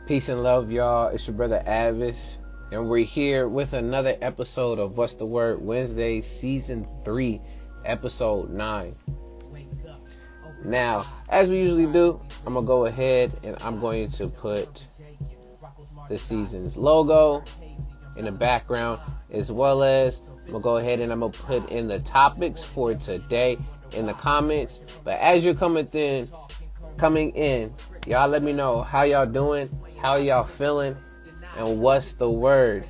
Peace and love, y'all. It's your brother A.D.V.I.S. And we're here with another episode of What's the Word Wednesday, Season 3, Episode 9. Now, as we usually do, I'm going to go ahead and I'm going to put the season's logo in the background, as well as I'm going to go ahead and I'm going to put in the topics for today in the comments. But as you're coming in, y'all let me know how y'all doing, how y'all feeling, and what's the word.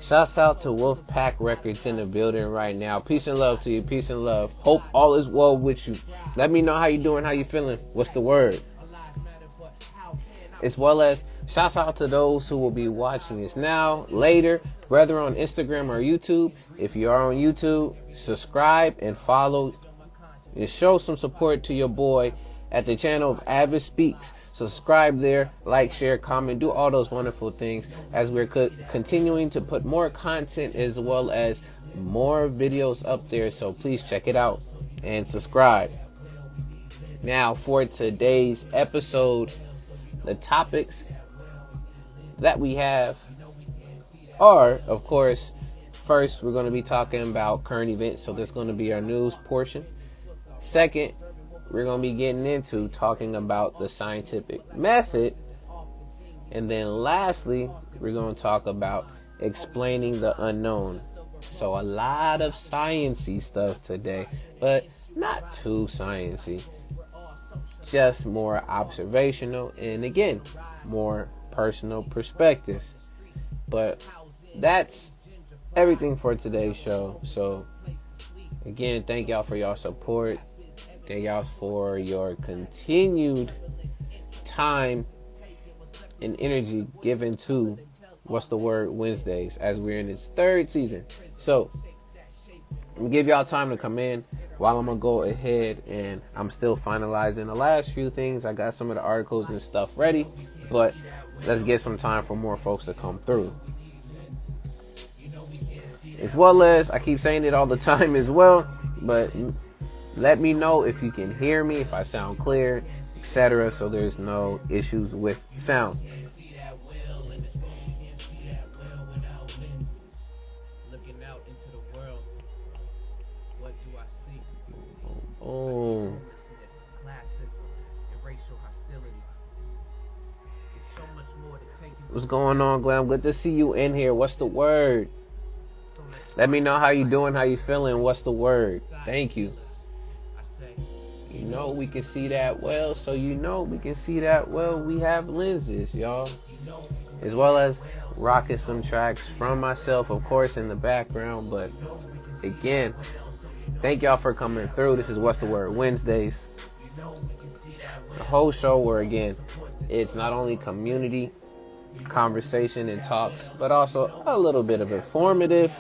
Shouts out to Wolfpack Records in the building right now. Peace and love to you. Peace and love. Hope all is well with you. Let me know how you doing, how you feeling. What's the word? As well as shouts out to those who will be watching this now, later, whether on Instagram or YouTube. If you are on YouTube, subscribe and follow and show some support to your boy at the channel of A.D.V.I.S. Speaks. Subscribe there, like, share, comment, do all those wonderful things as we're continuing to put more content as well as more videos up there. So please check it out and subscribe. Now for today's episode, the topics that we have are, of course, first we're going to be talking about current events. So that's going to be our news portion. Second, we're going to be getting into talking about the scientific method. And then lastly, we're going to talk about explaining the unknown. So a lot of sciencey stuff today, but not too sciencey. Just more observational and again, more personal perspectives. But that's everything for today's show. So again, thank y'all for y'all support. Thank y'all for your continued time and energy given to What's the Word Wednesdays as we're in its third season. So I'm going to give y'all time to come in while I'm going to go ahead and I'm still finalizing the last few things. I got some of the articles and stuff ready, but let's get some time for more folks to come through. As well as, I keep saying it all the time as well, but let me know if you can hear me, if I sound clear, etc. So there's no issues with sound. Oh. What's going on, Glam? Good to see you in here. What's the word? Let me know how you doing, how you feeling. What's the word? Thank you. You know we can see that well, so you know we can see that well. We have lenses, y'all. As well as rocking some tracks from myself, of course, in the background. But again, thank y'all for coming through. This is What's the Word Wednesdays. The whole show where, again, it's not only community conversation and talks, but also a little bit of informative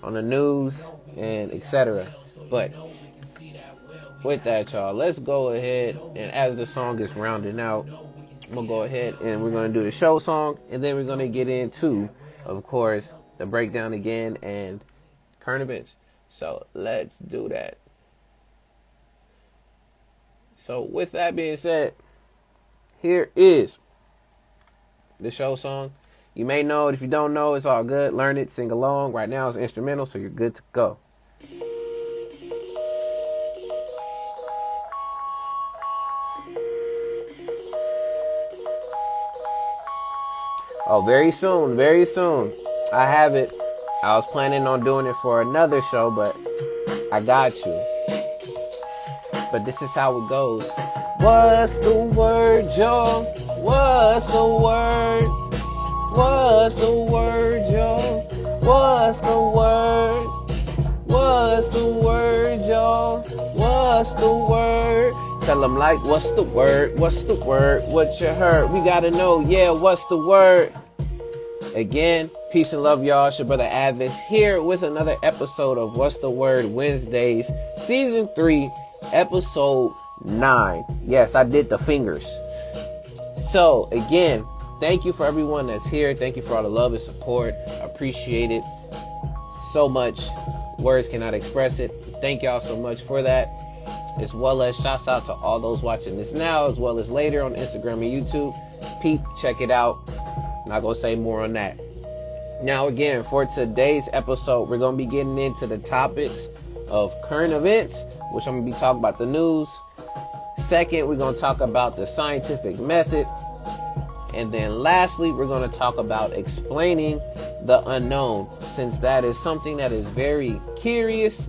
on the news and etc. But with that, y'all, let's go ahead and as the song is rounding out, I'm going to go ahead and we're going to do the show song, and then we're going to get into, of course, the breakdown again and current events. So let's do that. So with that being said, here is the show song. You may know it. If you don't know, it's all good. Learn it, sing along. Right now it's instrumental, so you're good to go. Oh, very soon, very soon. I have it. I was planning on doing it for another show, but I got you. But this is how it goes. What's the word, y'all? What's the word? What's the word, y'all? What's the word? What's the word, y'all? What's the word? Tell them like, what's the word? What's the word? What you heard? We gotta know, yeah, what's the word? Again, peace and love, y'all. It's your brother A.D.V.I.S. here with another episode of What's the Word Wednesdays, Season 3, Episode 9. Yes, I did the fingers. So, again, thank you for everyone that's here. Thank you for all the love and support. I appreciate it so much. Words cannot express it. Thank y'all so much for that. as well as shouts out to all those watching this now, as well as later on Instagram and YouTube. Peep, check it out. Not gonna say more on that. Now, again, for today's episode, we're gonna be getting into the topics of current events, which I'm gonna be talking about the news. Second, we're gonna talk about the scientific method. And then lastly, we're going to talk about explaining the unknown, since that is something that is very curious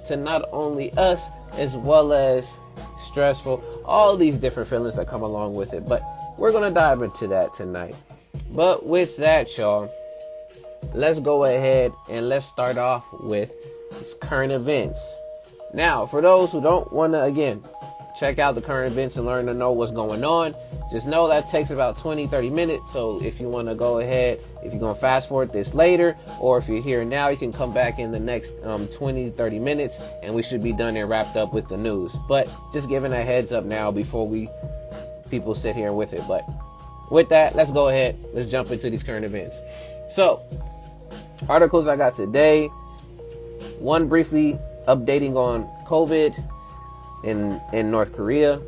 to not only us, as well as stressful, all these different feelings that come along with it. But we're going to dive into that tonight. But with that, y'all, let's go ahead and let's start off with current events. Now, for those who don't want to, again, check out the current events and learn to know what's going on, just know that takes about 20-30 minutes. So if you want to go ahead, if you're going to fast forward this later, or if you're here now, you can come back in the next 20-30 minutes and we should be done and wrapped up with the news. But just giving a heads up now before people sit here with it. But with that, let's go ahead. Let's jump into these current events. So articles I got today. One briefly updating on COVID in North Korea,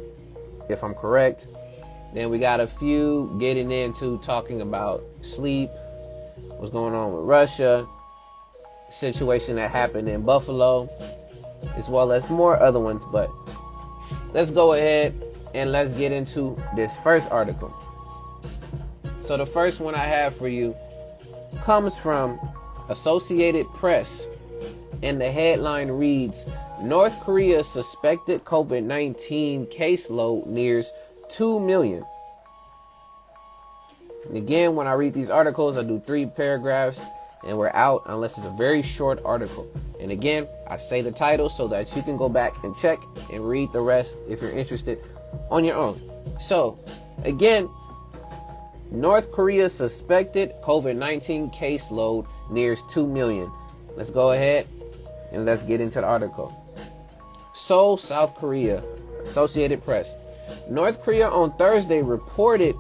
if I'm correct. Then we got a few getting into talking about sleep, what's going on with Russia, situation that happened in Buffalo, as well as more other ones. But let's go ahead and let's get into this first article. So the first one I have for you comes from Associated Press, and the headline reads, North Korea's suspected COVID-19 caseload nears 2 million. And again, when I read these articles, I do 3 paragraphs and we're out unless it's a very short article. And again, I say the title so that you can go back and check and read the rest if you're interested on your own. So again, North Korea's suspected COVID-19 caseload nears 2 million. Let's go ahead and let's get into the article. Seoul, South Korea, Associated Press. North Korea on Thursday reported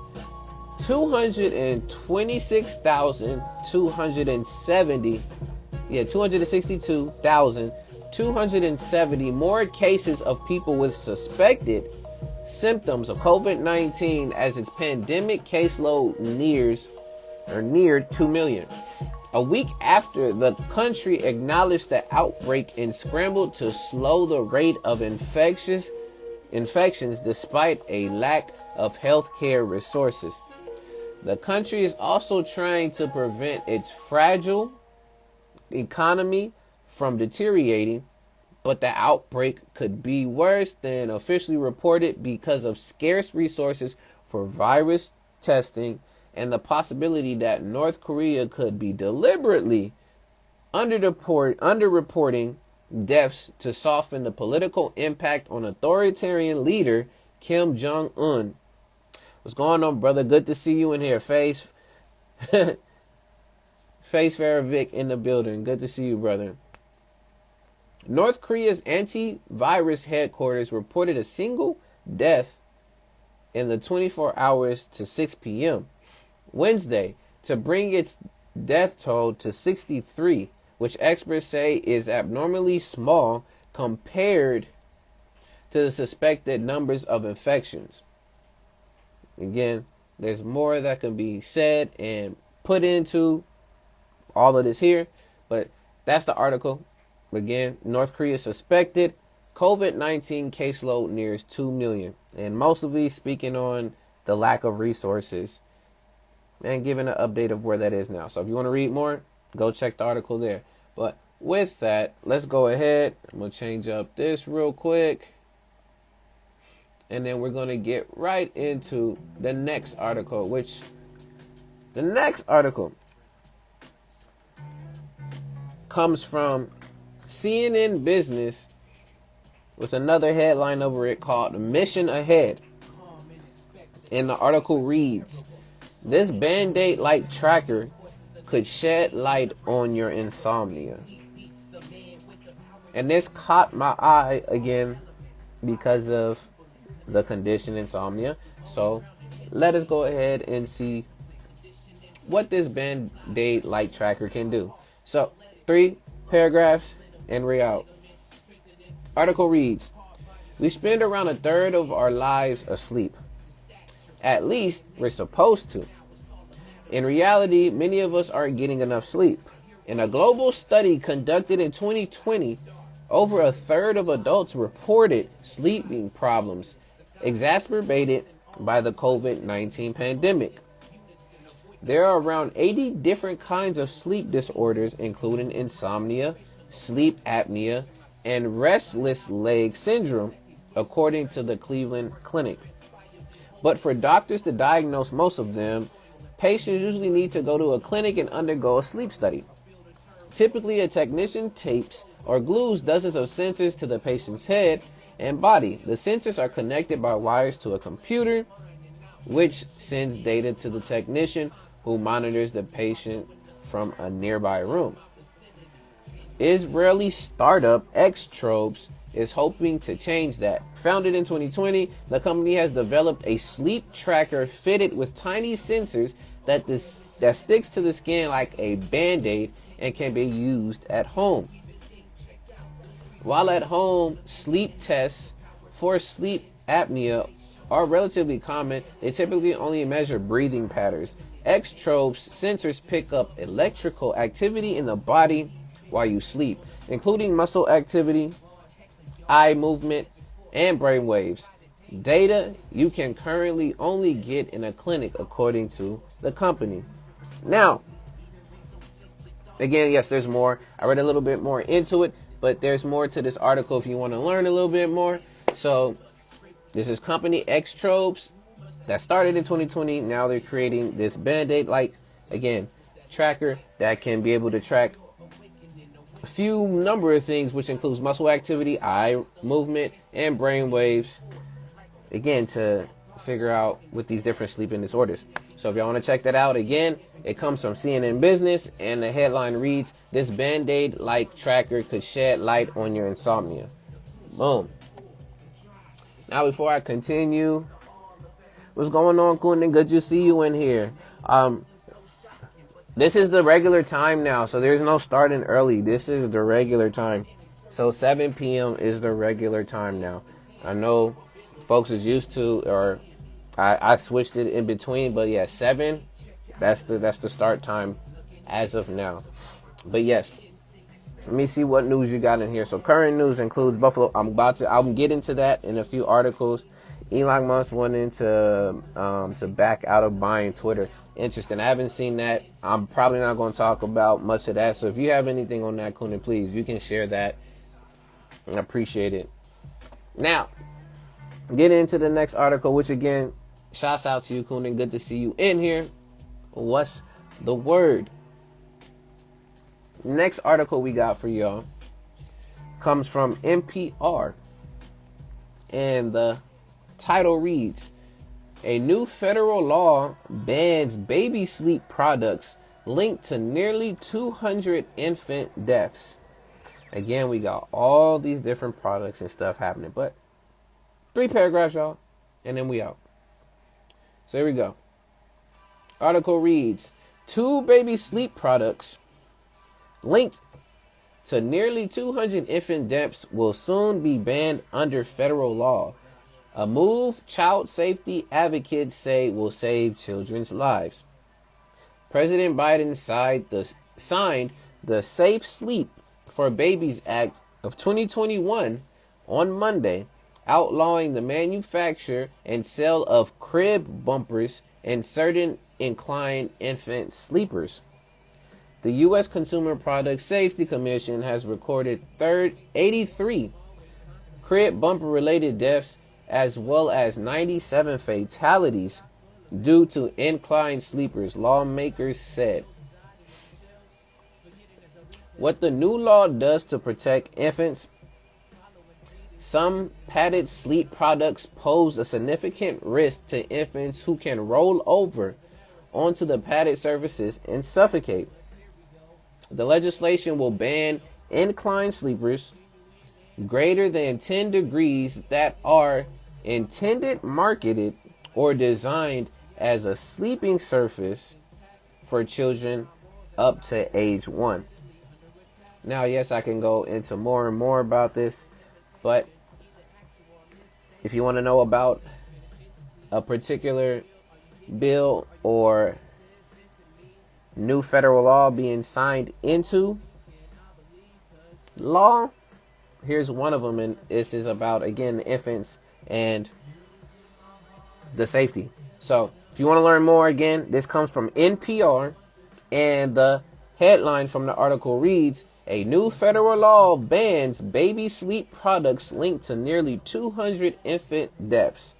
262,270 more cases of people with suspected symptoms of COVID-19 as its pandemic caseload neared 2 million. A week after the country acknowledged the outbreak and scrambled to slow the rate of infections despite a lack of healthcare resources. The country is also trying to prevent its fragile economy from deteriorating, but the outbreak could be worse than officially reported because of scarce resources for virus testing and the possibility that North Korea could be deliberately underreporting deaths to soften the political impact on authoritarian leader Kim Jong-un. What's going on, brother? Good to see you in here. Face Farah in the building. Good to see you, brother. North Korea's anti-virus headquarters reported a single death in the 24 hours to 6 p.m. Wednesday to bring its death toll to 63, which experts say is abnormally small compared to the suspected numbers of infections. Again, there's more that can be said and put into all of this here, but that's the article. Again, North Korea suspected COVID-19 caseload nears 2 million, and mostly speaking on the lack of resources and giving an update of where that is now. So if you want to read more, go check the article there. But with that, let's go ahead. I'm going to change up this real quick. And then we're going to get right into the next article, which the next article comes from CNN Business with another headline over it called Mission Ahead. And the article reads, this Band-Aid like tracker could shed light on your insomnia. And this caught my eye again because of the condition insomnia. So let us go ahead and see what this Band-Aid light tracker can do. So 3 paragraphs and we're out. Article reads, We spend around a third of our lives asleep. At least we're supposed to. In reality, many of us aren't getting enough sleep. In a global study conducted in 2020, over a third of adults reported sleeping problems exacerbated by the COVID-19 pandemic. There are around 80 different kinds of sleep disorders, including insomnia, sleep apnea, and restless leg syndrome, according to the Cleveland Clinic. But for doctors to diagnose most of them, patients usually need to go to a clinic and undergo a sleep study. Typically, a technician tapes or glues dozens of sensors to the patient's head and body. The sensors are connected by wires to a computer, which sends data to the technician, who monitors the patient from a nearby room. Israeli startup A.D.V.I.S. is hoping to change that. Founded in 2020, the company has developed a sleep tracker fitted with tiny sensors that sticks to the skin like a Band-Aid and can be used at home. While at home, sleep tests for sleep apnea are relatively common, they typically only measure breathing patterns. A.D.V.I.S sensors pick up electrical activity in the body while you sleep, including muscle activity, eye movement, and brain waves. Data you can currently only get in a clinic, according to the company. Now, again, yes, there's more. I read a little bit more into it, but there's more to this article if you want to learn a little bit more. So, this is company A.D.V.I.S that started in 2020. Now they're creating this Band-Aid, like, again, tracker that can be able to track a few number of things, which includes muscle activity, eye movement, and brain waves, again, to figure out with these different sleeping disorders. So if y'all want to check that out, again, it comes from CNN Business, and the headline reads, "This Band-Aid-like tracker could shed light on your insomnia." Boom. Now, before I continue, what's going on, Kundan? Good to see you in here. This is the regular time now, so there's no starting early. This is the regular time. So 7 p.m. is the regular time now. I know folks is used to, or I switched it in between, but yeah, 7, that's the start time as of now. But yes, let me see what news you got in here. So current news includes Buffalo. I'm getting to that in a few articles. Elon Musk wanting to back out of buying Twitter. Interesting. I haven't seen that. I'm probably not going to talk about much of that. So if you have anything on that, Kundan, please, you can share that. I appreciate it. Now, getting into the next article, which again, shouts out to you, Kundan. Good to see you in here. What's the word? Next article we got for y'all comes from NPR. And the title reads, "A new federal law bans baby sleep products linked to nearly 200 infant deaths." Again, we got all these different products and stuff happening, but 3 paragraphs, y'all, and then we out. So here we go. Article reads, 2 baby sleep products linked to nearly 200 infant deaths will soon be banned under federal law. A move child safety advocates say will save children's lives. President Biden signed the Safe Sleep for Babies Act of 2021 on Monday, outlawing the manufacture and sale of crib bumpers and certain inclined infant sleepers. The U.S. Consumer Product Safety Commission has recorded 83 crib bumper related deaths as well as 97 fatalities due to inclined sleepers, lawmakers said. What the new law does to protect infants: some padded sleep products pose a significant risk to infants who can roll over onto the padded surfaces and suffocate. The legislation will ban inclined sleepers greater than 10 degrees that are intended, marketed, or designed as a sleeping surface for children up to age 1. Now, yes, I can go into more and more about this, but If you want to know about a particular bill or new federal law being signed into law, here's one of them, and this is about, again, infants and the safety. So if you want to learn more, again, this comes from NPR, and the headline from the article reads, "A new federal law bans baby sleep products linked to nearly 200 infant deaths."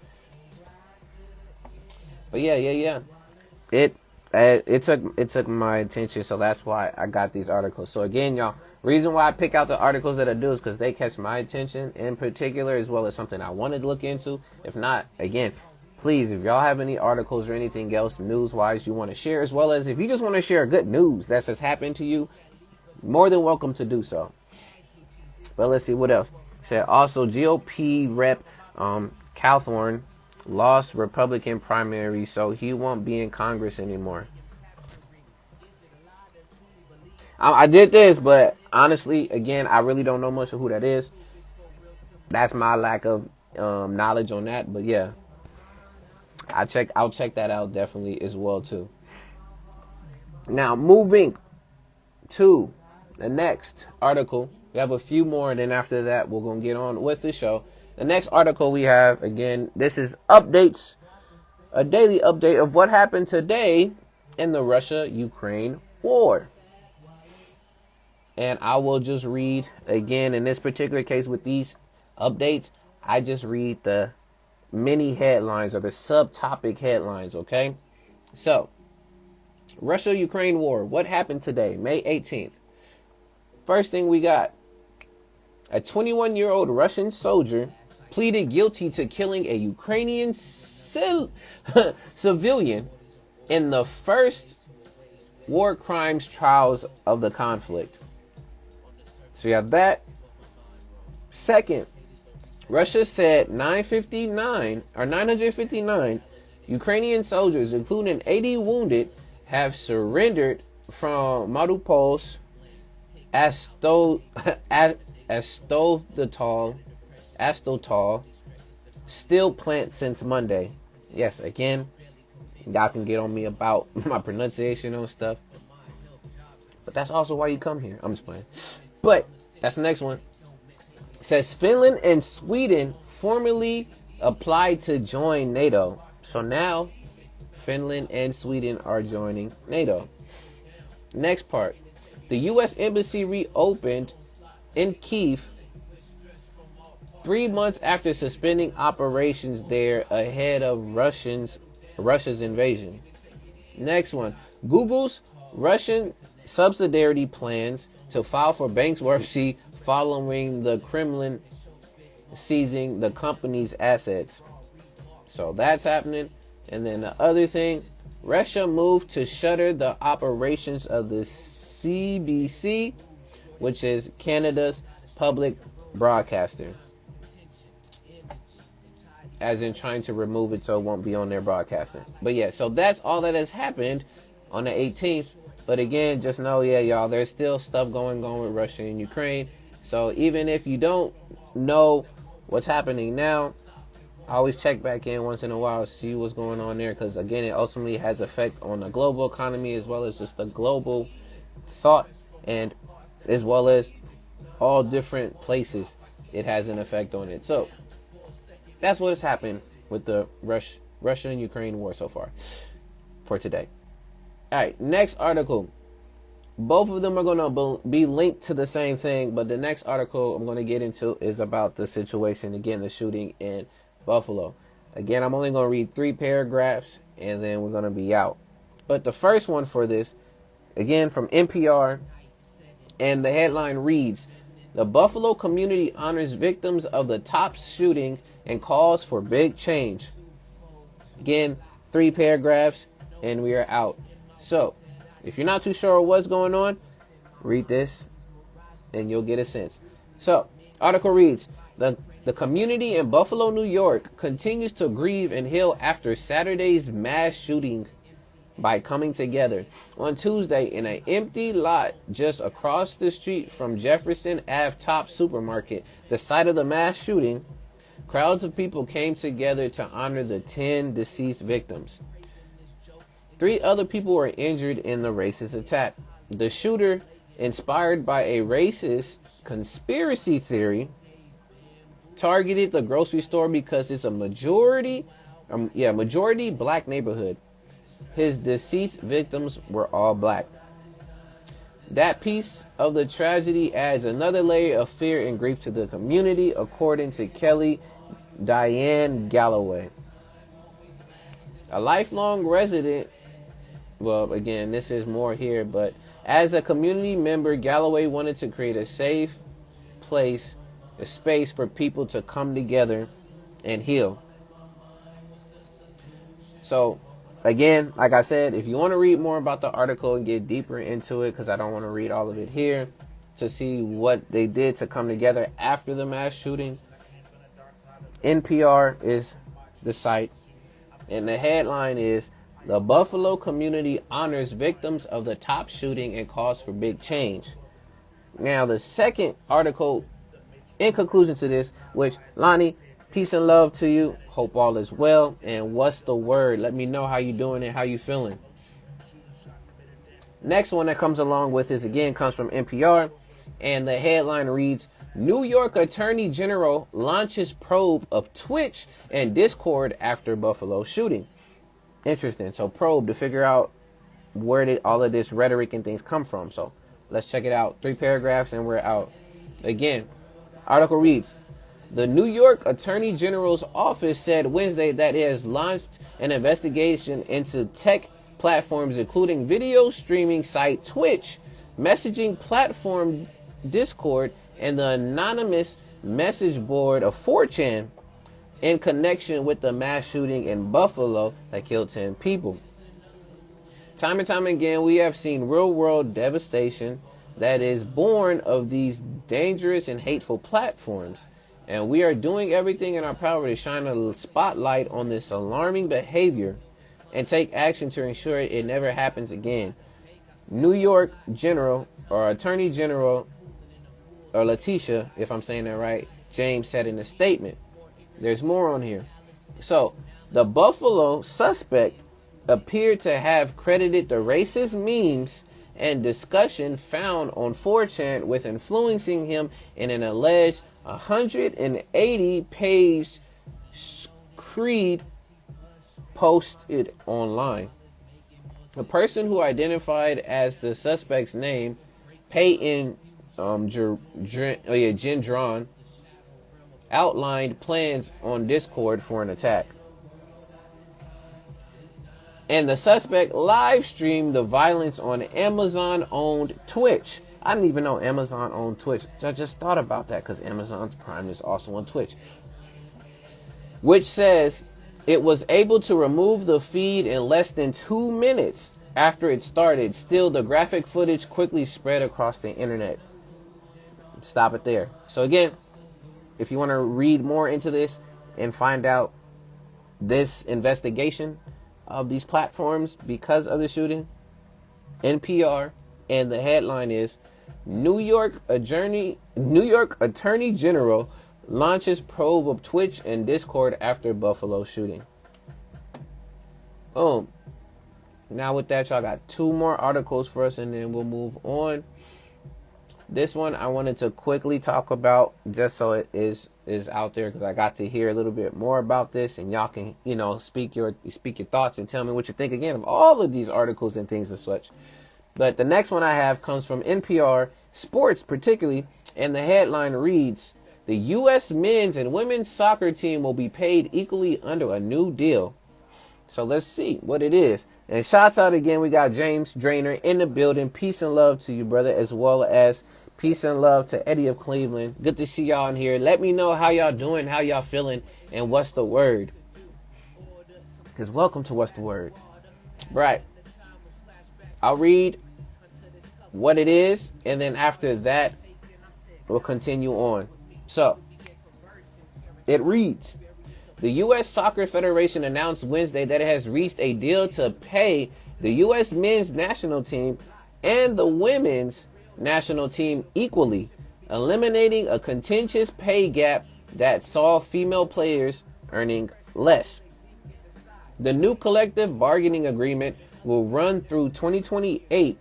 But yeah. It took my attention, so that's why I got these articles. So again, y'all, reason why I pick out the articles that I do is because they catch my attention in particular, as well as something I wanted to look into. If not, again, please, if y'all have any articles or anything else news-wise you want to share, as well as if you just want to share good news that has happened to you, more than welcome to do so. But let's see what else. Said also GOP rep Cawthorn lost Republican primary, so he won't be in Congress anymore. I did this, but honestly, again, I really don't know much of who that is. That's my lack of knowledge on that. But yeah, I'll check that out definitely as well too. Now, moving to the next article. We have a few more, and then after that, we're going to get on with the show. The next article we have, again, this is updates, a daily update of what happened today in the Russia-Ukraine war. And I will just read, again, in this particular case with these updates, I just read the mini headlines or the subtopic headlines, okay? So, Russia-Ukraine war, what happened today, May 18th? First thing we got, a 21-year-old Russian soldier pleaded guilty to killing a Ukrainian civilian in the first war crimes trials of the conflict. So you have that. Second, Russia said 959 Ukrainian soldiers, including 80 wounded, have surrendered from Mariupol's Azovstal steel plant since Monday. Yes, again, y'all can get on me about my pronunciation on stuff, but that's also why you come here. I'm just playing. But that's the next one. It says Finland and Sweden formally applied to join NATO. So now Finland and Sweden are joining NATO. Next part. The U.S. Embassy reopened in Kyiv 3 months after suspending operations there ahead of Russia's invasion. Next one. Google's Russian subsidiary plans to file for bankruptcy following the Kremlin seizing the company's assets. So that's happening. And then the other thing, Russia moved to shutter the operations of the CBC, which is Canada's public broadcaster. As in trying to remove it so it won't be on their broadcasting. But yeah, so that's all that has happened on the 18th. But again, just know, yeah, y'all, there's still stuff going on with Russia and Ukraine. So even if you don't know what's happening now, I always check back in once in a while, see what's going on there. Because again, it ultimately has effect on the global economy as well as just the global thought, and as well as all different places it has an effect on it. So that's what has happened with the Russia and Ukraine war so far for today. All right, next article. Both of them are going to be linked to the same thing, but the next article I'm going to get into is about the situation, again, the shooting in Buffalo. Again, I'm only going to read 3 paragraphs, and then we're going to be out. But the first one for this, again, from NPR, and the headline reads, "The Buffalo community honors victims of the Tops shooting and calls for big change." Again, 3 paragraphs, and we are out. So, if you're not too sure what's going on, read this, and you'll get a sense. So, article reads, The community in Buffalo, New York continues to grieve and heal after Saturday's mass shooting by coming together. On Tuesday, in an empty lot just across the street from Jefferson Ave Top Supermarket, the site of the mass shooting, Crowds of people came together to honor the 10 deceased victims. 3 other people were injured in the racist attack. The shooter, inspired by a racist conspiracy theory, targeted the grocery store because it's a majority black neighborhood. His deceased victims were all black. That piece of the tragedy adds another layer of fear and grief to the community, according to Kelly Diane Galloway, a lifelong resident. Well, again, this is more here, but as a community member, Galloway wanted to create a safe place, a space for people to come together and heal. So, again, like I said, if you want to read more about the article and get deeper into it, because I don't want to read all of it here, to see what they did to come together after the mass shooting, NPR is the site. And the headline is, "The Buffalo community honors victims of the top shooting and calls for big change." Now, the second article, in conclusion to this, which, Lonnie, peace and love to you. Hope all is well. And what's the word? Let me know how you doing and how you feeling. Next one that comes along with this, again, comes from NPR. And the headline reads, "New York Attorney General launches probe of Twitch and Discord after Buffalo shooting." Interesting. So probe to figure out where did all of this rhetoric and things come from. So let's check it out. 3 paragraphs and we're out. Again, article reads, "The New York Attorney General's office said Wednesday that it has launched an investigation into tech platforms, including video streaming site Twitch, messaging platform Discord, and the anonymous message board of 4chan in connection with the mass shooting in Buffalo that killed 10 people. Time and time again, we have seen real-world devastation that is born of these dangerous and hateful platforms. And we are doing everything in our power to shine a spotlight on this alarming behavior and take action to ensure it never happens again." New York General, or Attorney General, or Letitia, if I'm saying that right, James said in a statement. There's more on here. So, the Buffalo suspect appeared to have credited the racist memes and discussion found on 4chan with influencing him in an alleged 180-page screed posted online. The person who identified as the suspect's name, Peyton Gendron, outlined plans on Discord for an attack. And the suspect live streamed the violence on Amazon-owned Twitch. I didn't even know Amazon owned Twitch. I just thought about that because Amazon Prime is also on Twitch. Which says it was able to remove the feed in less than 2 minutes after it started. Still, the graphic footage quickly spread across the internet. Stop it there. So again, if you want to read more into this and find out this investigation of these platforms because of the shooting, NPR, and the headline is New York Attorney General launches probe of Twitch and Discord after Buffalo shooting. Boom. Now with that, y'all got 2 more articles for us and then we'll move on. This one I wanted to quickly talk about just so it is out there because I got to hear a little bit more about this and y'all can, speak your thoughts and tell me what you think again of all of these articles and things and such. But the next one I have comes from NPR Sports particularly, and the headline reads, "The U.S. men's and women's soccer team will be paid equally under a new deal." So let's see what it is. And shouts out again, we got James Drainer in the building. Peace and love to you, brother, as well as peace and love to Eddie of Cleveland. Good to see y'all in here. Let me know how y'all doing, how y'all feeling, and what's the word. Because welcome to What's the Word. Right. I'll read what it is, and then after that, we'll continue on. So, it reads, the U.S. Soccer Federation announced Wednesday that it has reached a deal to pay the U.S. men's national team and the women's national team equally, eliminating a contentious pay gap that saw female players earning less. The new collective bargaining agreement will run through 2028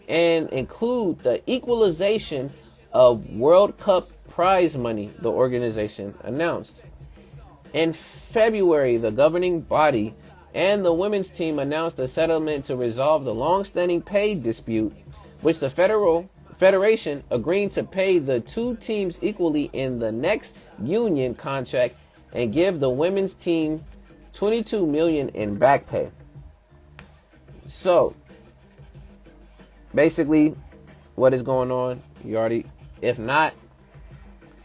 and include the equalization of World Cup prize money, the organization announced. In February, the governing body and the women's team announced a settlement to resolve the long-standing pay dispute, which the Federation agreed to pay the two teams equally in the next union contract and give the women's team $22 million in back pay. So, basically, what is going on? If not,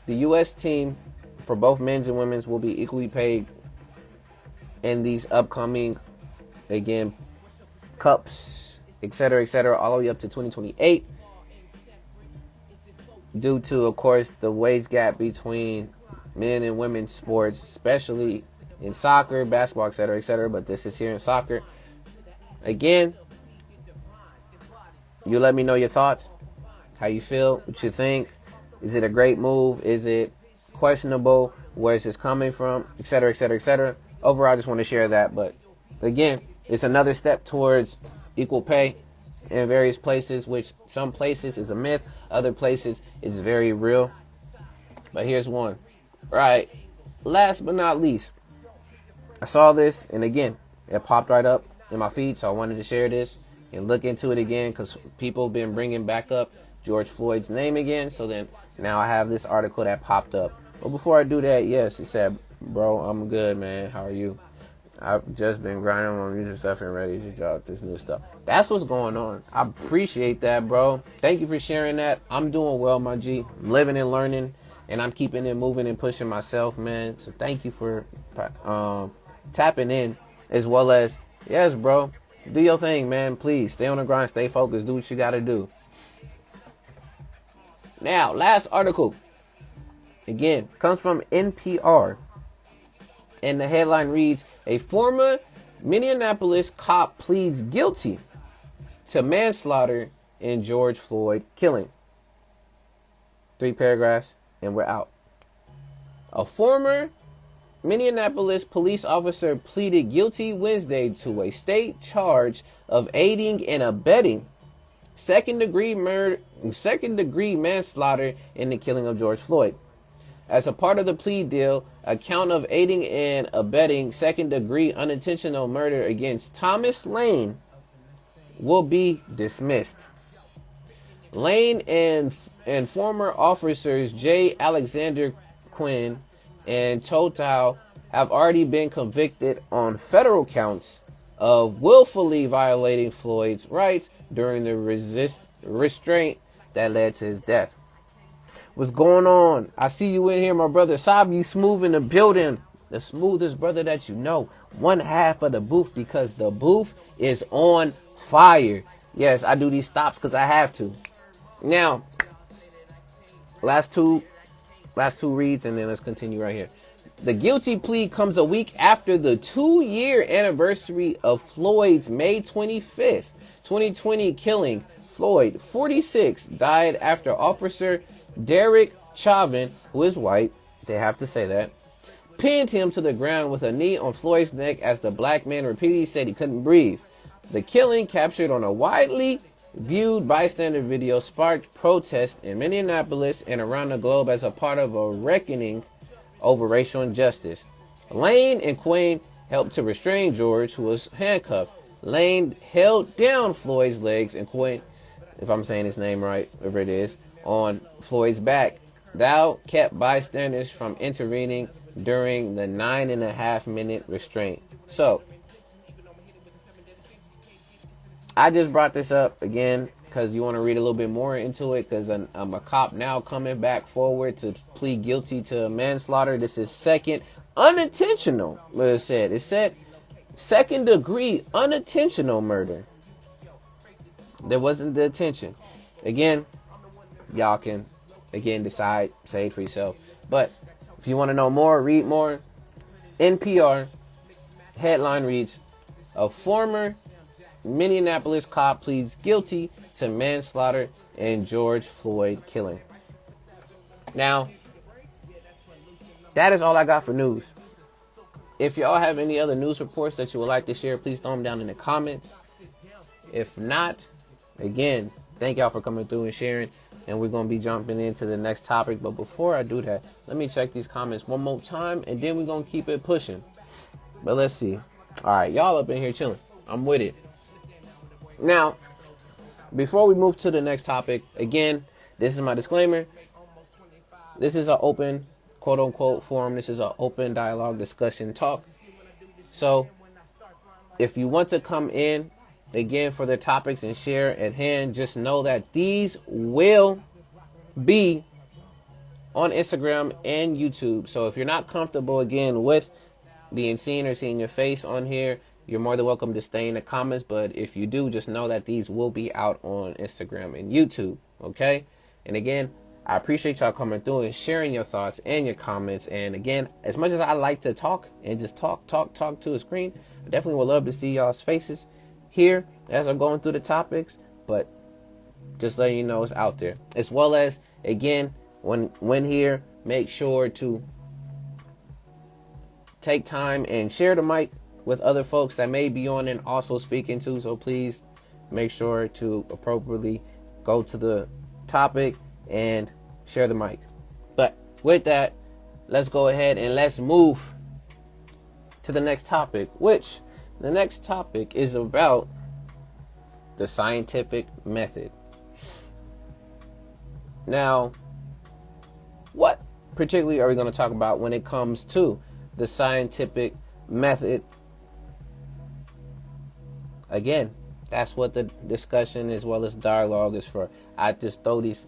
the U.S. team for both men's and women's will be equally paid in these upcoming, again, cups, etc., all the way up to 2028. Due to, of course, the wage gap between men and women's sports, especially in soccer, basketball, etc., but this is here in soccer. Again, you let me know your thoughts, how you feel, what you think. Is it a great move? Is it questionable? Where is this coming from? Etc. Overall, I just want to share that. But again, it's another step towards equal pay in various places, which some places is a myth, other places is very real. But here's one. Right. Last but not least, I saw this, and again, it popped right up in my feed, so I wanted to share this and look into it again because people have been bringing back up George Floyd's name again. So then now I have this article that popped up. But before I do that, yes, it said, bro, I'm good, man. How are you? I've just been grinding on music stuff and ready to drop this new stuff. That's what's going on. I appreciate that, bro. Thank you for sharing that. I'm doing well, my G. I'm living and learning, and I'm keeping it moving and pushing myself, man. So thank you for tapping in, as well as, yes, bro, do your thing, man. Please stay on the grind, stay focused, do what you got to do. Now, last article, again, comes from NPR. And the headline reads, a former Minneapolis cop pleads guilty to manslaughter in George Floyd killing. 3 paragraphs and we're out. A former Minneapolis police officer pleaded guilty Wednesday to a state charge of aiding and abetting second degree manslaughter in the killing of George Floyd. As a part of the plea deal, a count of aiding and abetting second-degree unintentional murder against Thomas Lane will be dismissed. Lane and former officers J. Alexander Quinn and Shoutout have already been convicted on federal counts of willfully violating Floyd's rights during the restraint that led to his death. What's going on? I see you in here, my brother. Saab, you smooth in the building. The smoothest brother that you know. One half of the booth, because the booth is on fire. Yes, I do these stops because I have to. Now, last two reads, and then let's continue right here. The guilty plea comes a week after the 2-year anniversary of Floyd's May 25th, 2020 killing. Floyd, 46, died after Officer Derek Chauvin, who is white, they have to say that, pinned him to the ground with a knee on Floyd's neck as the black man repeatedly said he couldn't breathe. The killing, captured on a widely viewed bystander video, sparked protests in Minneapolis and around the globe as a part of a reckoning over racial injustice. Lane and Quinn helped to restrain George, who was handcuffed. Lane held down Floyd's legs and Quinn, if I'm saying his name right, whatever it is, on Floyd's back. Thou kept bystanders from intervening during the 9.5-minute restraint. So, I just brought this up again because you want to read a little bit more into it, because I'm a cop now coming back forward to plead guilty to manslaughter. This is second unintentional, what it said. It said second degree unintentional murder. There wasn't the intention. Again, y'all can, again, decide, say it for yourself. But if you want to know more, read more. NPR headline reads, a former Minneapolis cop pleads guilty to manslaughter in George Floyd killing. Now, that is all I got for news. If y'all have any other news reports that you would like to share, please throw them down in the comments. If not, again, thank y'all for coming through and sharing. And we're going to be jumping into the next topic. But before I do that, let me check these comments one more time. And then we're going to keep it pushing. But let's see. All right, y'all up in here chilling. I'm with it. Now, before we move to the next topic, again, this is my disclaimer. This is an open, quote unquote, forum. This is an open dialogue, discussion, talk. So if you want to come in, again, for the topics and share at hand, just know that these will be on Instagram and YouTube. So if you're not comfortable, again, with being seen or seeing your face on here, you're more than welcome to stay in the comments. But if you do, just know that these will be out on Instagram and YouTube. Okay? And again, I appreciate y'all coming through and sharing your thoughts and your comments. And again, as much as I like to talk and just talk to a screen, I definitely would love to see y'all's faces here as I'm going through the topics. But just letting you know it's out there. As well as, again, when here, make sure to take time and share the mic with other folks that may be on and also speaking to. So please make sure to appropriately go to the topic and share the mic. But with that, let's go ahead and let's move to the next topic, which the next topic is about the scientific method. Now, what particularly are we going to talk about when it comes to the scientific method? Again, that's what the discussion as well as dialogue is for. I just throw these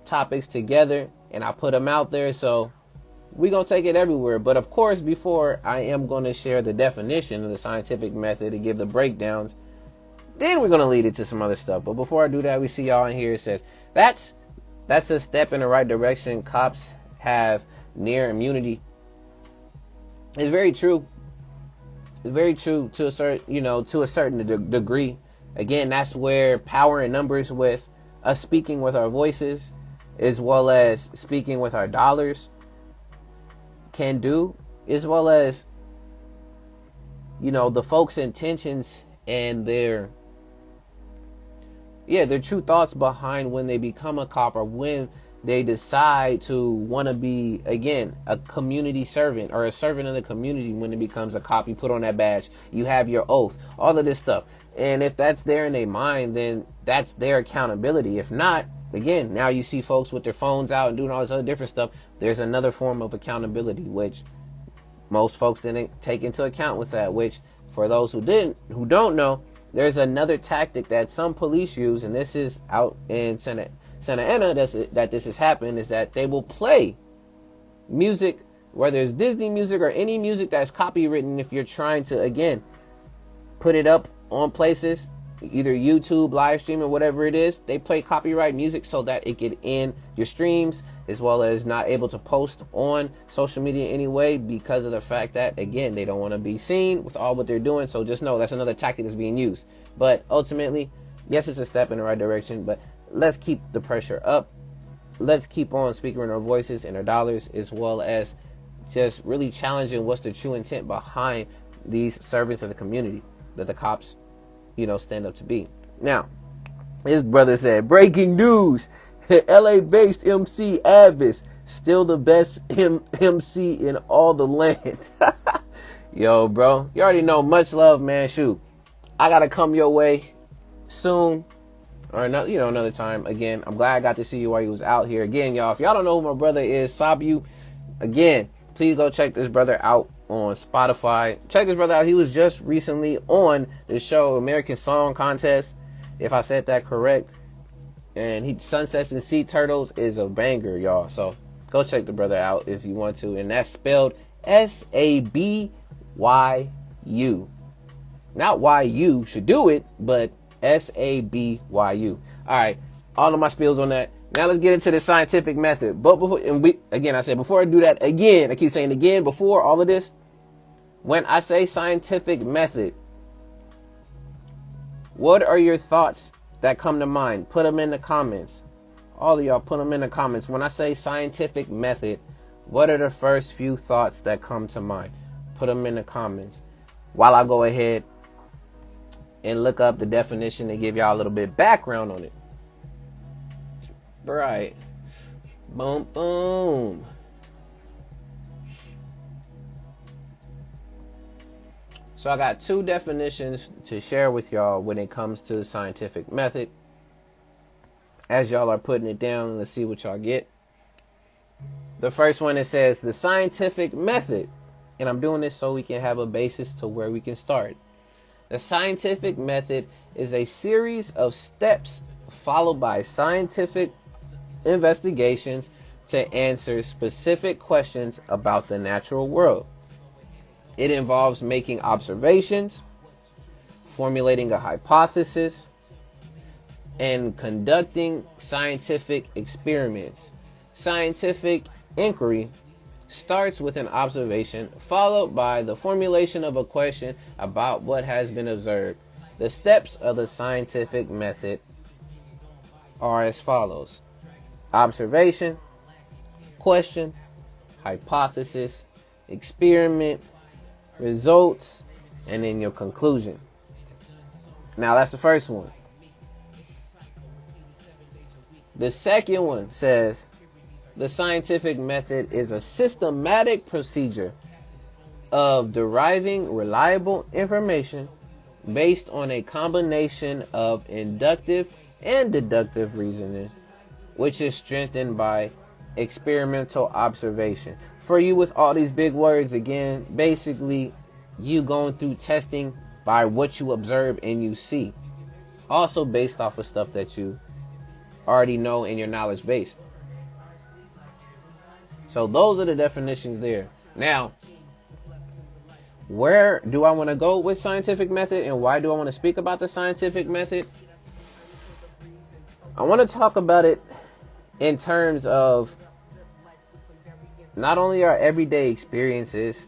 topics together and I put them out there, so we're going to take it everywhere. But of course, before I am going to share the definition of the scientific method and give the breakdowns, then we're going to lead it to some other stuff. But before I do that, we see y'all in here. It says, that's a step in the right direction. Cops have near immunity. It's very true. It's very true to a certain degree. Again, that's where power in numbers with us speaking with our voices as well as speaking with our dollars can do, as well as, the folks' intentions and their true thoughts behind when they become a cop or when they decide to want to be, again, a community servant or a servant of the community. When it becomes a cop, you put on that badge, you have your oath, all of this stuff. And if that's there in their mind, then that's their accountability. If not, again, now you see folks with their phones out and doing all this other different stuff. There's another form of accountability, which most folks didn't take into account with that, which for those who don't know, there's another tactic that some police use, and this is out in Santa Ana that this has happened, is that they will play music, whether it's Disney music or any music that's copywritten. If you're trying to, again, put it up on places, either YouTube, live stream, or whatever it is, they play copyright music so that it get in your streams, as well as not able to post on social media anyway, because of the fact that, again, they don't want to be seen with all what they're doing. So just know that's another tactic that's being used. But ultimately, yes, it's a step in the right direction, but let's keep the pressure up. Let's keep on speaking in our voices and our dollars, as well as just really challenging what's the true intent behind these servants of the community that the cops, stand up to be. Now, his brother said, breaking news, LA-based MC A.D.V.I.S.S, still the best MC in all the land. Yo, bro, you already know, much love, man. Shoot, I got to come your way soon. Or another time. Again, I'm glad I got to see you while you was out here. Again, y'all, if y'all don't know who my brother is, Sabu, again, please go check this brother out on Spotify. Check this brother out. He was just recently on the show American Song Contest, if I said that correct. And Sunsets and Sea Turtles is a banger, y'all. So go check the brother out if you want to. And that's spelled Sabu. Not why you should do it, but Sabu. All right, all of my spills on that. Now let's get into the scientific method. But before I do that, again, I keep saying again, before all of this, when I say scientific method, what are your thoughts that come to mind? Put them in the comments. All of y'all, put them in the comments. When I say scientific method, What are the first few thoughts that come to mind? Put them in the comments while I go ahead and look up the definition to give y'all a little bit background on it. Right. Boom, boom. So I got two definitions to share with y'all when it comes to the scientific method. As y'all are putting it down, let's see what y'all get. The first one, it says the scientific method, and I'm doing this so we can have a basis to where we can start. The scientific method is a series of steps followed by scientific investigations to answer specific questions about the natural world. It involves making observations, formulating a hypothesis, and conducting scientific experiments. Scientific inquiry starts with an observation, followed by the formulation of a question about what has been observed. The steps of the scientific method are as follows: observation, question, hypothesis, experiment, results, and then your conclusion. Now that's the first one. The second one says the scientific method is a systematic procedure of deriving reliable information based on a combination of inductive and deductive reasoning, which is strengthened by experimental observation. For you with all these big words, again, basically you going through testing by what you observe and you see. Also based off of stuff that you already know in your knowledge base. So those are the definitions there. Now, where do I want to go with scientific method and why do I want to speak about the scientific method? I want to talk about it in terms of not only our everyday experiences,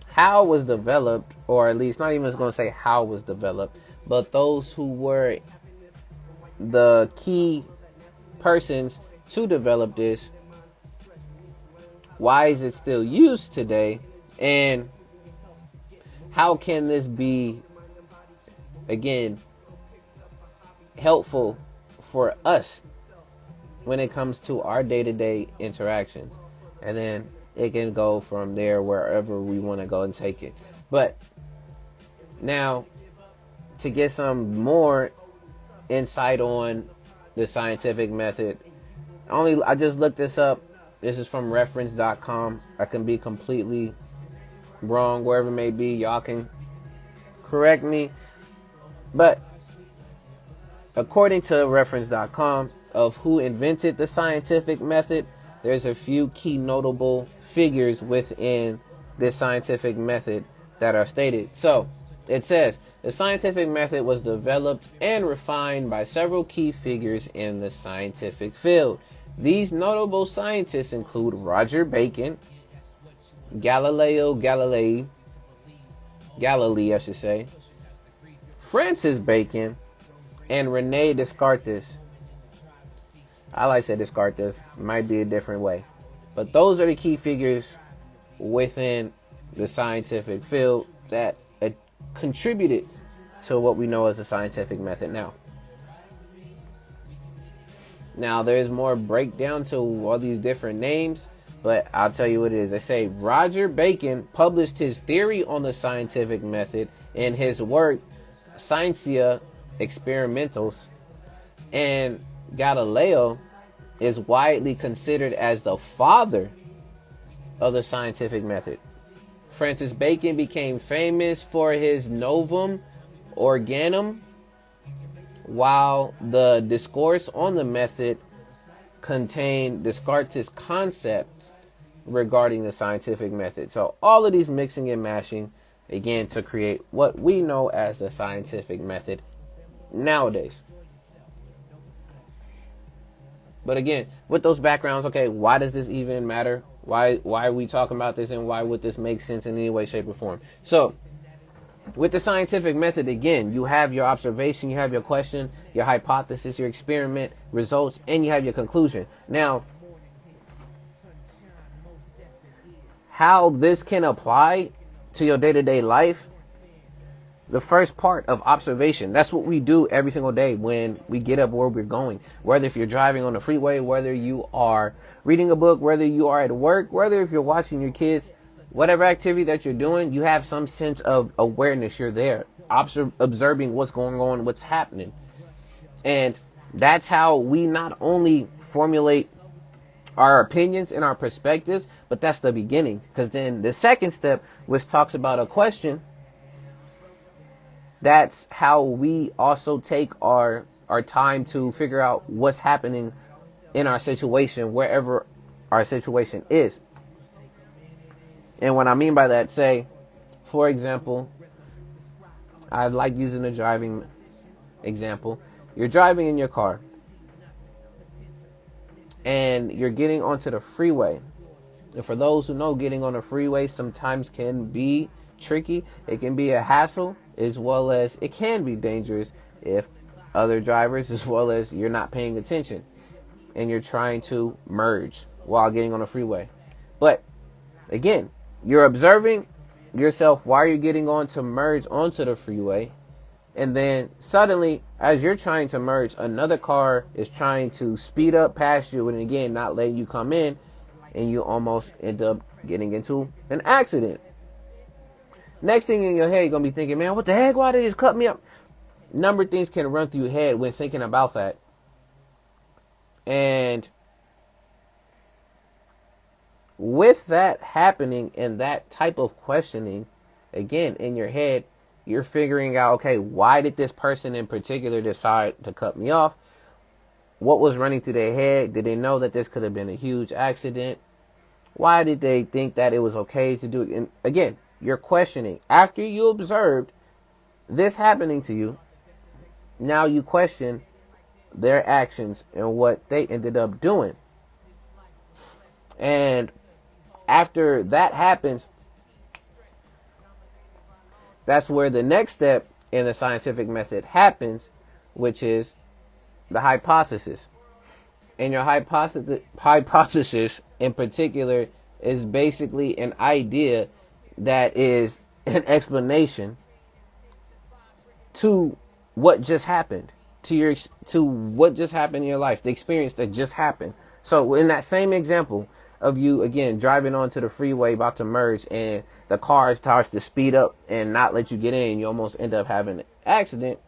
how it was developed, or at least not even going to say how it was developed, but those who were the key persons to develop this. Why is it still used today? And how can this be, again, helpful for us when it comes to our day-to-day interactions? And then it can go from there wherever we want to go and take it. But now, to get some more insight on the scientific method, I just looked this up. This is from reference.com. I can be completely wrong wherever it may be. Y'all can correct me. But according to reference.com, of who invented the scientific method, there's a few key notable figures within this scientific method that are stated. So it says the scientific method was developed and refined by several key figures in the scientific field. These notable scientists include Roger Bacon, Galilei, Francis Bacon, and Rene Descartes. I like to say Descartes, might be a different way. But those are the key figures within the scientific field that contributed to what we know as the scientific method now. Now, there's more breakdown to all these different names, but I'll tell you what it is. They say Roger Bacon published his theory on the scientific method in his work Scientia Experimentals, and Galileo is widely considered as the father of the scientific method. Francis Bacon became famous for his Novum Organum, while the discourse on the method contained Descartes' concepts regarding the scientific method. So all of these mixing and mashing, again, to create what we know as the scientific method nowadays. But again, with those backgrounds, okay, why does this even matter? Why are we talking about this, and why would this make sense in any way, shape, or form? So with the scientific method, again, you have your observation, you have your question, your hypothesis, your experiment, results, and you have your conclusion. Now, how this can apply to your day-to-day life, the first part of observation. That's what we do every single day when we get up where we're going. Whether if you're driving on the freeway, whether you are reading a book, whether you are at work, whether if you're watching your kids, whatever activity that you're doing, you have some sense of awareness. You're there, observing what's going on, what's happening. And that's how we not only formulate our opinions and our perspectives, but that's the beginning. Because then the second step, which talks about a question, that's how we also take our time to figure out what's happening in our situation, wherever our situation is. And what I mean by that, say, for example, I like using a driving example. You're driving in your car and you're getting onto the freeway. And for those who know, getting on a freeway sometimes can be tricky. It can be a hassle, as well as it can be dangerous if other drivers, as well as you're not paying attention and you're trying to merge while getting on a freeway. But again, you're observing yourself while you're getting on to merge onto the freeway. And then suddenly, as you're trying to merge, another car is trying to speed up past you and again, not letting you come in, and you almost end up getting into an accident. Next thing in your head, you're going to be thinking, man, what the heck? Why did they just cut me up? Number of things can run through your head when thinking about that. And with that happening and that type of questioning, again, in your head, you're figuring out, okay, why did this person in particular decide to cut me off? What was running through their head? Did they know that this could have been a huge accident? Why did they think that it was okay to do it? And again, you're questioning. After you observed this happening to you, now you question their actions and what they ended up doing. And after that happens, that's where the next step in the scientific method happens, which is the hypothesis. And your hypothesis in particular is basically an idea that is an explanation to what just happened, to what just happened in your life, the experience that just happened. So in that same example of you, again, driving onto the freeway about to merge and the car starts to speed up and not let you get in, you almost end up having an accident.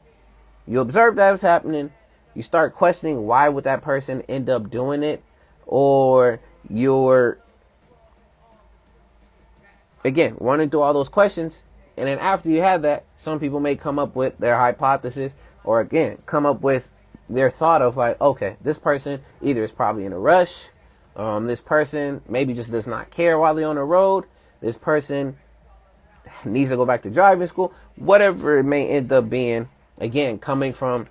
You observe that was happening. You start questioning why would that person end up doing it, or you're, again, running through all those questions. And then after you have that, some people may come up with their hypothesis, or again, come up with their thought of like, okay, this person either is probably in a rush. This person maybe just does not care while they're on the road. This person needs to go back to driving school. Whatever it may end up being, again, coming from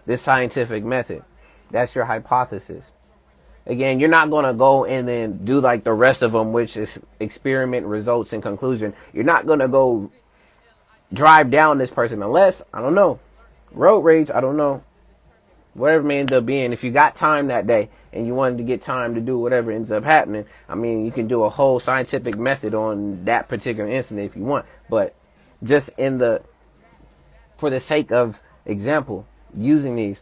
this scientific method. That's your hypothesis. Again, you're not going to go and then do like the rest of them, which is experiment, results, and conclusion. You're not going to go drive down this person unless, I don't know, road rage, I don't know. Whatever it may end up being, if you got time that day and you wanted to get time to do whatever ends up happening, I mean, you can do a whole scientific method on that particular incident if you want. But just for the sake of example, using these,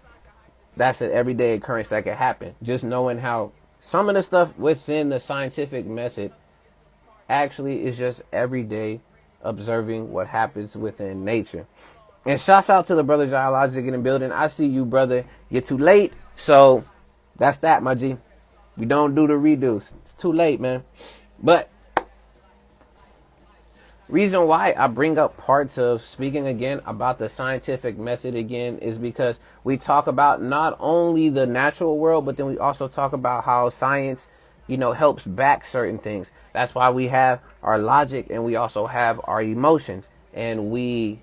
that's an everyday occurrence that could happen. Just knowing how some of the stuff within the scientific method actually is just everyday observing what happens within nature. And shouts out to the brother Geologic in the building. I see you, brother. You're too late. So that's that, my G. We don't do the redos. It's too late, man. But reason why I bring up parts of speaking again about the scientific method again is because we talk about not only the natural world, but then we also talk about how science, helps back certain things. That's why we have our logic and we also have our emotions, and we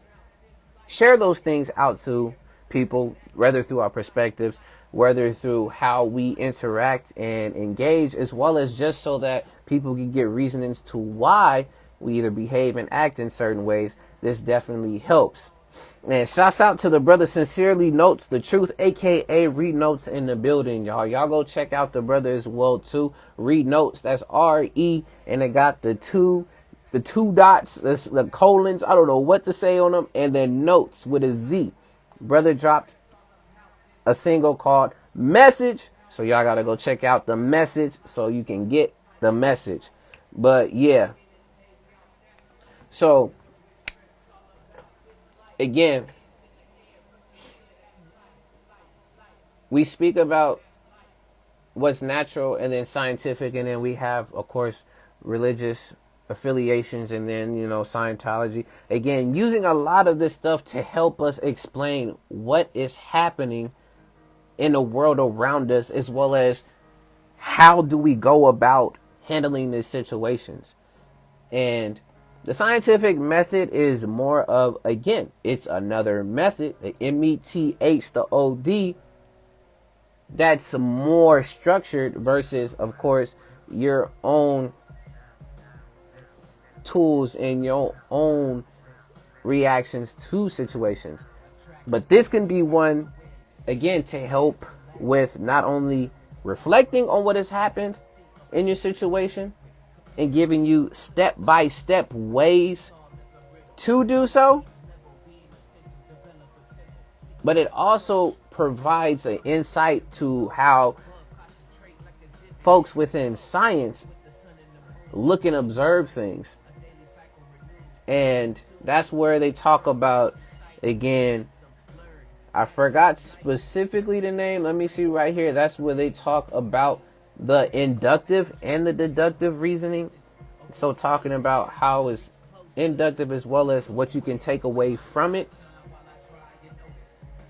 share those things out to people, whether through our perspectives, whether through how we interact and engage, as well as just so that people can get reasonings to why we either behave and act in certain ways. This definitely helps. And shouts out to the brother Sincerely Notes the Truth, aka Read Notes in the building, y'all. Y'all go check out the brother as well too. Read Notes, that's RE, and it got the two dots, the colons. I don't know what to say on them, and then notes with a Z. Brother dropped a single called Message, so y'all gotta go check out the Message so you can get the message. But yeah, so again, we speak about what's natural and then scientific, and then we have, of course, religious affiliations, and then, you know, Scientology. Again, using a lot of this stuff to help us explain what is happening in the world around us, as well as how do we go about handling these situations. And the scientific method is more of, again, it's another method, the METH, the OD, that's more structured versus, of course, your own tools and your own reactions to situations. But this can be one, again, to help with not only reflecting on what has happened in your situation and giving you step-by-step ways to do so, but it also provides an insight to how folks within science look and observe things. And that's where they talk about, again, I forgot specifically the name. Let me see right here. That's where they talk about the inductive and the deductive reasoning. So talking about how it's inductive as well as what you can take away from it,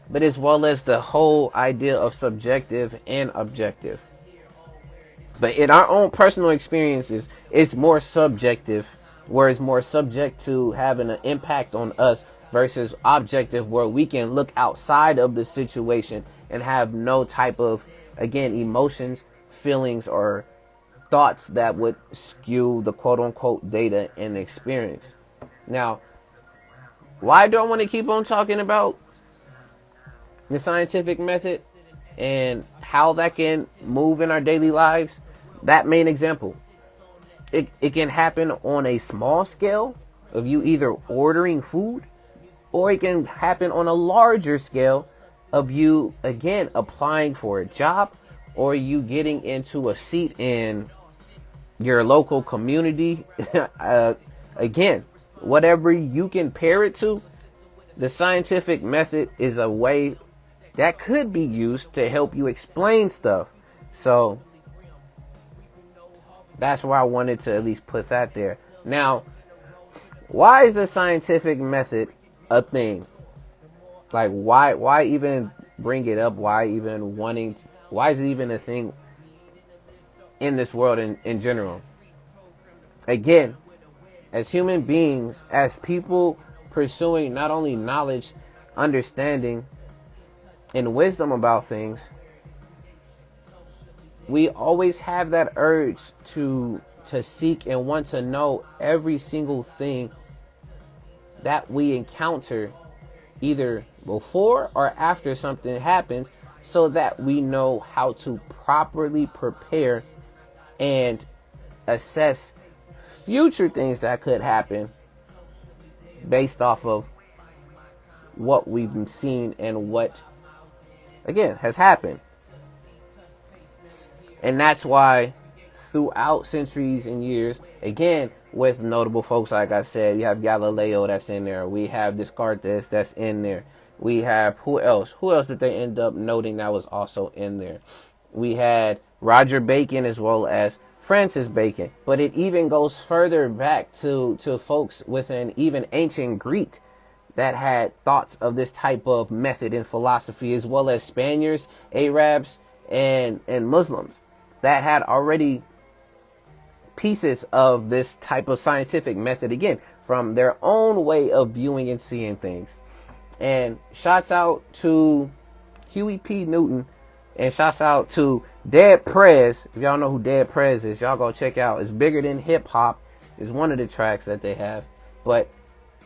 but as well as the whole idea of subjective and objective. But in our own personal experiences, it's more subjective, where it's more subject to having an impact on us, versus objective, where we can look outside of the situation and have no type of, again, emotions, feelings, or thoughts that would skew the quote-unquote data and experience. Now, why do I want to keep on talking about the scientific method and how that can move in our daily lives? That main example, it can happen on a small scale of you either ordering food, or it can happen on a larger scale of you, again, applying for a job, or you getting into a seat in your local community. Again, whatever you can pair it to, the scientific method is a way that could be used to help you explain stuff. So that's why I wanted to at least put that there. Now, why is the scientific method a thing? Like, why even bring it up? Why is it even a thing in this world in general? Again, as human beings, as people pursuing not only knowledge, understanding, and wisdom about things, we always have that urge to seek and want to know every single thing that we encounter, either before or after something happens, so that we know how to properly prepare and assess future things that could happen based off of what we've seen and what, again, has happened. And that's why throughout centuries and years, again, with notable folks, like I said, you have Galileo that's in there. We have Descartes that's in there. We have, who else? Who else did they end up noting that was also in there? We had Roger Bacon as well as Francis Bacon. But it even goes further back to folks within even ancient Greek that had thoughts of this type of method in philosophy, as well as Spaniards, Arabs, and Muslims that had already pieces of this type of scientific method, again, from their own way of viewing and seeing things. And shouts out to Huey P. Newton, and shouts out to A.D.V.I.S. If y'all know who A.D.V.I.S. is, y'all go check out. It's Bigger Than Hip Hop is one of the tracks that they have. But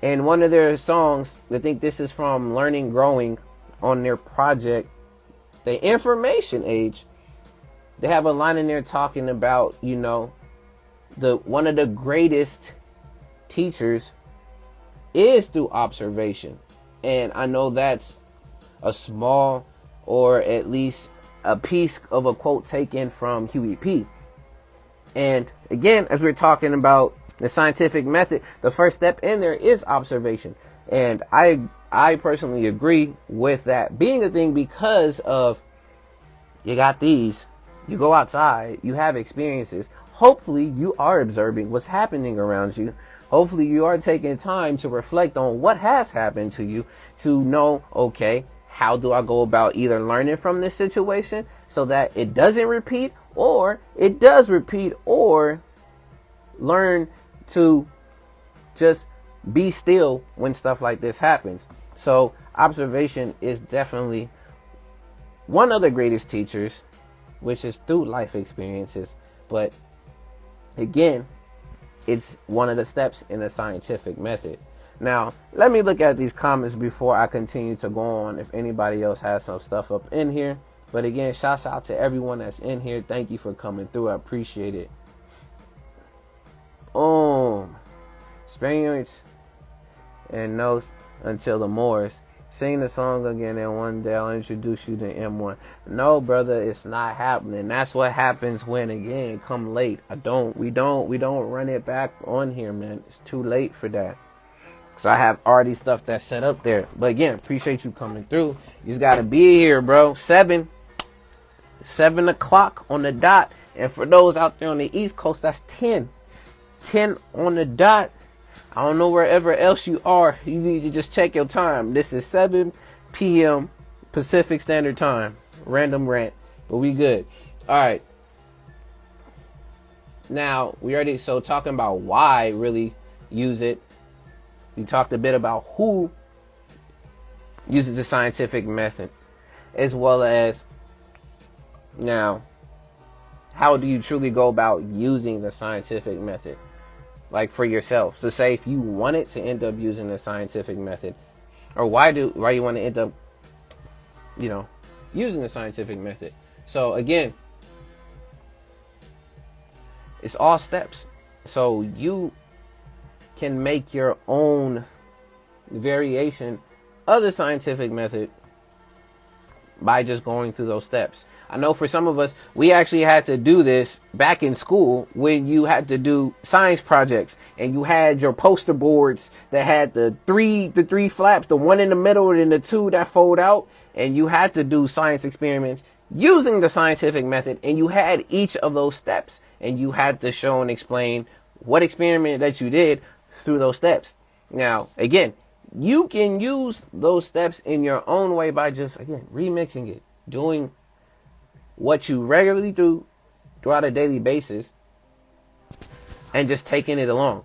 And one of their songs, I think this is from Learning Growing on their project, The Information Age. They have a line in there talking about, the one of the greatest teachers is through observation. And I know that's a small, or at least a piece of a quote taken from Huey P. And again, as we're talking about the scientific method, the first step in there is observation. And I personally agree with that being a thing, because of, you got these, you go outside, you have experiences. Hopefully you are observing what's happening around you. Hopefully you are taking time to reflect on what has happened to you, to know, okay, how do I go about either learning from this situation so that it doesn't repeat, or it does repeat, or learn to just be still when stuff like this happens. So observation is definitely one of the greatest teachers, which is through life experiences. But again, it's one of the steps in the scientific method. Now, let me look at these comments before I continue to go on, if anybody else has some stuff up in here. But again, shouts out to everyone that's in here. Thank you for coming through. I appreciate it. Spaniards and notes until the Moors. Sing the song again, and one day I'll introduce you to M1. No, brother, it's not happening. That's what happens when, again, come late. We don't run it back on here, man. It's too late for that. So I have already stuff that's set up there. But again, appreciate you coming through. You just gotta be here, bro. 7 o'clock on the dot. And for those out there on the East Coast, that's 10 on the dot. I don't know wherever else you are. You need to just check your time. This is 7 p.m. Pacific Standard Time. Random rant. But we good. All right. Now, talking about why really use it. We talked a bit about who uses the scientific method, as well as, now, how do you truly go about using the scientific method? Like for yourself. So say if you wanted to end up using the scientific method, or why you want to end up, using the scientific method. So again, it's all steps. So you can make your own variation of the scientific method by just going through those steps. I know for some of us, we actually had to do this back in school when you had to do science projects, and you had your poster boards that had the three flaps, the one in the middle and the two that fold out, and you had to do science experiments using the scientific method, and you had each of those steps, and you had to show and explain what experiment that you did through those steps. Now, again, you can use those steps in your own way by just, again, remixing it, doing what you regularly do throughout a daily basis, and just taking it along.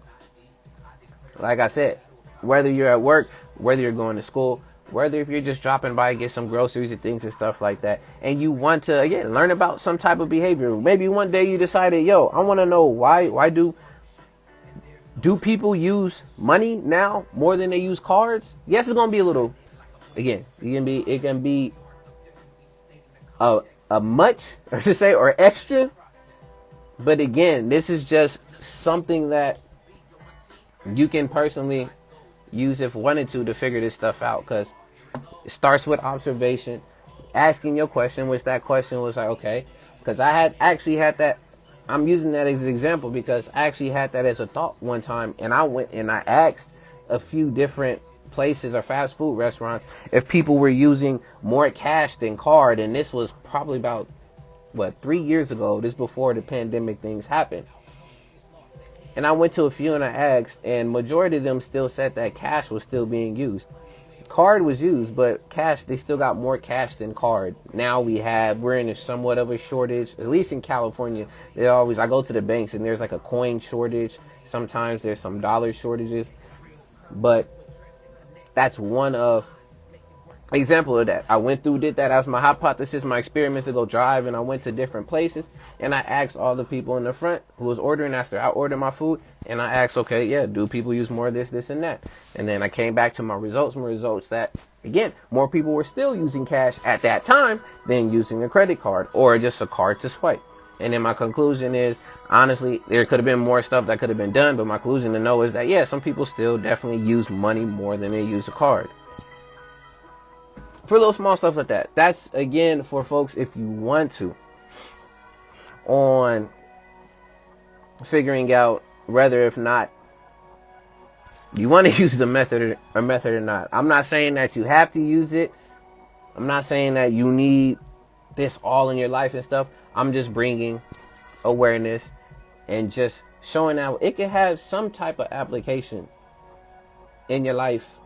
Like I said, whether you're at work, whether you're going to school, whether if you're just dropping by, get some groceries and things and stuff like that, and you want to, again, learn about some type of behavior. Maybe one day you decided, I want to know why do people use money now more than they use cards? Yes, it's going to be a little, again, it can be a much, I should say, or extra. But again, this is just something that you can personally use if wanted to figure this stuff out, because it starts with observation, asking your question, which that question was like, okay, because I had actually had that. I'm using that as an example because I actually had that as a thought one time, and I went and I asked a few different places or fast food restaurants if people were using more cash than card, and this was probably about 3 years ago. This before the pandemic things happened. And I went to a few and I asked, and majority of them still said that cash was still being used. Card was used, but cash, they still got more cash than card. Now we're in a somewhat of a shortage, at least in California. I go to the banks and there's like a coin shortage. Sometimes there's some dollar shortages, but that's one of example of that. I went through, did that as my hypothesis, my experiments to go drive, and I went to different places, and I asked all the people in the front who was ordering after I ordered my food, and I asked, okay, yeah, do people use more of this, and that? And then I came back to my results that, again, more people were still using cash at that time than using a credit card or just a card to swipe. And then my conclusion is, honestly, there could have been more stuff that could have been done, but my conclusion to know is that, yeah, some people still definitely use money more than they use a card. For little small stuff like that. That's, again, for folks, if you want to, on figuring out whether if not you want to use the method or not. I'm not saying that you have to use it. I'm not saying that you need this all in your life and stuff. I'm just bringing awareness and just showing out it can have some type of application in your life,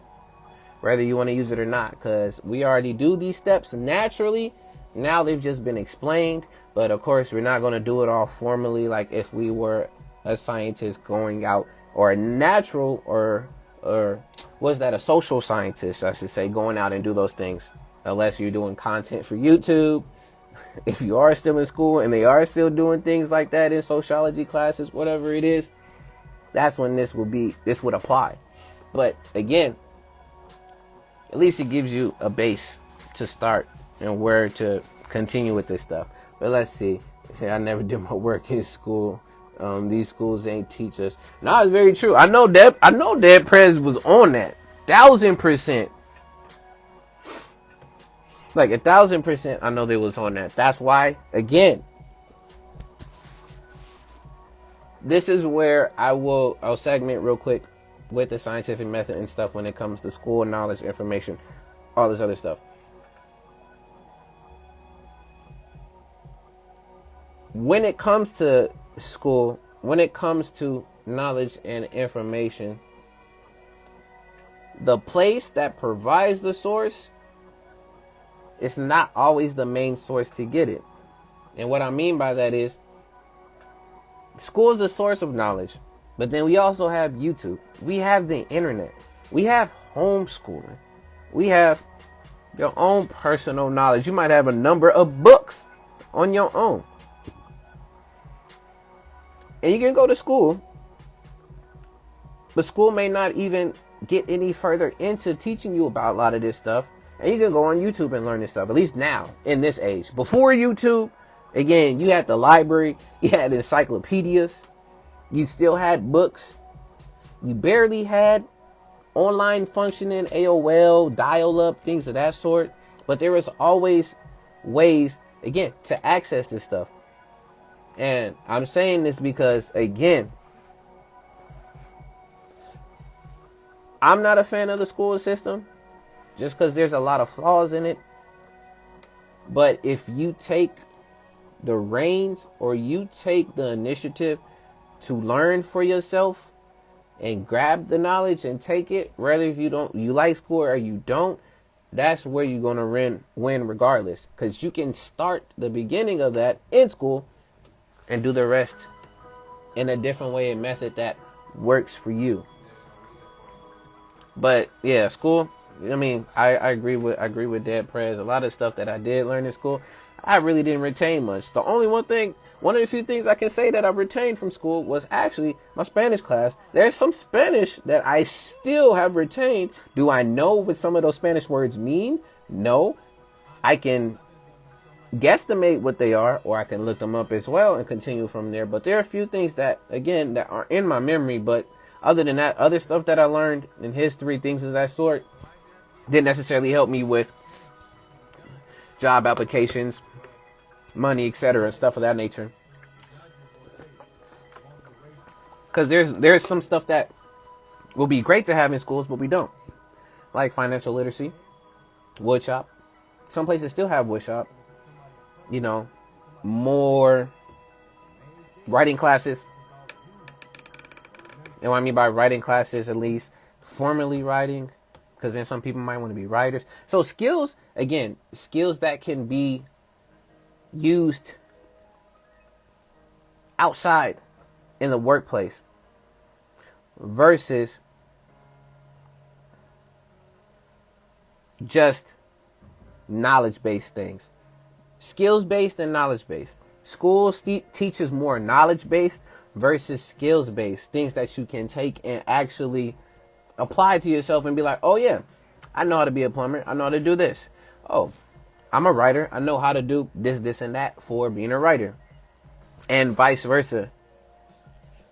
whether you want to use it or not, because we already do these steps naturally. Now they've just been explained, but of course we're not going to do it all formally like if we were a scientist going out, or a natural, or was that a social scientist, I should say, going out and do those things, unless you're doing content for YouTube. If you are still in school and they are still doing things like that in sociology classes, whatever it is, that's when this would apply. But again, at least it gives you a base to start and where to continue with this stuff. But let's see. Say I never did my work in school. These schools ain't teach us. No, it's very true. I know A.D.V.I.S. was on that 1,000%. Like 1,000%. I know they was on that. That's why, again, this is where I'll segment real quick with the scientific method and stuff when it comes to school knowledge, information, all this other stuff. When it comes to school, when it comes to knowledge and information, the place that provides the source, it's not always the main source to get it. And what I mean by that is, school is the source of knowledge, but then we also have YouTube. We have the internet. We have homeschooling. We have your own personal knowledge. You might have a number of books on your own. And you can go to school, but school may not even get any further into teaching you about a lot of this stuff. And you can go on YouTube and learn this stuff, at least now, in this age. Before YouTube, again, you had the library, you had encyclopedias, you still had books, you barely had online functioning, AOL, dial-up, things of that sort. But there was always ways, again, to access this stuff. And I'm saying this because, again, I'm not a fan of the school system just because there's a lot of flaws in it. But if you take the reins or you take the initiative to learn for yourself and grab the knowledge and take it, whether if you like school or you don't, that's where you're going to win regardless. Because you can start the beginning of that in school and do the rest in a different way and method that works for you. But yeah, school, I mean, I agree with A.D.V.I.S. A lot of stuff that I did learn in school, I really didn't retain much. The only one of the few things I can say that I retained from school was actually my Spanish class. There's some Spanish that I still have retained. Do I know what some of those Spanish words mean? No. I can guesstimate what they are, or I can look them up as well and continue from there. But there are a few things that, again, that are in my memory. But other than that, other stuff that I learned in history, things of that sort, didn't necessarily help me with job applications, money, etc., stuff of that nature. Because there's some stuff that will be great to have in schools, but we don't. Like financial literacy, woodshop. Some places still have woodshop. You know, more writing classes. And what I mean by writing classes, at least formally writing, because then some people might want to be writers. So skills, again, skills that can be used outside in the workplace versus just knowledge-based things. Skills-based and knowledge-based. School teaches more knowledge-based versus skills-based. Things that you can take and actually apply to yourself and be like, oh yeah, I know how to be a plumber. I know how to do this. Oh, I'm a writer. I know how to do this, this, and that for being a writer. And vice versa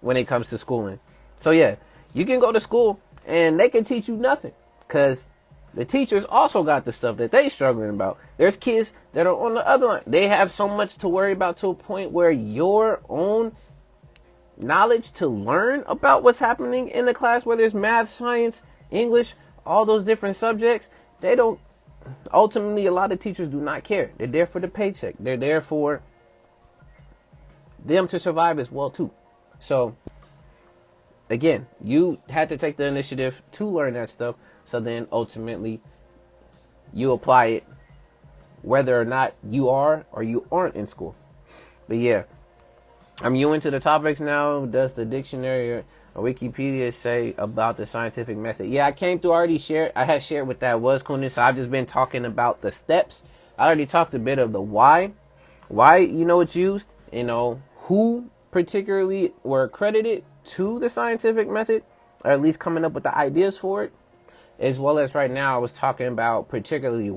when it comes to schooling. So yeah, you can go to school and they can teach you nothing because the teachers also got the stuff that they struggling about. There's kids that are on the other line. They have so much to worry about to a point where your own knowledge to learn about what's happening in the class, whether it's math, science, English, all those different subjects, they don't, ultimately a lot of teachers do not care. They're there for the paycheck. They're there for them to survive as well too. So again, you had to take the initiative to learn that stuff. So then ultimately you apply it whether or not you are or you aren't in school. But yeah, I'm you into the topics now. Does the dictionary or Wikipedia say about the scientific method? Yeah, I came through, I had shared what that was, Kundan. So I've just been talking about the steps. I already talked a bit of the why it's used, who particularly were accredited to the scientific method, or at least coming up with the ideas for it, as well as right now I was talking about particularly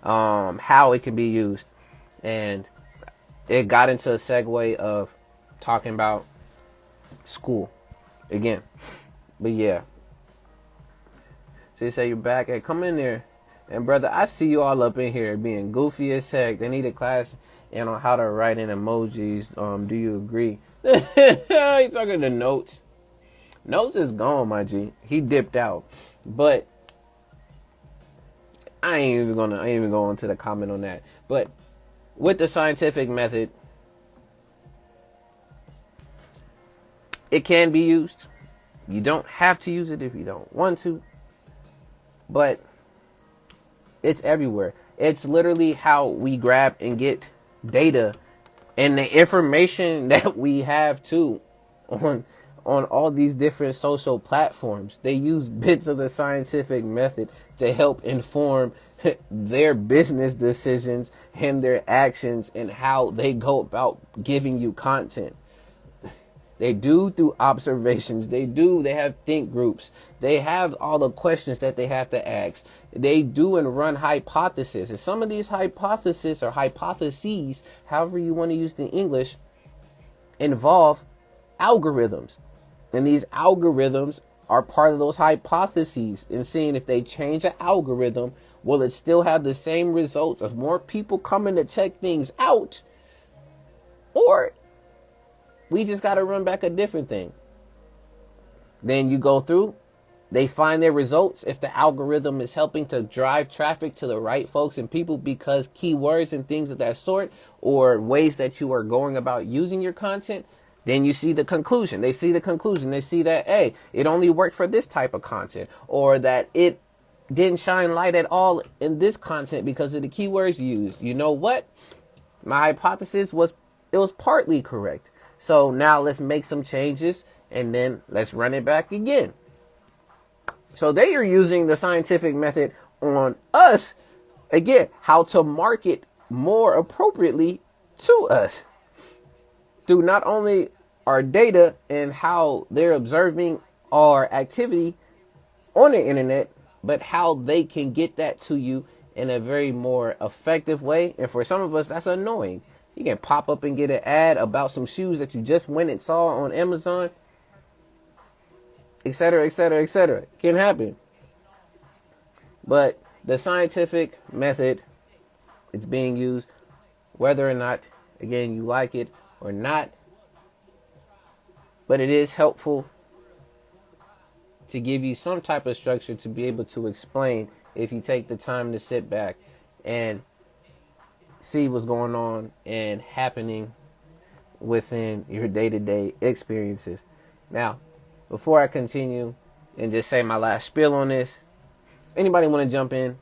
how it can be used, and it got into a segue of talking about school again. But yeah, so you say you're back. Hey, come in there, and brother, I see you all up in here being goofy as heck. They need a class on how to write in emojis. Do you agree? You talking to Notes? Notes is gone, my G. He dipped out. But I ain't even going to the comment on that. But with the scientific method, it can be used. You don't have to use it if you don't want to. But it's everywhere. It's literally how we grab and get data and the information that we have too on all these different social platforms. They use bits of the scientific method to help inform their business decisions and their actions and how they go about giving you content. They do through observations. They have think groups. They have all the questions that they have to ask. They do and run hypotheses. And some of these hypotheses or hypotheses, however you want to use the English, involve algorithms. And these algorithms are part of those hypotheses, and seeing if they change an algorithm, will it still have the same results of more people coming to check things out? Or we just got to run back a different thing. Then you go through, they find their results. If the algorithm is helping to drive traffic to the right folks and people because keywords and things of that sort, or ways that you are going about using your content, then you see the conclusion. They see the conclusion. They see that, hey, it only worked for this type of content, or that it didn't shine light at all in this content because of the keywords used. You know what? My hypothesis was partly correct. So now let's make some changes and then let's run it back again. So they are using the scientific method on us, again, how to market more appropriately to us through not only our data and how they're observing our activity on the internet, but how they can get that to you in a very more effective way. And for some of us, that's annoying. You can pop up and get an ad about some shoes that you just went and saw on Amazon, etc., etc., etc. Can happen. But the scientific method, it's being used, whether or not, again, you like it or not. But it is helpful to give you some type of structure to be able to explain if you take the time to sit back and see what's going on and happening within your day-to-day experiences. Now, before I continue and just say my last spiel on this, anybody want to jump in?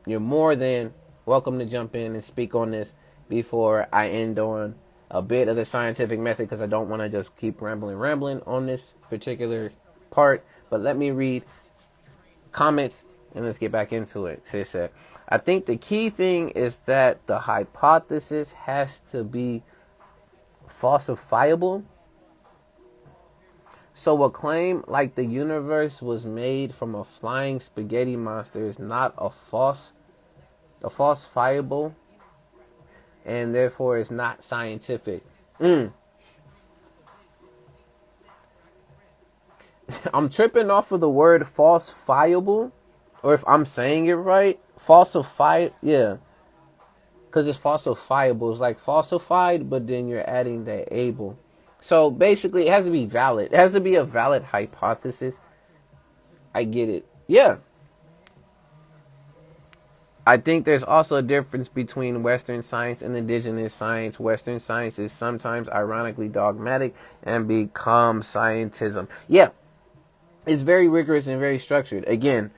You're more than welcome to jump in and speak on this before I end on a bit of the scientific method, because I don't want to just keep rambling on this particular part. But let me read comments And let's get back into it. So it said, I think the key thing is that the hypothesis has to be falsifiable. So a claim like the universe was made from a flying spaghetti monster is not a falsifiable, and therefore is not scientific. I'm tripping off of the word falsifiable, or if I'm saying it right, falsify. Yeah, because it's falsifiable. It's like falsified, but then you're adding the able. So basically, it has to be valid. It has to be a valid hypothesis. I get it. Yeah. I think there's also a difference between Western science and indigenous science. Western science is sometimes ironically dogmatic and becomes scientism. Yeah, it's very rigorous and very structured. Again,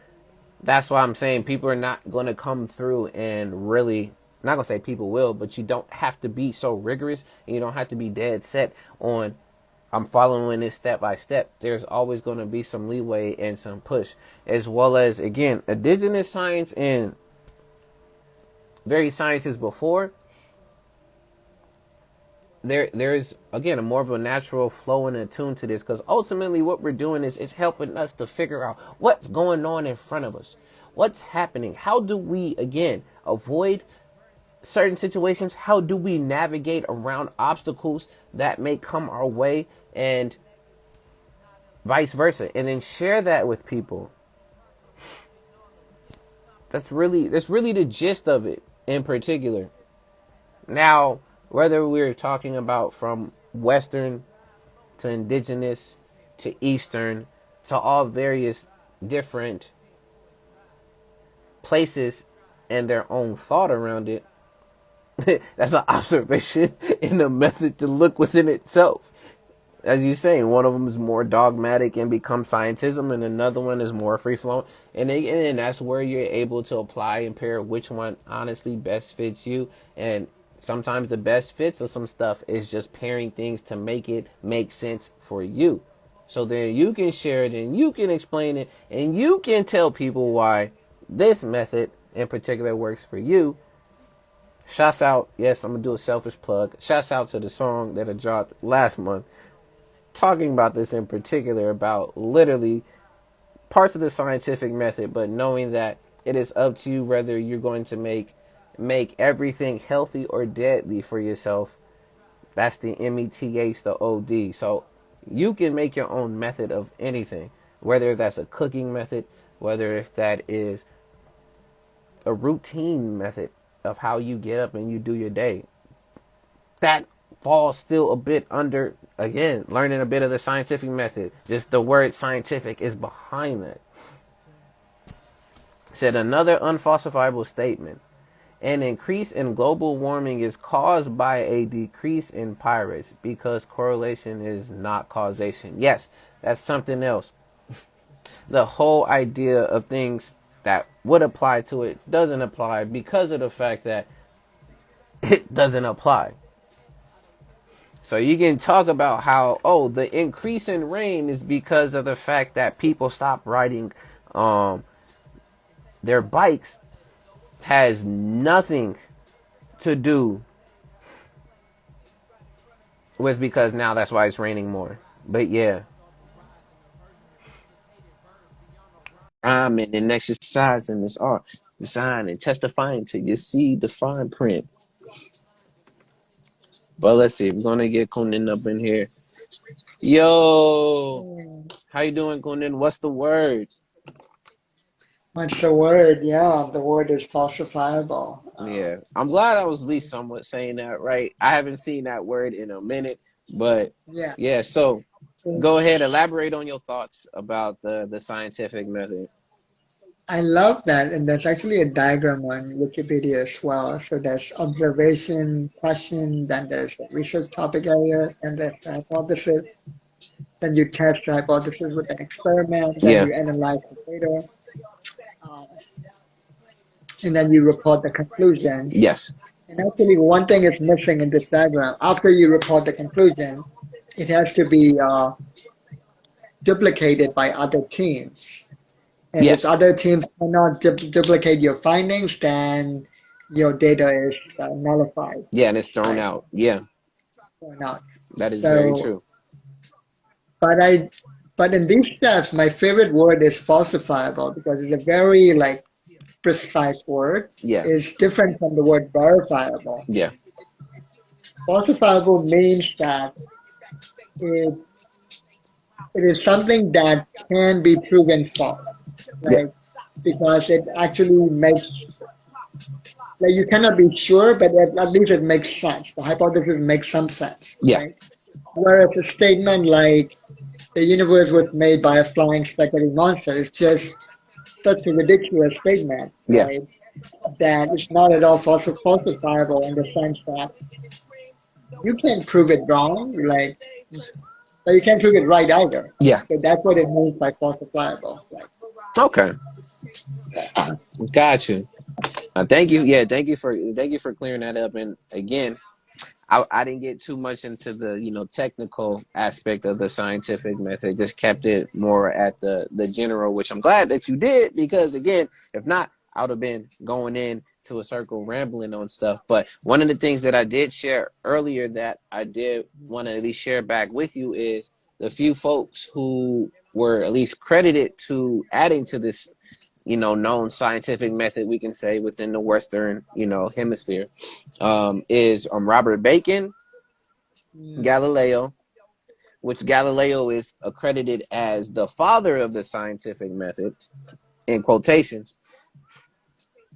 that's why I'm saying people are not going to come through and really, I'm not going to say people will, but you don't have to be so rigorous and you don't have to be dead set on, I'm following this step by step. There's always going to be some leeway and some push, as well as, again, indigenous science and various sciences before. There's again a more of a natural flow and attune to this, because ultimately what we're doing is it's helping us to figure out what's going on in front of us, what's happening, how do we again avoid certain situations, how do we navigate around obstacles that may come our way, and vice versa, and then share that with people. That's really the gist of it in particular. Now, whether we're talking about from Western to indigenous to Eastern to all various different places and their own thought around it, that's an observation and a method to look within itself. As you're saying, one of them is more dogmatic and becomes scientism, and another one is more free flowing. And that's where you're able to apply and pair which one honestly best fits you. And sometimes the best fits of some stuff is just pairing things to make it make sense for you. So then you can share it and you can explain it and you can tell people why this method in particular works for you. Shouts out, yes, I'm going to do a selfish plug. Shouts out to the song that I dropped last month, talking about this in particular, about literally parts of the scientific method, but knowing that it is up to you whether you're going to make everything healthy or deadly for yourself. That's the METH, the OD. So you can make your own method of anything, whether that's a cooking method, whether if that is a routine method of how you get up and you do your day. That falls still a bit under, again, learning a bit of the scientific method. Just the word scientific is behind that. Said another unfalsifiable statement. An increase in global warming is caused by a decrease in pirates because correlation is not causation. Yes, that's something else. The whole idea of things that would apply to it doesn't apply because of the fact that it doesn't apply. So you can talk about how, oh, the increase in rain is because of the fact that people stop riding their bikes, has nothing to do with, because now that's why it's raining more. But yeah, I'm in an exercise in this art, design and testifying to you see the fine print. But let's see, we're gonna get Kundan up in here. Yo, Mm. how you doing, Kundan? What's the word? What's the word? Yeah, the word is falsifiable. Yeah, I'm glad I was at least somewhat saying that right. I haven't seen that word in a minute, but Yeah, yeah. So go ahead, it's, elaborate on your thoughts about the scientific method. I love that. And there's actually a diagram on Wikipedia as well. So there's observation, question, then there's a research topic area, and there's the hypothesis. Then you test the hypothesis with an experiment, then Yeah. you analyze the data, um, and then you report the conclusions. Yes. And actually, one thing is missing in this diagram. After you report the conclusion, it has to be duplicated by other teams. And if Yes. other teams cannot duplicate your findings, then your data is nullified, Yeah, and it's thrown right? out. Yeah, Or not. that is very So, true. but I, but in these steps, my favorite word is falsifiable because it's a very like precise word. Yeah. It's different from the word verifiable. Yeah. Falsifiable means that it, it is something that can be proven false, Yeah. right? Because it actually makes, like, you cannot be sure, but at least it makes sense. The hypothesis makes some sense, Yeah. right? Whereas a statement like the universe was made by a flying spaghetti monster is just such a ridiculous statement, Yeah. right? That it's not at all falsifiable in the sense that you can prove it wrong, like, but you can't prove it right either. Yeah. So that's what it means by falsifiable. Like, Okay. yeah, Got you. Thank you. Yeah, thank you for clearing that up. And again, I didn't get too much into the technical aspect of the scientific method. Just kept it more at the general, which I'm glad that you did because again, if not, I would have been going in to a circle rambling on stuff. But one of the things that I did share earlier that I did want to at least share back with you is the few folks who were at least credited to adding to this known scientific method we can say within the Western hemisphere is Robert Bacon, mm, Galileo, which Galileo is accredited as the father of the scientific method in quotations,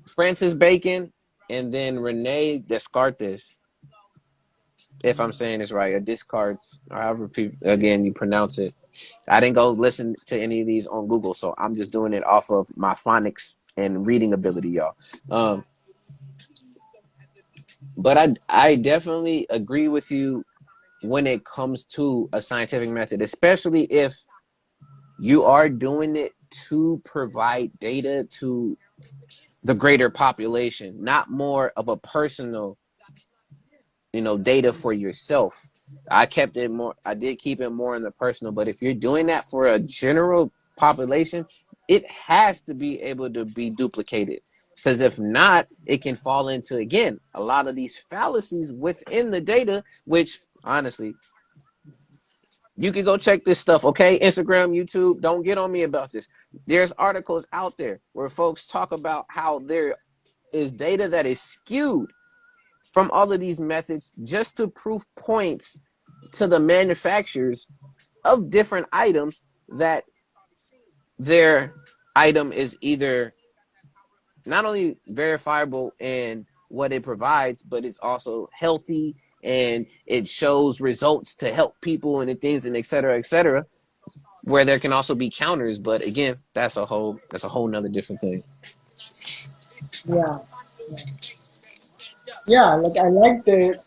Francis Bacon, and then Rene Descartes, if I'm saying this right, or Descartes, or however again you pronounce it. I didn't go listen to any of these on Google, so I'm just doing it off of my phonics and reading ability, y'all. But I definitely agree with you when it comes to a scientific method, especially if you are doing it to provide data to the greater population, not more of a personal, data for yourself. I did keep it more in the personal, but if you're doing that for a general population, it has to be able to be duplicated. Because if not, it can fall into, again, a lot of these fallacies within the data, which honestly, you can go check this stuff, okay? Instagram, YouTube, don't get on me about this. There's articles out there where folks talk about how there is data that is skewed from all of these methods just to prove points to the manufacturers of different items that their item is either not only verifiable in what it provides, but it's also healthy and it shows results to help people and the things and et cetera, et cetera. Where there can also be counters, but again, that's a whole nother different thing. yeah, yeah. Yeah, like I like the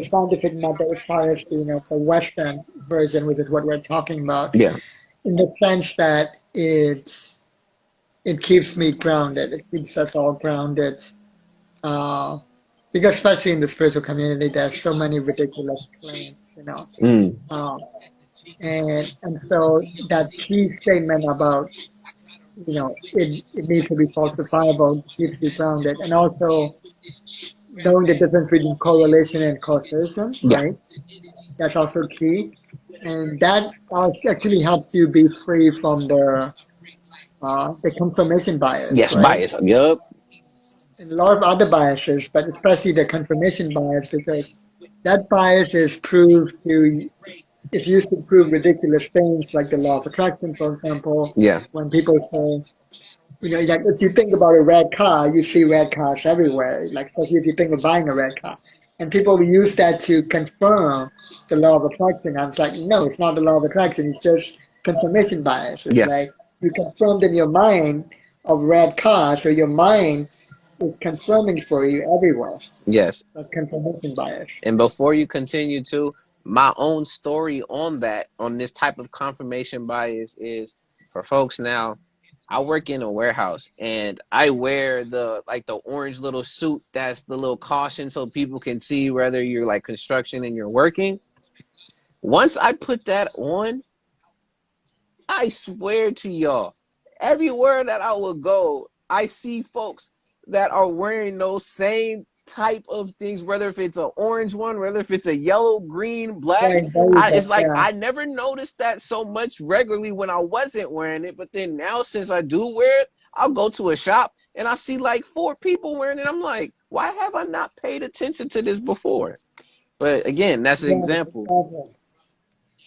scientific method as far as the Western version, which is what we're talking about, Yeah, in the sense that it keeps me grounded. It keeps us all grounded. Uh, because especially in the spiritual community, there's so many ridiculous claims. mm. Um, and so that key statement about it needs to be falsifiable keeps you grounded, and also knowing the difference between correlation and causation, Yeah, right? That's also key, and that actually helps you be free from the confirmation bias, yes, right? bias. Yup. And a lot of other biases, but especially the confirmation bias, because that bias is used to prove ridiculous things like the law of attraction, for example, Yeah, when people say, like if you think about a red car, you see red cars everywhere. Like especially if you think of buying a red car, and people use that to confirm the law of attraction. I was like, no, it's not the law of attraction. It's just confirmation bias. It's yeah, like you confirmed in your mind of red cars, so your mind is confirming for you everywhere. yes. That's confirmation bias. And before you continue to, my own story on that, on this type of confirmation bias is for folks now. I work in a warehouse and I wear the orange little suit that's the little caution so people can see whether you're like construction and you're working. Once I put that on, I swear to y'all, everywhere that I would go, I see folks that are wearing those same type of things, whether if it's an orange one, whether if it's a yellow, green, black. Right, there you It's go. like Yeah, I never noticed that so much regularly when I wasn't wearing it, but then now since I do wear it, I'll go to a shop and I see like four people wearing it. I'm like, why have I not paid attention to this before? But again, that's an right, example. exactly.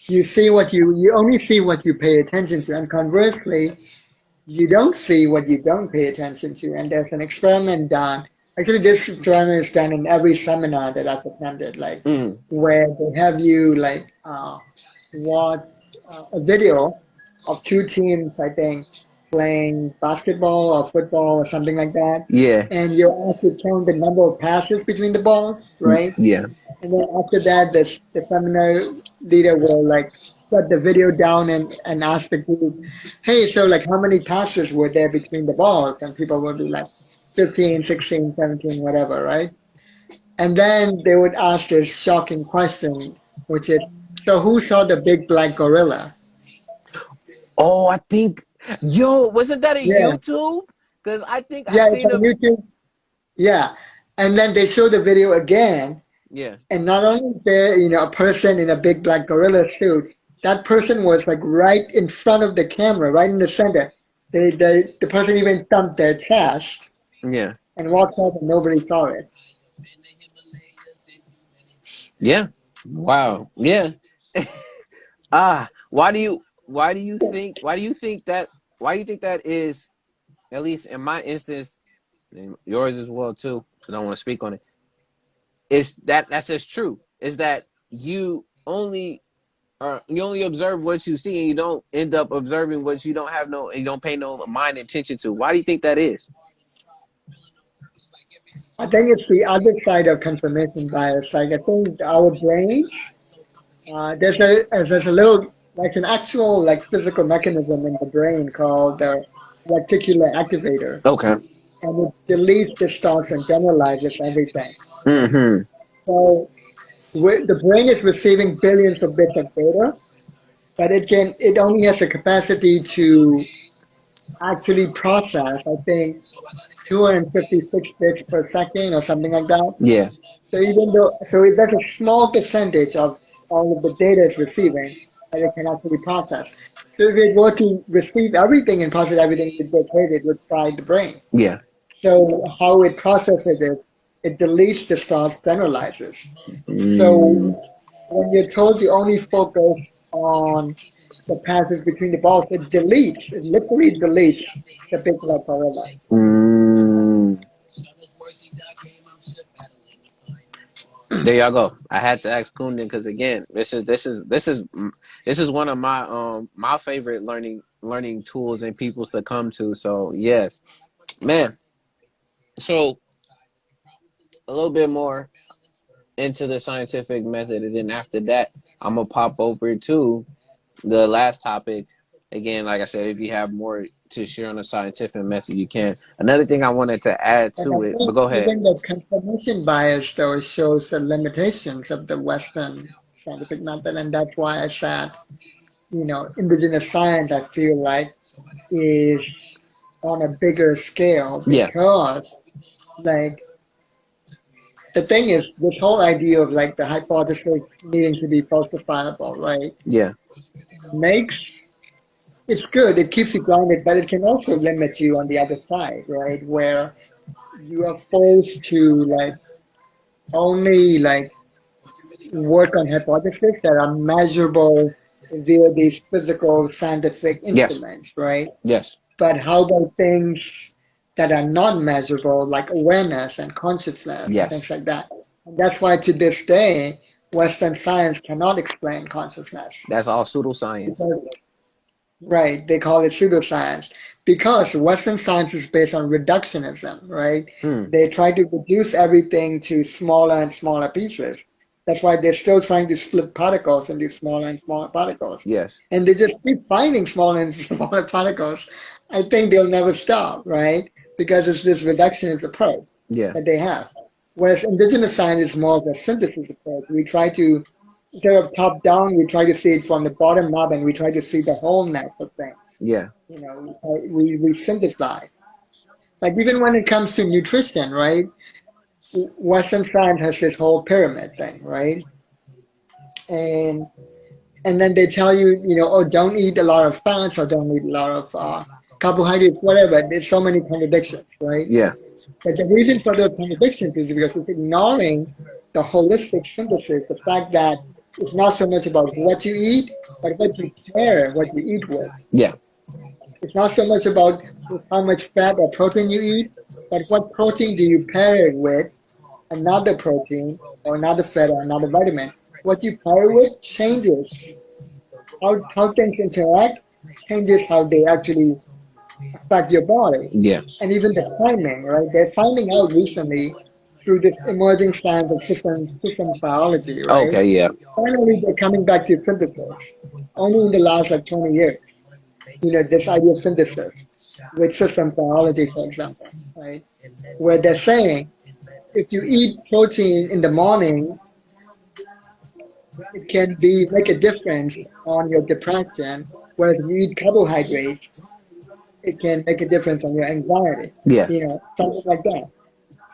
You only see what you pay attention to, and conversely, you don't see what you don't pay attention to. And there's an experiment done. Actually, this experiment is done in every seminar that I've attended, like Mm, where they have you like watch a video of two teams, I think, playing basketball or football or something like that, yeah, and you're asked to count the number of passes between the balls, right? yeah, And then after that, the seminar leader will like shut the video down and ask the group, hey, so like how many passes were there between the balls? And people will be like 15, 16, 17, whatever, right? And then they would ask this shocking question, which is, so who saw the big black gorilla? Oh, I think, yo, wasn't that a Yeah, YouTube? Because I think I yeah, it's seen on a, YouTube. Yeah. And then they show the video again. yeah, And not only is there, a person in a big black gorilla suit, that person was like right in front of the camera, right in the center. The person even thumped their chest yeah, and walked out and nobody saw it. yeah. Wow, yeah. Why do you think that is, at least in my instance, and yours as well too, I don't want to speak on it, is that's just true. Is that you only observe what you see and you don't end up observing what you don't pay no mind attention to. Why do you think that is? I think it's the other side of confirmation bias. Like I think our brains, there's a little, like an actual like physical mechanism in the brain called the reticular activator, Okay. and it deletes, distorts, and generalizes everything. Mm-hmm. So the brain is receiving billions of bits of data, but it only has the capacity to actually process, I think, 256 bits per second or something like that. Yeah. So that's a small percentage of all of the data it's receiving that it can actually process. So if it were to receive everything and process everything it did, it would fry the brain. Yeah. So how it processes is it deletes the starts, generalizes. Mm, So when you're told you only focus on the passes between the balls, it literally deletes the big red gorilla. mm. There y'all go. I had to ask Kundan because again, this is one of my favorite learning tools and peoples to come to. So yes, man. So a little bit more into the scientific method, and then after that, I'm gonna pop over to the last topic. Again, like I said, if you have more to share on the scientific method, you can. Another thing I wanted to add And I to it, but think go ahead. even the confirmation bias, though, shows the limitations of the Western scientific method. And that's why I said, indigenous science, I feel like, is on a bigger scale Yeah, because, like, the thing is, this whole idea of like the hypothesis needing to be falsifiable, right, yeah, makes it's good. It keeps you grounded, but it can also limit you on the other side, right, where you are forced to like only like work on hypotheses that are measurable via these physical scientific yes, instruments, right? yes, But how about things that are not measurable, like awareness and consciousness and things yes. like that? And that's why to this day, Western science cannot explain consciousness That's all pseudoscience. because right, they call it pseudoscience because Western science is based on reductionism, right? Hmm. They try to reduce everything to smaller and smaller pieces. That's why they're still trying to split particles into smaller and smaller particles. Yes. And they just keep finding smaller and smaller particles. I think they'll never stop, right? Because it's this reductionist approach Yeah. that they have. Whereas indigenous science is more of a synthesis approach. We try to instead of top down, we try to see it from the bottom up, and we try to see the wholeness of things. Yeah. You know, we synthesize. Like even when it comes to nutrition, right? Western science has this whole pyramid thing, right? And and then they tell you, you know, oh, don't eat a lot of fats or don't eat a lot of carbohydrates, whatever. There's so many contradictions, right? Yeah. But the reason for those contradictions is because it's ignoring the holistic synthesis, the fact that it's not so much about what you eat, but what you pair what you eat with. Yeah. It's not so much about how much fat or protein you eat, but what protein do you pair it with another protein or another fat or another vitamin. What you pair it with changes how things interact, changes how they actually affect your body. Yeah. And even the timing, right? They're finding out recently through this emerging science of systems biology, right? Okay. Yeah. Finally, they're coming back to synthesis. Only in the last like 20 years, you know, this idea of synthesis with systems biology, for example, right? Where they're saying if you eat protein in the morning, it can be make a difference on your depression, whereas if you eat carbohydrates, it can make a difference on your anxiety, Yeah. you know, something like that.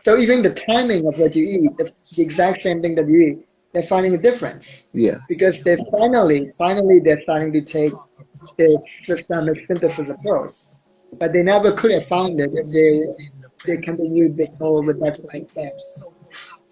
So even the timing of what you eat, the exact same thing that you eat, they're finding a difference Yeah. because they finally, they're starting to take this systemic synthesis approach. But they never could have found it if they continued this whole reductionist thing.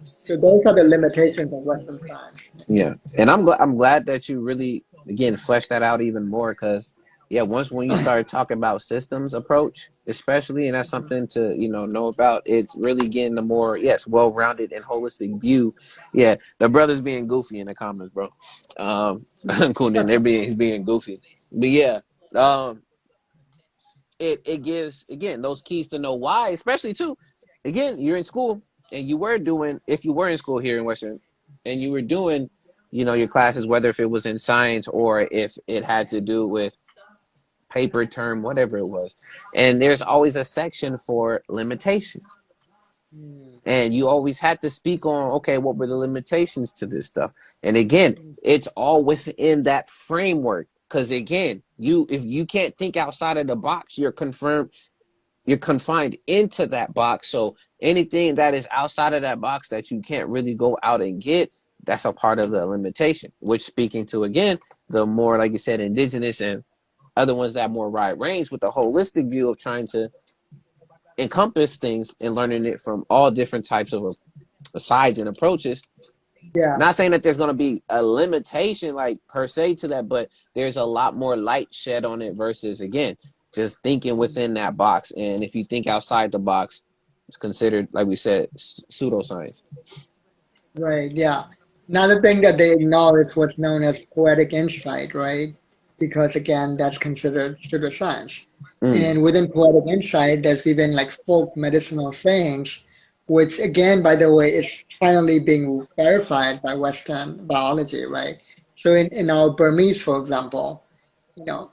So those are the limitations of Western science. Yeah, and I'm glad that you really again fleshed that out even more because yeah, once when you start talking about systems approach, especially, and that's something to know about, it's really getting the more well rounded and holistic view. Yeah, the brothers being goofy in the comments, bro. Kundan, he's being goofy, but yeah, um, it gives again those keys to know why, especially too. Again, you're in school and you were doing if you were in school here in Western, and you were doing, your classes, whether if it was in science or if it had to do with paper term, whatever it was, and there's always a section for limitations. Mm, And you always had to speak on, okay, what were the limitations to this stuff? And again, it's all within that framework. Because again, if you can't think outside of the box, you're confined into that box. So anything that is outside of that box that you can't really go out and get, that's a part of the limitation. Which, speaking to again, the more, like you said, indigenous and other ones that are more wide range with the holistic view of trying to encompass things and learning it from all different types of sides and approaches. yeah, Not saying that there's going to be a limitation like per se to that, but there's a lot more light shed on it versus again just thinking within that box. And if you think outside the box, it's considered, like we said, pseudoscience. right, yeah. Another thing that they ignore is what's known as poetic insight, right? Because again, that's considered pseudoscience. Mm. And within poetic insight, there's even like folk medicinal sayings, which again, by the way, is finally being verified by Western biology, right? So in our Burmese, for example, you know,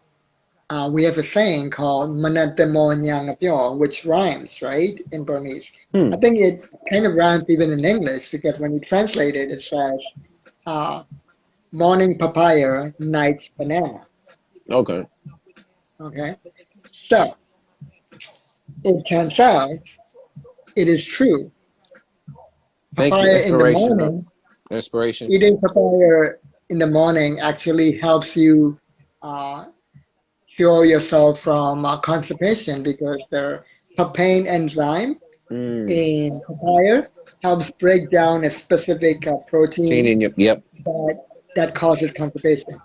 we have a saying called Manatemo Nyangapyo, which rhymes, right, in Burmese. I Hmm. think it kind of rhymes even in English because when you translate it, it says uh, morning papaya, night banana. Okay. Okay, so it turns out it is true. Thank you. Papaya in the Inspiration, huh? morning, Inspiration. eating papaya in the morning actually helps you uh, cure yourself from constipation because the papain enzyme Mm. in papaya helps break down a specific Seen protein in your, yep. that that causes constipation.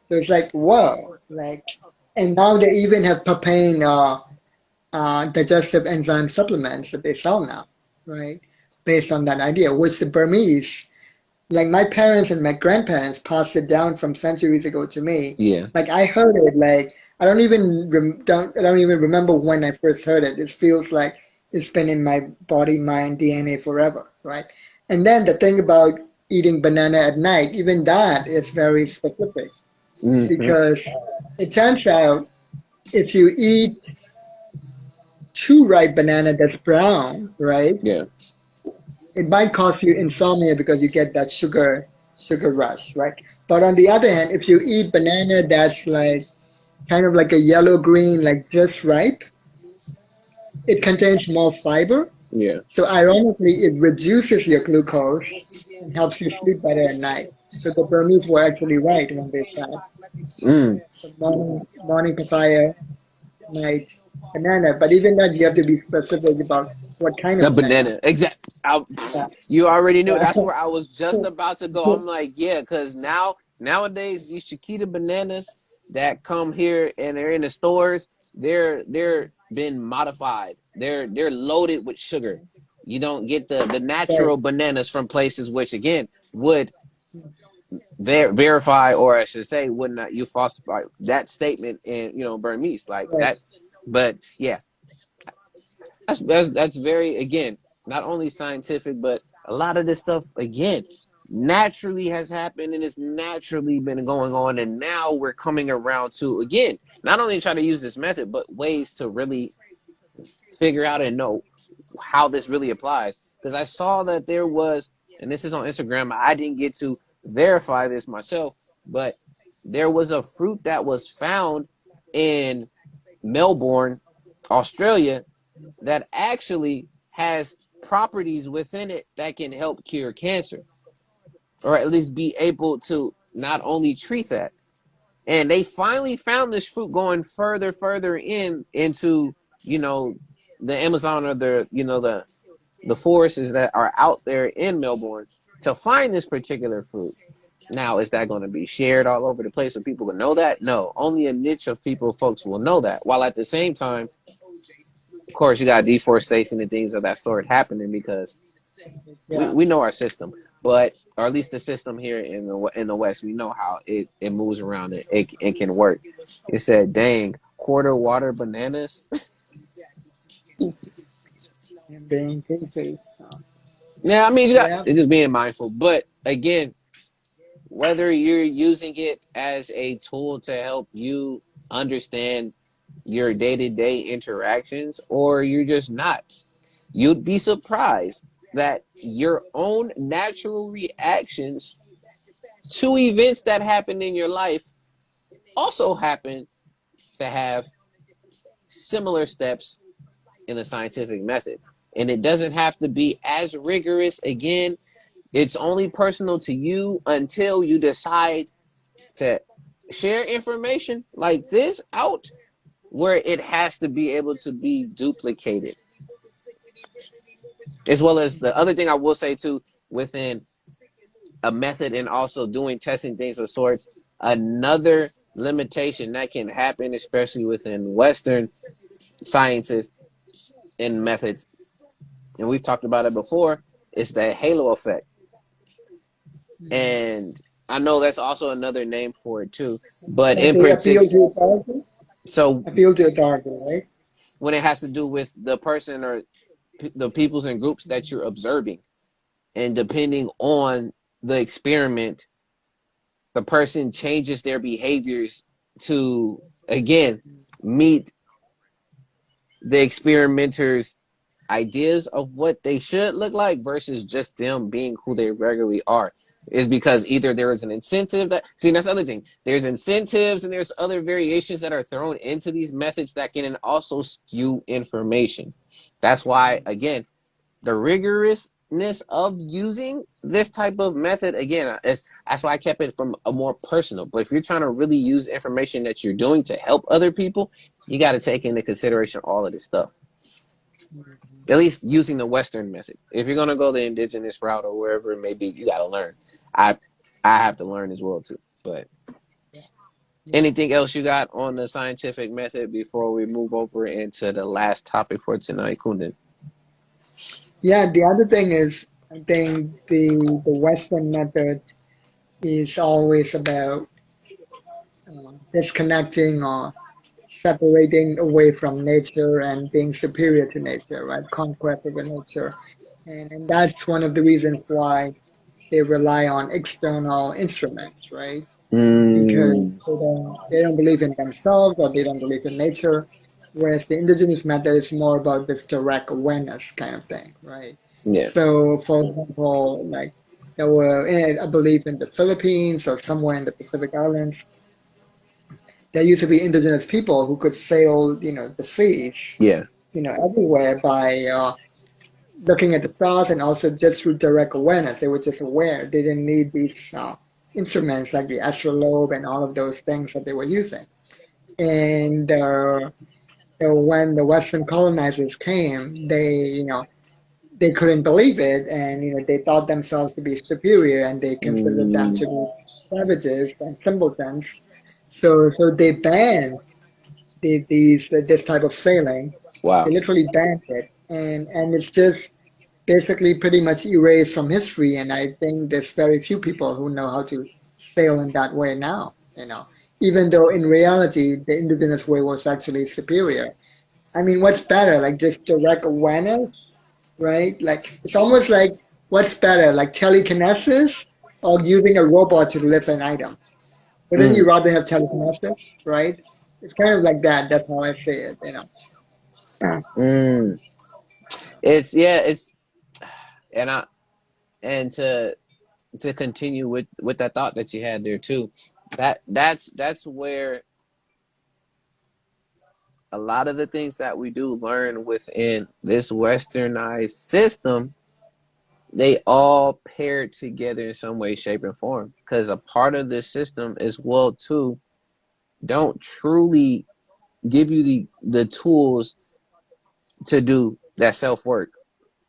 So it's like, whoa, like, and now they even have papain digestive enzyme supplements that they sell now, right? Based on that idea, which the Burmese, like my parents and my grandparents, passed it down from centuries ago to me. Yeah. Like I heard it, like I don't even remember when I first heard it. It feels like it's been in my body, mind, DNA forever, right? And then the thing about eating banana at night, even that is very specific Mm-hmm. because it turns out if you eat too ripe banana that's brown, right, Yeah. it might cause you insomnia because you get that sugar sugar rush, right? But on the other hand, if you eat banana that's like kind of like a yellow green, like just ripe, it contains more fiber. Yeah. So ironically, it reduces your glucose and helps you sleep better at night. So the Burmese were actually right when they said Mm. the morning papaya, night banana. But even that, you have to be specific about what kind The of banana. banana, exact. Yeah, You already knew. yeah, That's where I was just about to go. I'm like, yeah, because nowadays these Chiquita bananas that come here and they're in the stores, they're been modified. They're loaded with sugar. You don't get the right. natural bananas from places which again would verify, or I should say, would not you falsify that statement in Burmese like Right. that. But yeah, that's very again not only scientific, but a lot of this stuff again naturally has happened and it's naturally been going on, and now we're coming around to again not only try to use this method, but ways to really figure out and know how this really applies. Because I saw that there was, and this is on Instagram, I didn't get to verify this myself, but there was a fruit that was found in Melbourne, Australia, that actually has properties within it that can help cure cancer, or at least be able to not only treat that. And they finally found this fruit going further into you know the Amazon, or the forests that are out there in Melbourne to find this particular fruit. Now, is that going to be shared all over the place for people to know that? No, only a niche of people, folks, will know that. While at the same time, of course, you got deforestation and things of that sort happening because Yeah. we know our system, but or at least the system here in the West, we know how it moves around. It can work. It said, "Dang, quarter water bananas." And being toothpaste. Yeah, I mean, you got Yeah. it's just being mindful. But again, whether you're using it as a tool to help you understand your day to day interactions, or you're just not, you'd be surprised that your own natural reactions to events that happen in your life also happen to have similar steps in the scientific method. And it doesn't have to be as rigorous. Again, it's only personal to you until you decide to share information like this out where it has to be able to be duplicated. As well as the other thing I will say too, within a method and also doing testing things of sorts, another limitation that can happen, especially within Western sciences and methods, and we've talked about it before, is the halo effect. Mhm. And I know that's also another name for it too. But Like in they appeal particular, to authority, so appeal to authority, right? when it has to do with the person or the peoples and groups that you're observing, and depending on the experiment, the person changes their behaviors to again meet the experimenters ideas of what they should look like versus just them being who they regularly are, is because either there is an incentive that, see, that's the other thing, there's incentives and there's other variations that are thrown into these methods that can also skew information. That's why again, the rigorousness of using this type of method, again, that's why I kept it from a more personal. But if you're trying to really use information that you're doing to help other people, you got to take into consideration all of this stuff, Mhm. at least using the Western method. If you're gonna go the indigenous route or wherever it may be, you gotta learn. I I have to learn as well too. But Yeah. Yeah. anything else you got on the scientific method before we move over into the last topic for tonight, Kundan? Yeah, the other thing is, I think the Western method is always about disconnecting or separating away from nature and being superior to nature, right? Conquest over nature. And that's one of the reasons why they rely on external instruments, right? Because Mm, they don't believe in themselves or they don't believe in nature. Whereas the indigenous method is more about this direct awareness kind of thing, right? yeah. So, for example, like There were, I believe, in the Philippines or somewhere in the Pacific Islands. There used to be indigenous people who could sail, the seas, Yeah. everywhere by looking at the stars and also just through direct awareness. They were just aware. They didn't need these instruments like the astrolabe and all of those things that they were using. And when the Western colonizers came, they couldn't believe it, and they thought themselves to be superior, and they considered them Mm, to be savages and simpletons. So they banned this type of sailing. They wow. literally banned it, and it's just basically pretty much erased from history. And I think there's very few people who know how to sail in that way now. Even though in reality the indigenous way was actually superior. I mean, what's better? Like just direct awareness, right? Like it's almost like what's better, like telekinesis or using a robot to lift an item? Wouldn't you Mm, rather have telekinesis, right? It's kind of like that. That's how I see it. mm. It's yeah. It's and I and to continue with that thought that you had there too. That's where a lot of the things that we do learn within this westernized system, they all pair together in some way, shape, and form. Because a part of this system as well too don't truly give you the tools to do that self work.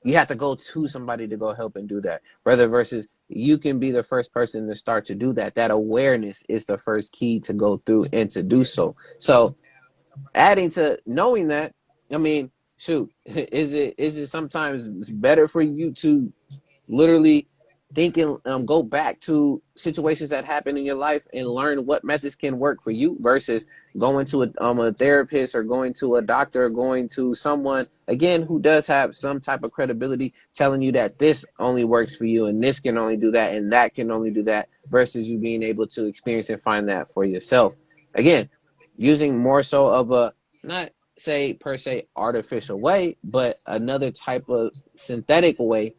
You have to go to somebody to go help and do that. Brother versus you can be the first person to start to do that. That awareness is the first key to go through and to do so. So adding to knowing that, I mean, shoot, is it sometimes better for you to literally think and go back to situations that happen in your life and learn what methods can work for you versus going to a therapist or going to a doctor or going to someone again who does have some type of credibility telling you that this only works for you and this can only do that and that can only do that versus you being able to experience and find that for yourself again using more so of a not say per se artificial way but another type of synthetic way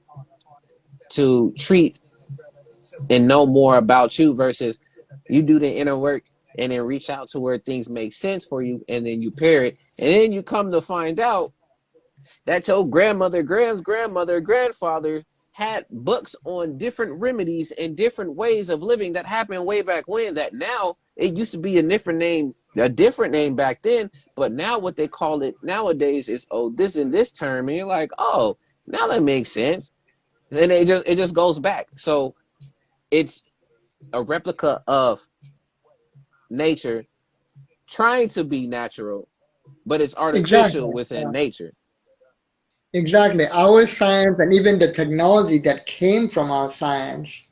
to treat and know more about you versus you do the inner work and then reach out to where things make sense for you and then you pair it and then you come to find out that your grandmother grandmother grandfather had books on different remedies and different ways of living that happened way back when that now it used to be a different name back then but now what they call it nowadays is oh this and this term and you're like oh now that makes sense and it just goes back so it's a replica of nature trying to be natural, but it's artificial Exactly. within Yeah. nature. Exactly. Our science and even the technology that came from our science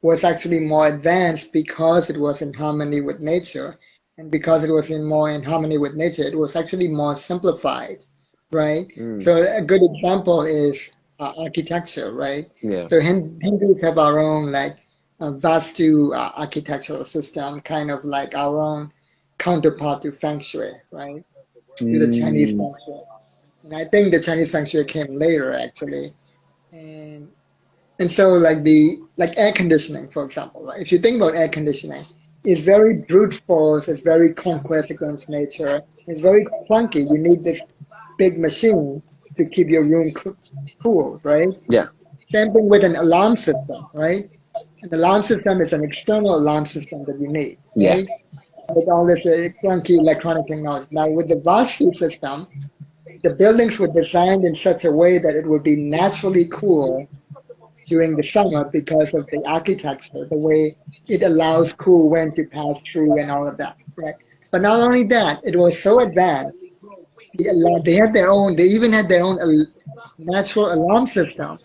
was actually more advanced because it was in harmony with nature. And because it was more in harmony with nature, it was actually more simplified, right? Mm, So a good example is architecture, right? yeah. So Hindus have our own like Vastu architectural system, kind of like our own counterpart to Feng Shui, right? To the Chinese Mm, Feng Shui. And I think the Chinese Feng Shui came later actually. And and so like air conditioning, for example, right? If you think about air conditioning, it's very brute force, it's very conquest against nature, it's very clunky. You need this big machine to keep your room cool, right? yeah. Same thing with an alarm system, right? An alarm system is an external alarm system that you need, Yeah. right? With all this clunky electronic technology. Now with the Vastu system, the buildings were designed in such a way that it would be naturally cool during the summer because of the architecture, the way it allows cool wind to pass through and all of that, right? But not only that, it was so advanced. They even had their own natural alarm system,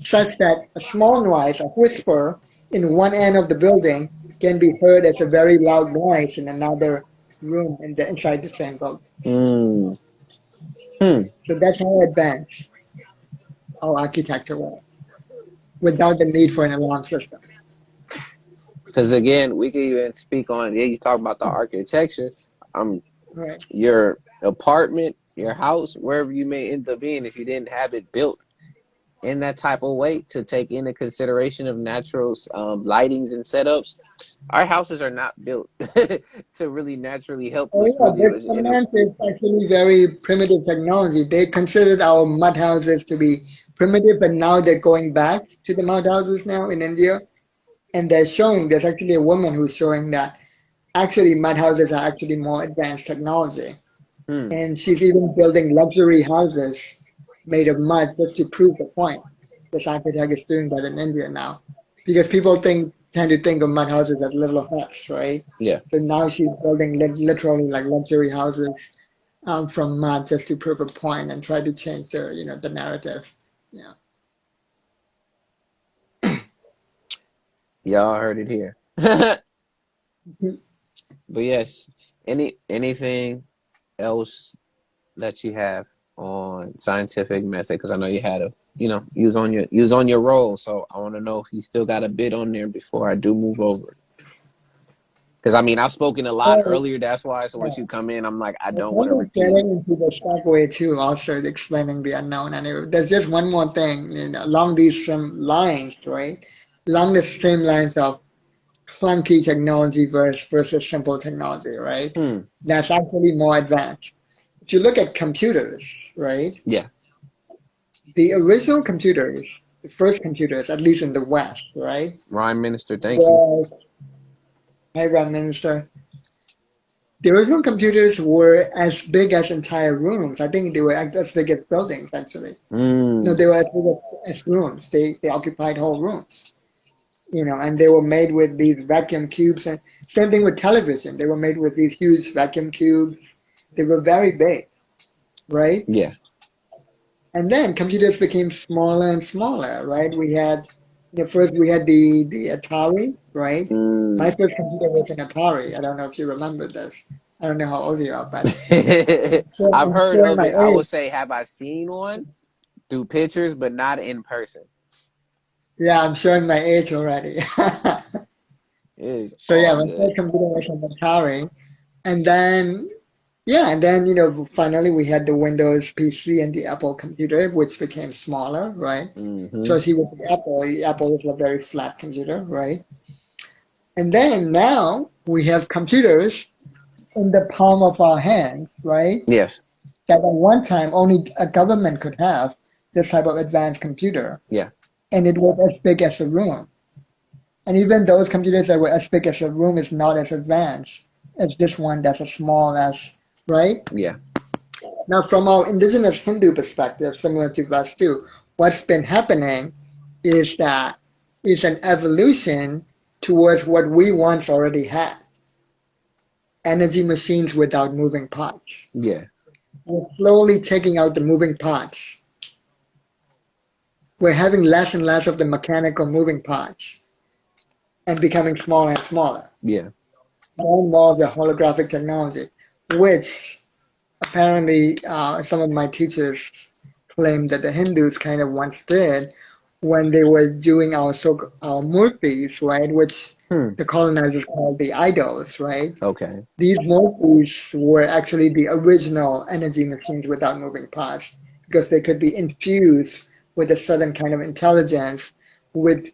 such that a small noise, a whisper in one end of the building can be heard as a very loud noise in another room inside the same building. Mm, hmm. So that's how advanced our architecture was, without the need for an alarm system. Because again, we can even speak on. Yeah, you talk about the architecture. Right. Your apartment, your house, wherever you may end up being, if you didn't have it built in that type of way to take into consideration of natural lightings and setups. Our houses are not built to really naturally help Oh us yeah, really. this cement is actually very primitive technology. They considered our mud houses to be primitive, but now they're going back to the mud houses now in India, and they're showing. There's actually a woman who's showing that actually mud houses are actually more advanced technology. Hmm. And she's even building luxury houses made of mud just to prove the point. This architect is doing that in India now, because people tend to think of mud houses as little huts, right? Yeah. So now she's building literally like luxury houses from mud just to prove a point and try to change the narrative. Yeah. Y'all heard it here. But Mhm. yes, anything else that you have on scientific method? Because I know you had a use on your role. So I want to know if you still got a bit on there before I do move over. Because I mean, I've spoken a lot So, earlier. That's why. So once yeah. you come in, I'm like, I I don't want kind to of repeat. getting into the segue too, also explaining the unknown. And there's just one more thing, along these same lines, right? Along the same lines of clunky technology versus simple technology, right? Hmm. That's actually more advanced. If you look at computers, right? Yeah. The original computers, the first computers, at least in the West, right? Prime Minister, thank you. Was, hi, Prime Minister. The original computers were as big as entire rooms. I think they were as big as buildings, actually. No, Hmm. they were as big as rooms. They occupied whole rooms, and they were made with these vacuum cubes. And same thing with television. They were made with these huge vacuum cubes. They were very big, right? Yeah. And then computers became smaller and smaller, right? First we had the Atari, right? Hmm. My first computer was an Atari. I don't know if you remember this. I don't know how old you are, but I've I'm heard showing of my it. I age. would say, have I seen one through pictures, but not in person. Yeah, I'm showing my age already. It is So yeah, all my good. first computer was an Atari, and then finally we had the Windows PC and the Apple computer, which became smaller, right? Hmm. So she was the Apple was a very flat computer, right? And then now we have computers in the palm of our hands, right? Yes. That at one time only a government could have this type of advanced computer, Yeah. and it was as big as a room. And even those computers that were as big as a room is not as advanced as this one that's as small as, right? Yeah. Now, from our indigenous Hindu perspective, similar to Vastu, what's been happening is that it's an evolution towards what we once already had, energy machines without moving parts. Yeah. We're slowly taking out the moving parts. We're having less and less of the mechanical moving parts and becoming smaller and smaller. Yeah. More and more of the holographic technology, which apparently some of my teachers claim that the Hindus kind of once did when they were doing our murtis, right, which Hmm. the colonizers called the idols, right? Okay. These murtis were actually the original energy machines without moving parts because they could be infused with a certain kind of intelligence with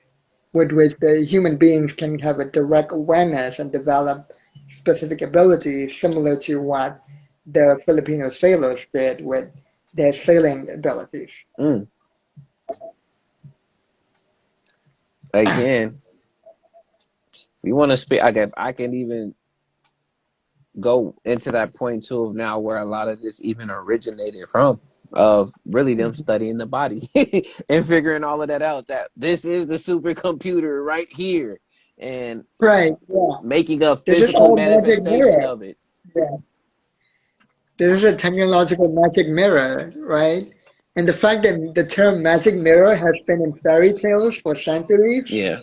with which the human beings can have a direct awareness and develop specific abilities similar to what the Filipino sailors did with their sailing abilities. Mm. Again, you want to speak? I can even go into that point too of now where a lot of this even originated from of really them studying the body and figuring all of that out that this is the supercomputer right here and Right, yeah. making a This is physical our magic manifestation mirror. of it. Yeah. This is a technological magic mirror, right? And the fact that the term magic mirror has been in fairy tales for centuries, Yeah.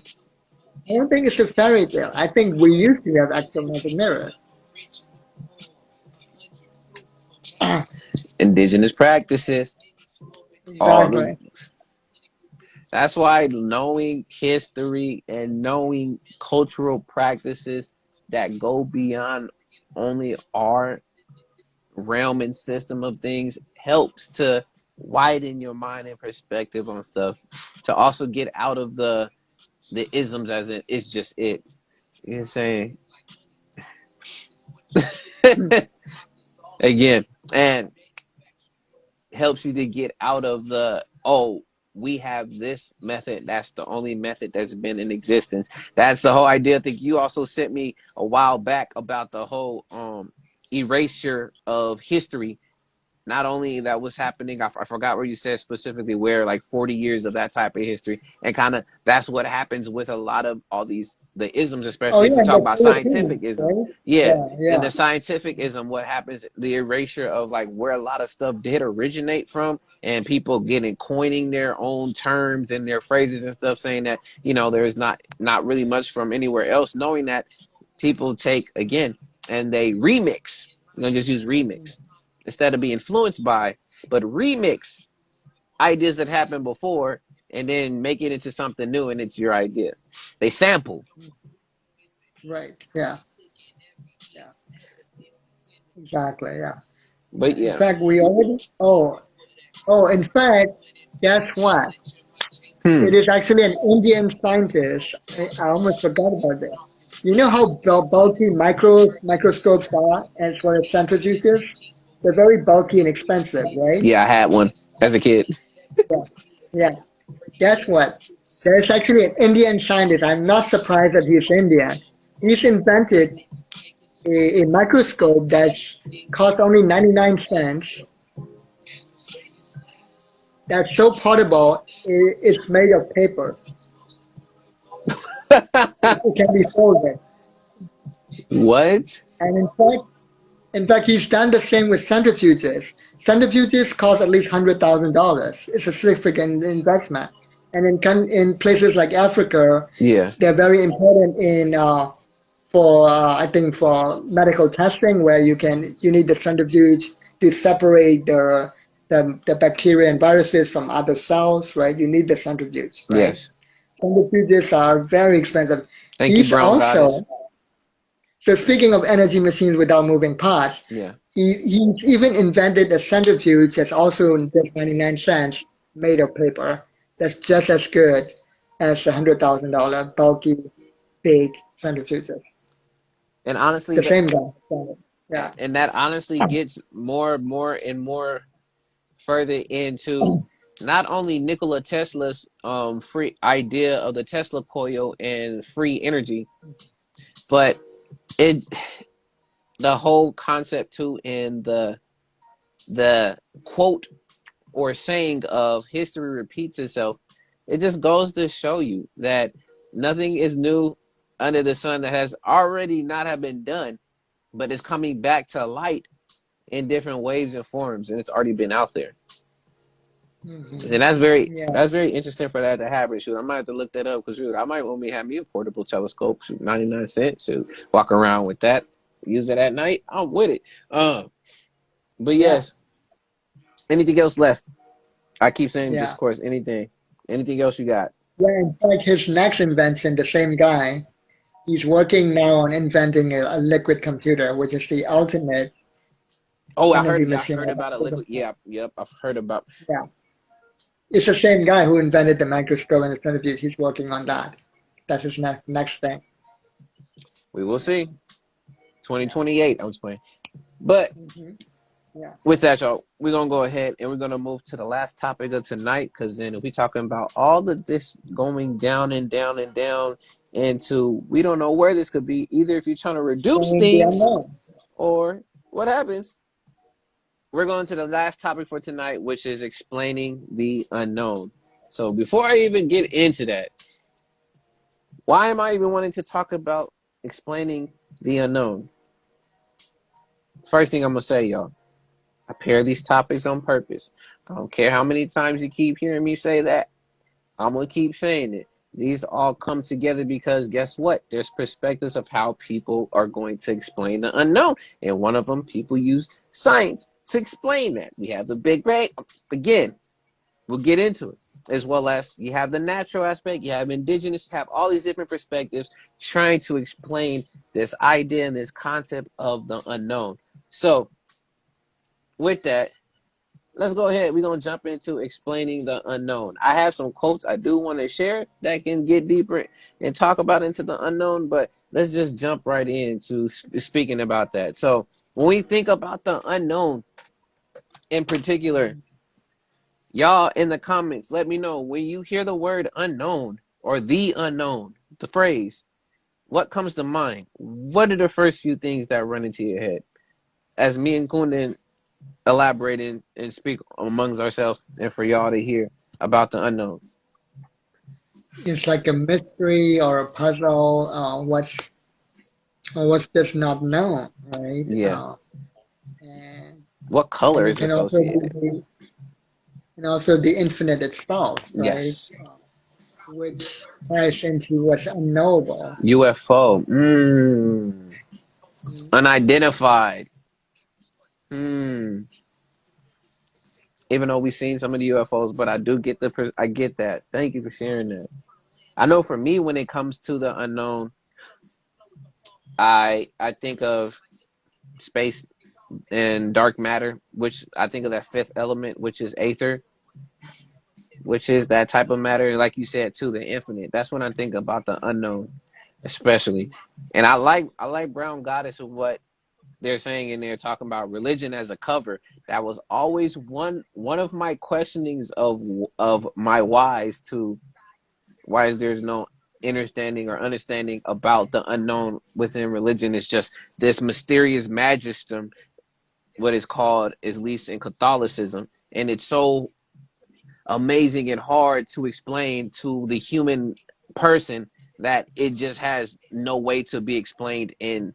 I don't think it's a fairy tale. I think we used to have actual magic mirrors. Indigenous practices. All those. Exactly. That's why knowing history and knowing cultural practices that go beyond only our realm and system of things helps to widen your mind and perspective on stuff, to also get out of the isms as it's just it. You know what I'm saying? Hmm. Again, and helps you to get out of the, oh, we have this method, that's the only method that's been in existence. That's the whole idea. I think you also sent me a while back about the whole erasure of history. Not only that was happening, I forgot where you said specifically where, like 40 years of that type of history, and kind of that's what happens with a lot of all these the isms, Oh especially if yeah, we in talk the about Philippines, scientific isms. right? Yeah, Yeah, in yeah. the scientific ism, what happens, the erasure of like where a lot of stuff did originate from, and people getting coining their own terms and their phrases and stuff, saying that there's not really much from anywhere else, knowing that people take again and they remix. Just use remix instead of be influenced by, but remix ideas that happened before and then make it into something new, and it's your idea. They sample. Right. Yeah. Yeah. Exactly. Yeah. But In yeah. fact, we already. In fact, guess what? Hmm. It is actually an Indian scientist. I almost forgot about this. You know how bulky microscopes are as for centrifuges? They're very bulky and expensive, right? Yeah, I had one as a kid. Yeah. Yeah. Guess what? There's actually an Indian scientist. I'm not surprised that he's Indian. He's invented a microscope that's cost only 99 cents. That's so portable. It's made of paper. It can be folded. What? And in fact, he's done the same with centrifuges. Centrifuges cost at least $100,000. It's a significant investment. And in places like Africa, Yeah. they're very important in for I think for medical testing, where you need the centrifuge to separate the bacteria and viruses from other cells, right? You need the centrifuge, right? Yes. Centrifuges are very expensive. Thank you, He's Brown Goddess. also So speaking of energy machines without moving parts, Yeah. he even invented a centrifuge that's also just 99 cents, made of paper. That's just as good as the $100,000 bulky, big centrifuges. And honestly, The that same guy. Yeah. and that honestly gets more and more further into not only Nikola Tesla's free idea of the Tesla coil and free energy, but it the whole concept too, in the quote or saying of history repeats itself. It just goes to show you that nothing is new under the sun that has already not have been done, but it's coming back to light in different waves and forms, and it's already been out there. Hmm. And that's Yes. very interesting for that to happen. Shoot, I might have to look that up because shoot, I might want me have me a portable telescope. Shoot, 99 cents. Shoot, walk around with that. Use it at night. I'm with it. But Yeah. yes. Anything else left? I keep saying Yeah. discourse. Anything? Anything else you got? Yeah. In fact, his next invention, the same guy, he's working now on inventing a liquid computer, which is the ultimate Oh, I heard. energy Yeah, I machine heard ever about it. Liquid. proven. Yeah. Yep. I've heard about. Yeah. It's the same guy who invented the microscope and the centrifuge. He's working on that. That's his next thing. We will see. Yeah. 2028. I was playing. But Hmm. Yeah. with that, y'all, we're gonna go ahead and we're gonna move to the last topic of tonight, because then we talking about all of this going down and down and down into, we don't know where this could be. Either if you're trying to reduce Explaining the things unknown. or what happens. We're going to the last topic for tonight, which is explaining the unknown. So before I even get into that, why am I even wanting to talk about explaining the unknown? First thing I'm gonna say, y'all, I pair these topics on purpose. I don't care how many times you keep hearing me say that. I'm gonna keep saying it. These all come together because guess what? There's perspectives of how people are going to explain the unknown. And one of them, people use science to explain that. We have the Big Bang. Again, we'll get into it. As well as you have the natural aspect, you have indigenous, you have all these different perspectives trying to explain this idea and this concept of the unknown. So, with that, let's go ahead. We're gonna jump into explaining the unknown. I have some quotes I do want to share that can get deeper and talk about into the unknown, but let's just jump right into speaking about that. So when we think about the unknown in particular, y'all in the comments, let me know when you hear the word unknown or the unknown, the phrase, what comes to mind? What are the first few things that run into your head? As me and Kundan elaborate and speak amongst ourselves and for y'all to hear about the unknown. It's like a mystery or a puzzle. What's just not known, right? Yeah. And What and color it is can also associated? be and also the infinite itself, right? Yes. Which ties into what's unknowable. UFO. Unidentified. Hmm. Even though we've seen some of the UFOs, but I do get I get that. Thank you for sharing that. I know for me, when it comes to the unknown, I think of space and dark matter, which I think of that fifth element, which is aether, which is that type of matter, like you said too, the infinite. That's when I think about the unknown, especially. And I like Brown Goddess of what they're saying in there, talking about religion as a cover. That was always one of my questionings of my whys to why is there's no understanding or understanding about the unknown within religion. It's just this mysterious magisterium, what is called, at least in Catholicism, and it's so amazing and hard to explain to the human person that it just has no way to be explained in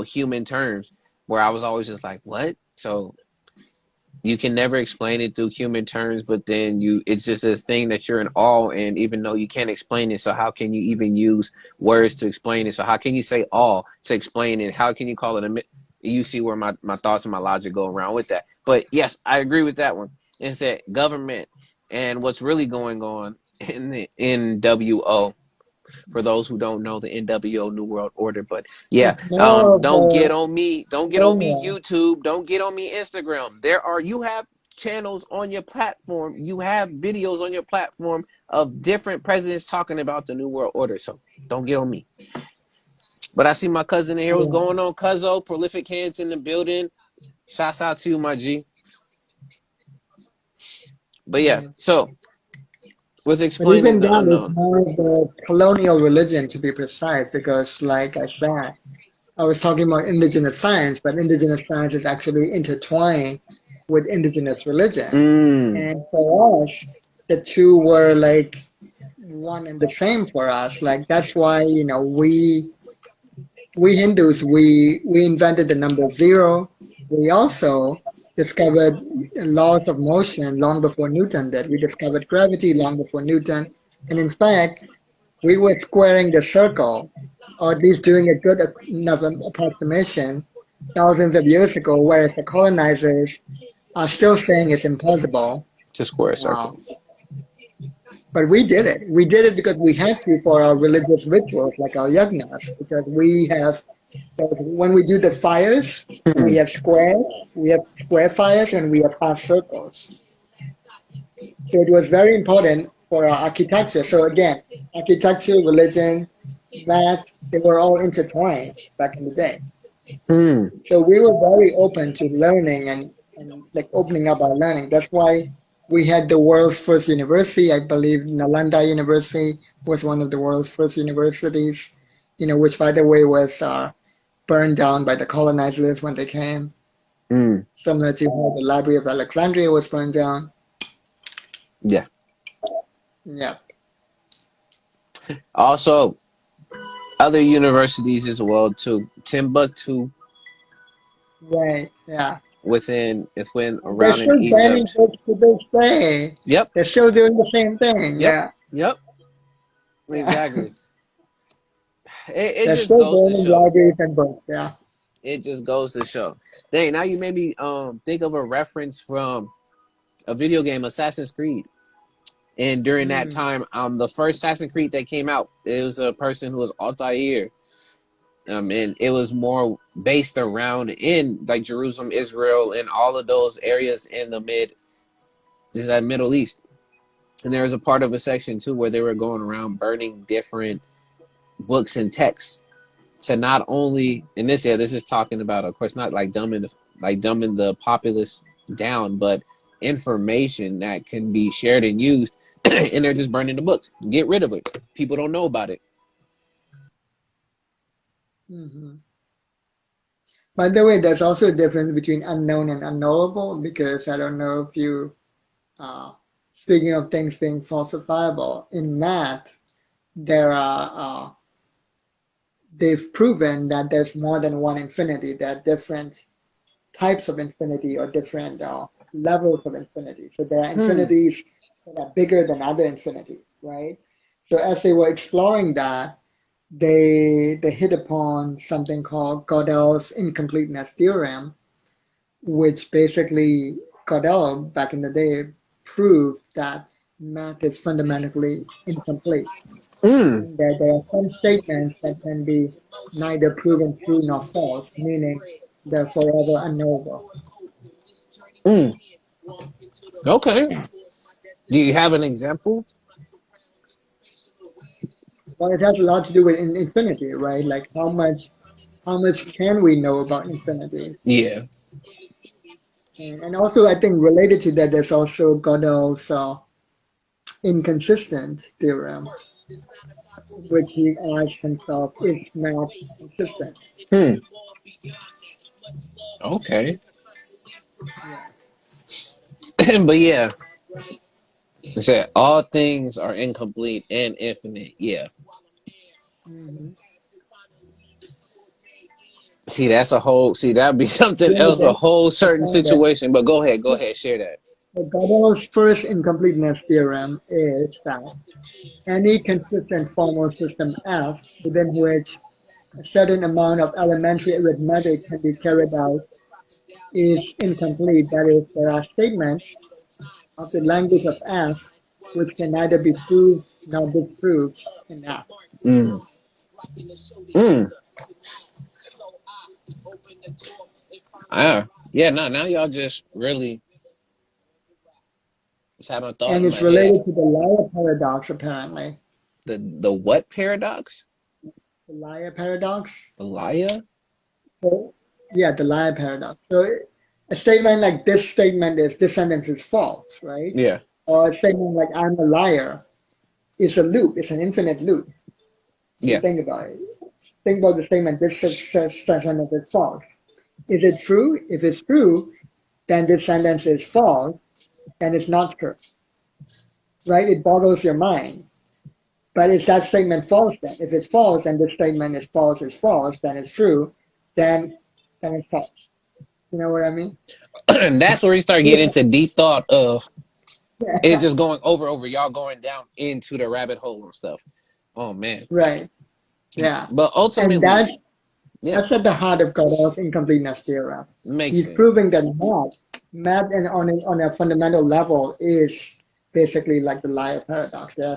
human terms, where I was always just like, what? So you can never explain it through human terms, but then it's just this thing that you're in awe, and even though you can't explain it, so how can you even use words to explain it? So how can you say awe to explain it? How can you call it a you see where my thoughts and my logic go around with that. But yes, I agree with that one. It's that government and what's really going on in the NWO, for those who don't know the NWO New World Order. But yeah, It's more of don't get on me. Don't a get on me, formula. YouTube. Don't get on me, Instagram. You have channels on your platform. You have videos on your platform of different presidents talking about the New World Order. So don't get on me. But I see my cousin in here. What's Yeah. going on, Cuzzo? Prolific Hands in the building. Shouts out to you, my G. But yeah, Mm. so with But explaining even the that is unknown. more of the colonial religion, to be precise, because, like I said, I was talking about indigenous science, but indigenous science is actually intertwined with indigenous religion. Mm, And for us, the two were like one and the same for us. Like that's why, we Hindus, we invented the number zero. We also discovered laws of motion long before Newton did. We discovered gravity long before Newton. And in fact, we were squaring the circle, or at least doing a good enough approximation thousands of years ago, whereas the colonizers are still saying it's impossible. just square Uh, circle. but we did it. We did it because we had to for our religious rituals, like our yagnas, because we have, so when we do the fires, we Hmm. have squares, we have square fires, and we have half circles. So it was very important for our architecture. So again, architecture, religion, math, they were all intertwined back in the day. Hmm. So we were very open to learning and like opening up our learning. That's why we had the world's first university. I believe Nalanda University was one of the world's first universities, which by the way was burned down by the colonizers when they came. Hmm. Similar to how the Library of Alexandria was burned down. Yeah. Yeah, Also, other universities as well too. Timbuktu right. Yeah. within And they're around in still banning Egypt. books to this day. Yep. They're still doing the same thing. Yep. Yeah. Yep. Yeah. Exactly. It They're just still goes to burning show. libraries and books. Yeah. It just goes to show. Dang, now you made me think of a reference from a video game, Assassin's Creed. And during that Mm. time, the first Assassin's Creed that came out, it was a person who was Altair. And it was more based around in like Jerusalem, Israel, and all of those areas in the mid. is that Middle East. And there was a part of a section too where they were going around burning different books and texts to not only, and this is talking about, of course, not like dumbing the populace down, but information that can be shared and used, and they're just burning the books. Get rid of it. People don't know about it. Hmm. By the way, there's also a difference between unknown and unknowable because I don't know if you, uh, speaking of things being falsifiable, in math, there are, they've proven that there's more than one infinity. There are different types of infinity or different levels of infinity. So there are Hmm. infinities that are bigger than other infinities, right? So as they were exploring that, they hit upon something called Gödel's incompleteness theorem, which basically Gödel back in the day proved that math is fundamentally incomplete, Mm. and that there are some statements that can be neither proven true nor false, meaning they're forever unknowable. Mm. Okay. Do you have an example? Well, it has a lot to do with infinity, right? Like how much can we know about infinity? Yeah. And also, I think related to that, there's also Gödel's inconsistent theorem, in which he asks himself, is math consistent? Hmm. Okay. Yeah. But yeah, I said all things are incomplete and infinite. Yeah. Hmm. See, that's a whole. See, that'd be something Yeah, else. A whole I certain found that. situation. But go ahead. Go ahead. Share that. So Gödel's first incompleteness theorem is that any consistent formal system F within which a certain amount of elementary arithmetic can be carried out is incomplete. That is, there are statements of the language of F which can neither be proved nor disproved in F. Mm. Mm. Ah. Yeah. No. Now y'all just really just having a thought And in it's my head. related to the liar paradox, apparently. The what paradox? The liar paradox. The liar? So, yeah, the liar paradox. So a statement like this sentence is false, right? Yeah. Or a statement like I'm a liar is a loop, it's an infinite loop. If you Yeah. think about it, think about the statement this sentence is false. Is it true? If it's true, then this sentence is false, then it's not true, right? It boggles your mind. But is that statement false then? If it's false, and this statement is false, then it's true, then then it's false. You know what I mean? And that's where you start getting into deep thought of it's Yeah. just going over y'all going down into the rabbit hole and stuff. Oh man. Right. Yeah. But And ultimately, yeah, that's at the heart of Gödel's incompleteness theorem. makes He's sense. proving that math and on a fundamental level is basically like the liar paradox. There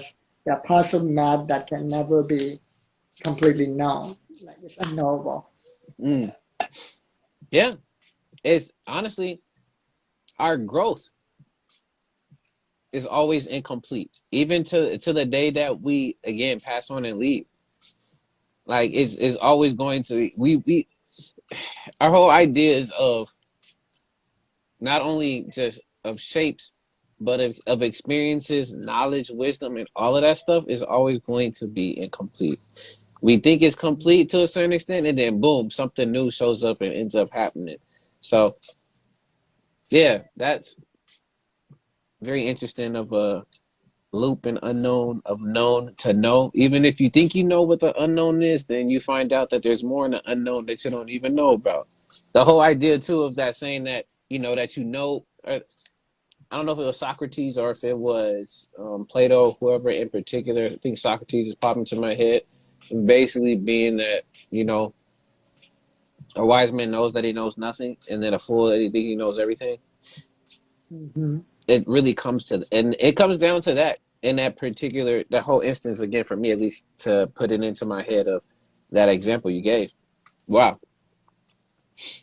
are parts of math that can never be completely known. Like it's unknowable. Mm. Yeah. It's honestly our growth is always incomplete. Even to the day that we again pass on and leave. Like it's always going to we our whole ideas of not only just of shapes, but of experiences, knowledge, wisdom, and all of that stuff is always going to be incomplete. We think it's complete to a certain extent, and then boom, something new shows up and ends up happening. So yeah, that's very interesting of a loop and unknown of known to know. Even if you think you know what the unknown is, then you find out that there's more in the unknown that you don't even know about. The whole idea too of that saying that that I don't know if it was Socrates or if it was Plato, whoever in particular. I think Socrates is popping to my head. Basically, being that a wise man knows that he knows nothing, and then a fool that he thinks he knows everything. Hmm. It really comes to, and it comes down to that in that whole instance again for me at least to put it into my head of that example you gave. Wow.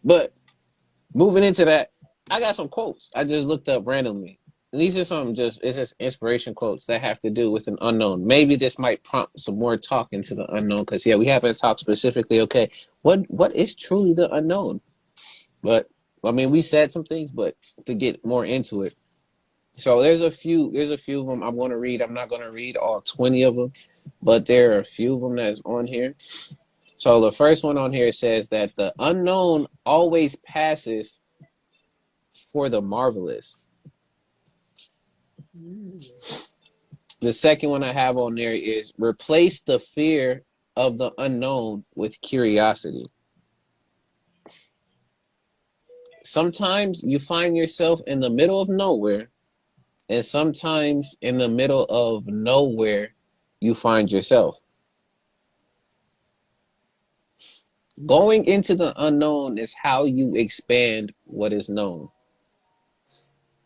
But moving into that, I got some quotes I just looked up randomly. these are some just it's just inspiration quotes that have to do with an unknown. Maybe this might prompt some more talk into the unknown because yeah, we haven't talked specifically. Okay, what is truly the unknown? But I mean, we said some things, but to get more into it, so there's a few of them I'm going to read. I'm not going to read all 20 of them, but there are a few of them that's on here. So the first one on here says that the unknown always passes for the marvelous. Mm. The second one I have on there is replace the fear of the unknown with curiosity. Sometimes you find yourself in the middle of nowhere, and sometimes in the middle of nowhere, you find yourself. Going into the unknown is how you expand what is known.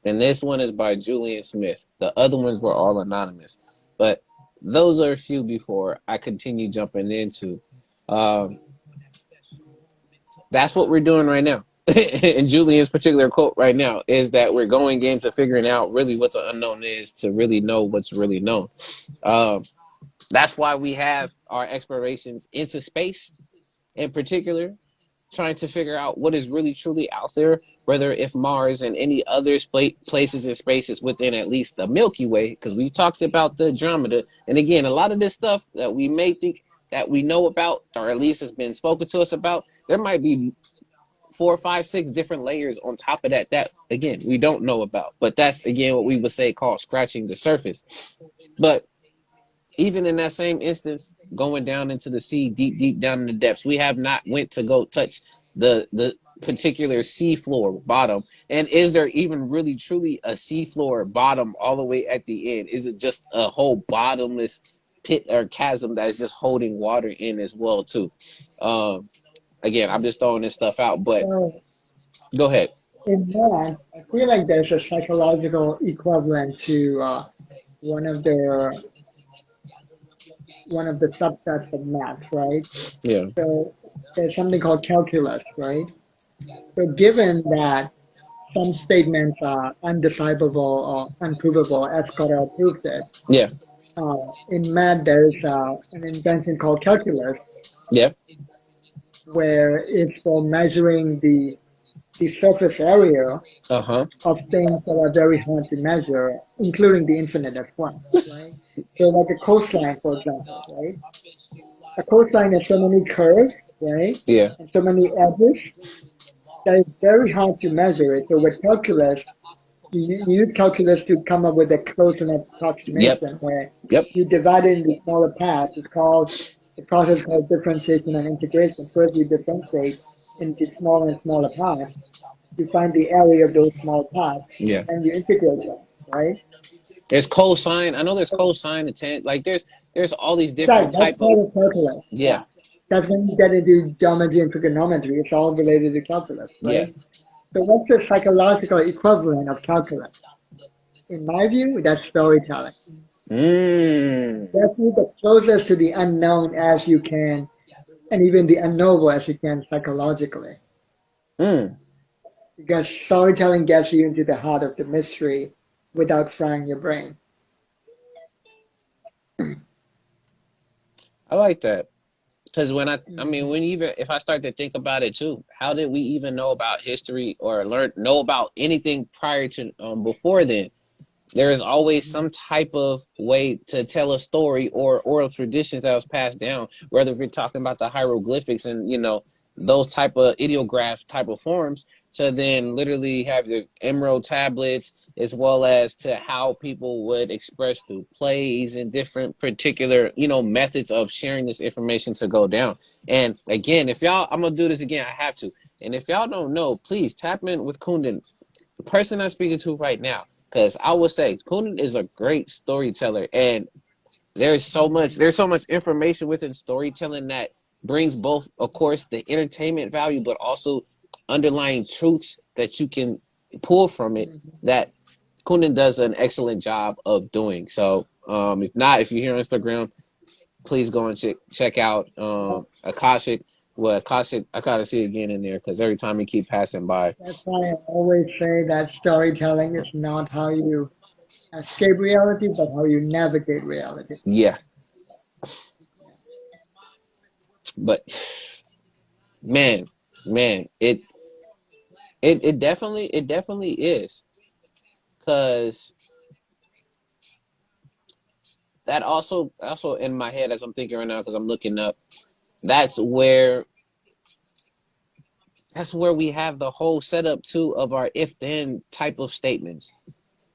And this one is by Julian Smith. The other ones were all anonymous. But those are a few before I continue jumping into. Um, that's what we're doing right now. And Julian's particular quote right now is that we're going into figuring out really what the unknown is to really know what's really known. Um, that's why we have our explorations into space in particular, trying to figure out what is really truly out there, whether if Mars and any other places and spaces within at least the Milky Way, because we talked about the Andromeda. And again, a lot of this stuff that we may think that we know about, or at least has been spoken to us about, there might be 4, 5, 6 different layers on top of that again we don't know about. But that's again what we would say called scratching the surface. But even in that same instance, going down into the sea, deep down in the depths, we have not went to go touch the particular sea floor bottom. And is there even really truly a sea floor bottom all the way at the end? Is it just a whole bottomless pit or chasm that is just holding water in as well too? Again, I'm just throwing this stuff out, but So go ahead. in that, I feel like there's a psychological equivalent to one of the one of the subsets of math, right? Yeah, So there's something called calculus, right? So given that some statements are undecipherable or unprovable, as Cordell proved it, yeah, in math there's an invention called calculus, yeah. where it's for measuring the surface area Uh huh. of things that are very hard to measure, including the infinite as well, right? So like a coastline, for example, right? A coastline has so many curves, right? Yeah. And so many edges that it's very hard to measure it. So with calculus, you use calculus to come up with a close enough Yep. approximation where Yep. you divide it into smaller parts. It's called the process called differentiation and integration. First, you differentiate into smaller and smaller parts. You find the area of those small parts, Yeah. and then you integrate them, right? There's cosine. I know there's So, cosine and tan. Like there's all these right, different that's type of part of calculus. yeah, Yeah, that's when you get into geometry and trigonometry. It's all related to calculus, yeah. right? So, what's the psychological equivalent of calculus? In my view, that's storytelling. Mm. That's the closest to the unknown as you can, and even the unknowable as you can psychologically. Mm. Because storytelling gets you into the heart of the mystery without frying your brain. I like that. Because I mean, Mhm. when even if I start to think about it too, how did we even know about history or know about anything prior to before then? There is always Mhm. some type of way to tell a story or oral traditions that was passed down, whether we're talking about the hieroglyphics and those type of ideograph type of forms, to then literally have the emerald tablets, as well as to how people would express through plays and different particular methods of sharing this information to go down. And again, if y'all, I'm gonna do this again, I have to. And if y'all don't know, please tap in with Kundan, the person I'm speaking to right now, because I would say Kundan is a great storyteller, and Mhm. there's so much information within storytelling that brings both, of course, the entertainment value, but also underlying truths that you can pull from it Mhm. that Kundan does an excellent job of doing. So, if not, if you're here on Instagram, please go and check out Akashic. Well, Akashic, I gotta see it again in there because every time he keep passing by. That's why I always say that storytelling is not how you escape reality, but how you navigate reality. Yeah, but man, man, it definitely is, because that also in my head as I'm thinking right now, because I'm looking up. That's where that's where we have the whole setup too of our if then type of statements,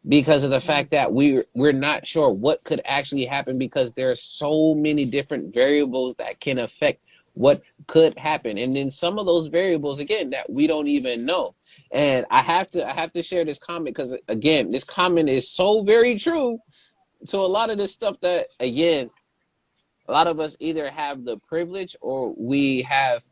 because of the fact that we're not sure what could actually happen, because there are so many different variables that can affect what could happen, and then some of those variables again that we don't even know. And I have to share this comment, because again this comment is so very true to a lot of this stuff that again a lot of us either have the privilege or we have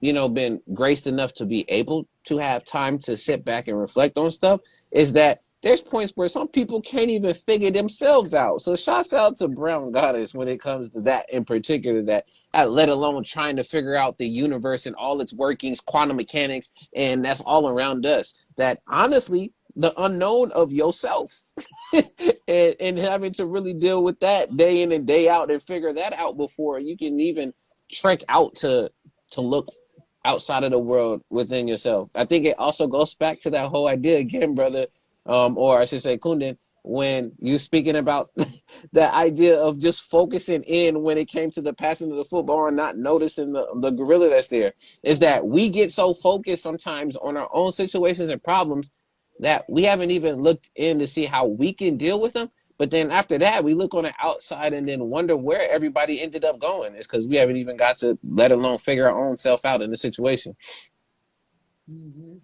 been graced enough to be able to have time to sit back and reflect on stuff, is that there's points where some people can't even figure themselves out. So shouts out to Brown Goddess when it comes to that in particular, that let alone trying to figure out the universe and all its workings, quantum mechanics, and that's all around us. That honestly, the unknown of yourself and having to really deal with that day in and day out and figure that out before you can even trek out to look outside of the world within yourself. I think it also goes back to that whole idea again, brother, or I should say, Kundan, when you speaking about the idea of just focusing in when it came to the passing of the football and not noticing the gorilla that's there, is that we get so focused sometimes on our own situations and problems that we haven't even looked in to see how we can deal with them. But then after that, we look on the outside and then wonder where everybody ended up going. It's because we haven't even got to, let alone figure our own self out in the situation. Hmm.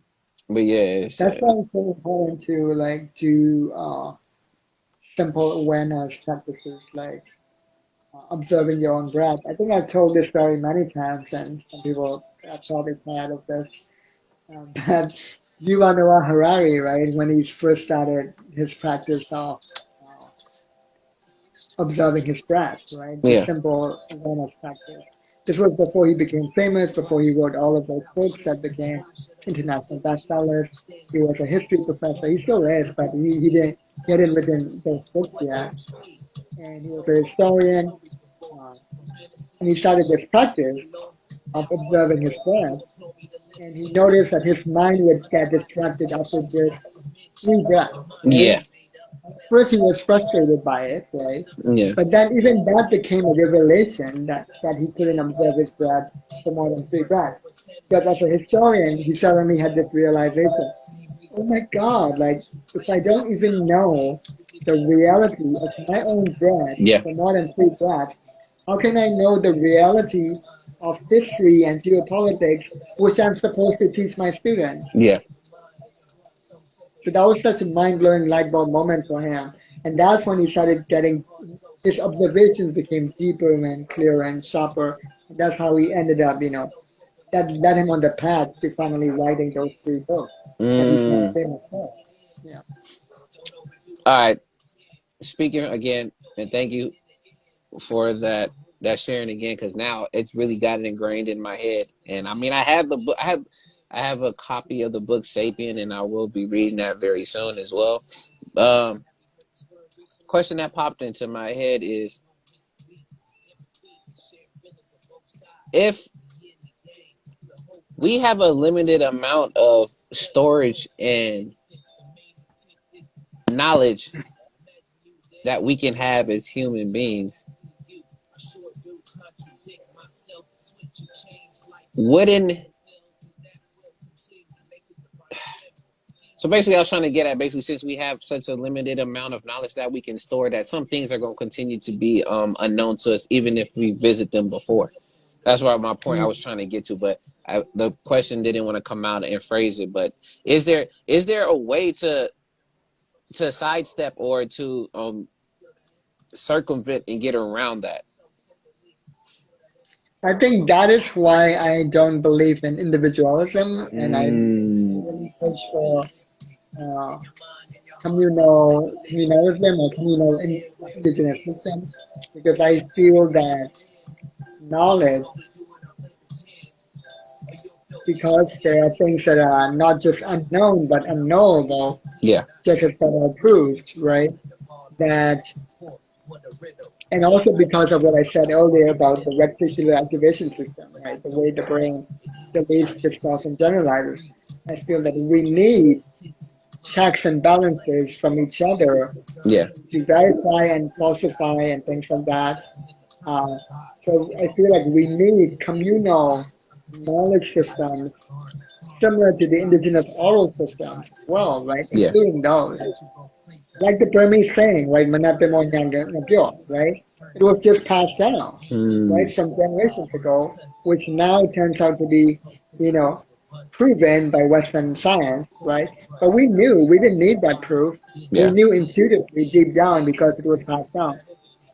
But yeah, it's That's why it's so important to like do simple awareness practices like observing your own breath. I think I've told this story many times, and some people are probably tired of this. But Yuval Noah Harari, right, when he first started his practice of uh, observing his breath, right, the yeah, simple awareness practice. This was before he became famous, before he wrote all of those books that became international bestsellers. He was a history professor. He still is, but he hadn't written those books yet. And he was a historian, uh, and he started this practice of observing his breath. And he noticed that his mind would get distracted after just three breaths, right? yeah, First, he was frustrated by it, right? yeah, But then even that became a revelation that he couldn't observe his breath for more than three breaths. But as a historian, he suddenly had this realization, oh my God, like if I don't even know the reality of my own breath yeah, for more than three breaths, how can I know the reality of history and geopolitics, which I'm supposed to teach my students? yeah. So that was such a mind-blowing light bulb moment for him. And that's when he started getting his observations became deeper and clearer and sharper. And that's how he ended up, that led him on the path to finally writing those three books that he's now Mm. famous for. Yeah. All right. Speaking again, and thank you for that sharing again, because now it's really got it ingrained in my head. And I mean, I have the book. I have a copy of the book Sapien, and I will be reading that very soon as well. Um, Question that popped into my head is, if we have a limited amount of storage and knowledge that we can have as human beings, wouldn't so basically I was trying to get at, basically, since we have such a limited amount of knowledge that we can store, that some things are going to continue to be unknown to us even if we visit them before. That's why my point I Mm. was trying to get to, but the question didn't want to come out and phrase it. But is there a way to sidestep or to circumvent and get around that? I think that is why I don't believe in individualism and I Mm, really push for uh, communalism or indigenous systems because I feel that knowledge because there are things that are not just unknown but unknowable, Yeah. just as that are proved, right? That, and also because of what I said earlier about the reticular activation system, right? The way the brain deletes, discards, and generalizes. I feel that we need checks and balances from each other Yeah. to verify and falsify and things like that. Uh, so I feel like we need communal knowledge systems similar to the indigenous oral systems as well, right? Yeah. Including those. Like the Burmese saying, right? Manate mo nyanga ngabyo, right? It was just passed down, right, Mm. from generations ago, which now turns out to be, you know, proven by Western science, right? But we knew we didn't need that proof. We Yeah. knew intuitively deep down because it was passed down.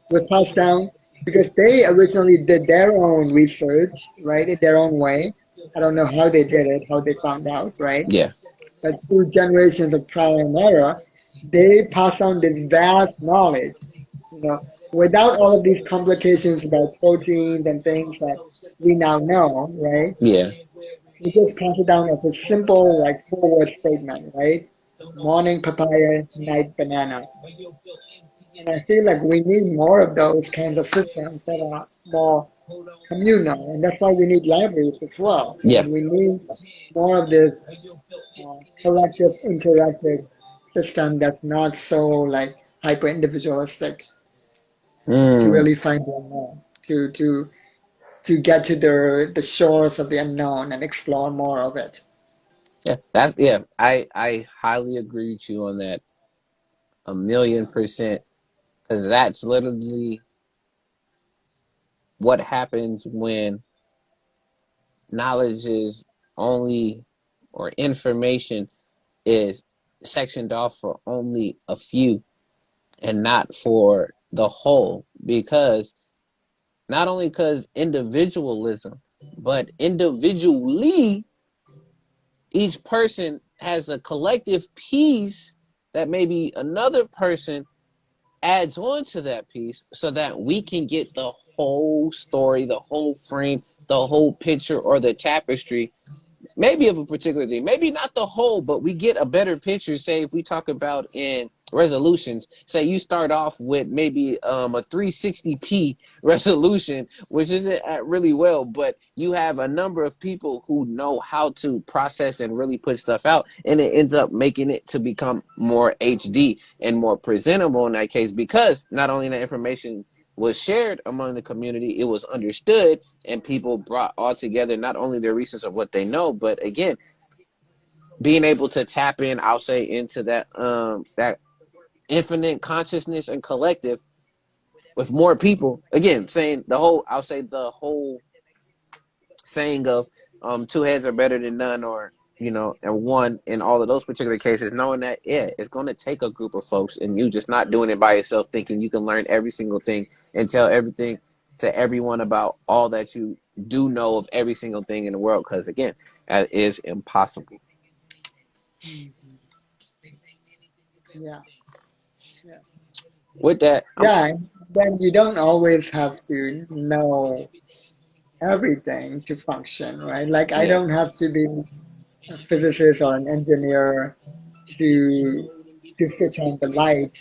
It was passed down because they originally did their own research, right, in their own way. I don't know how they did it, how they found out, right? Yeah. But through generations of trial and error, they passed on this vast knowledge, you know, without all of these complications about proteins and things that we now know, right? Yeah. We just pass it down as a simple, like, four-word statement, right? Morning papaya, night banana. And I feel like we need more of those kinds of systems that are more communal, and that's why we need libraries as well, Yeah. right? We need more of this collective, interactive system that's not so like hyper individualistic to Mm. really find the unknown, to get to the shores of the unknown and explore more of it. Yeah. That's yeah. I highly agree with you on that 1,000,000%. Because that's literally what happens when knowledge is only or information is sectioned off for only a few and not for the whole, because not only because individualism, but individually each person has a collective piece that maybe another person adds on to that piece so that we can get the whole story, the whole frame, the whole picture or the tapestry, maybe of a particular thing, maybe not the whole, but we get a better picture. Say if we talk about in resolutions, say you start off with maybe a 360p resolution, which isn't at really well, but you have a number of people who know how to process and really put stuff out, and it ends up making it to become more HD and more presentable in that case, because not only the information was shared among the community, it was understood, and people brought all together not only their reasons of what they know, but again, being able to tap in, I'll say, into that infinite consciousness and collective with more people. Again, saying the whole, I'll say the whole saying of two heads are better than none, or and one in all of those particular cases, knowing that it's going to take a group of folks, and you just not doing it by yourself, thinking you can learn every single thing and tell everything to everyone about all that you do know of every single thing in the world, because again, that is impossible. Mhm. Yeah, yeah, With that, yeah. And then you don't always have to know everything to function, right? Like I yeah, don't have to be a physicist or an engineer to switch on the light.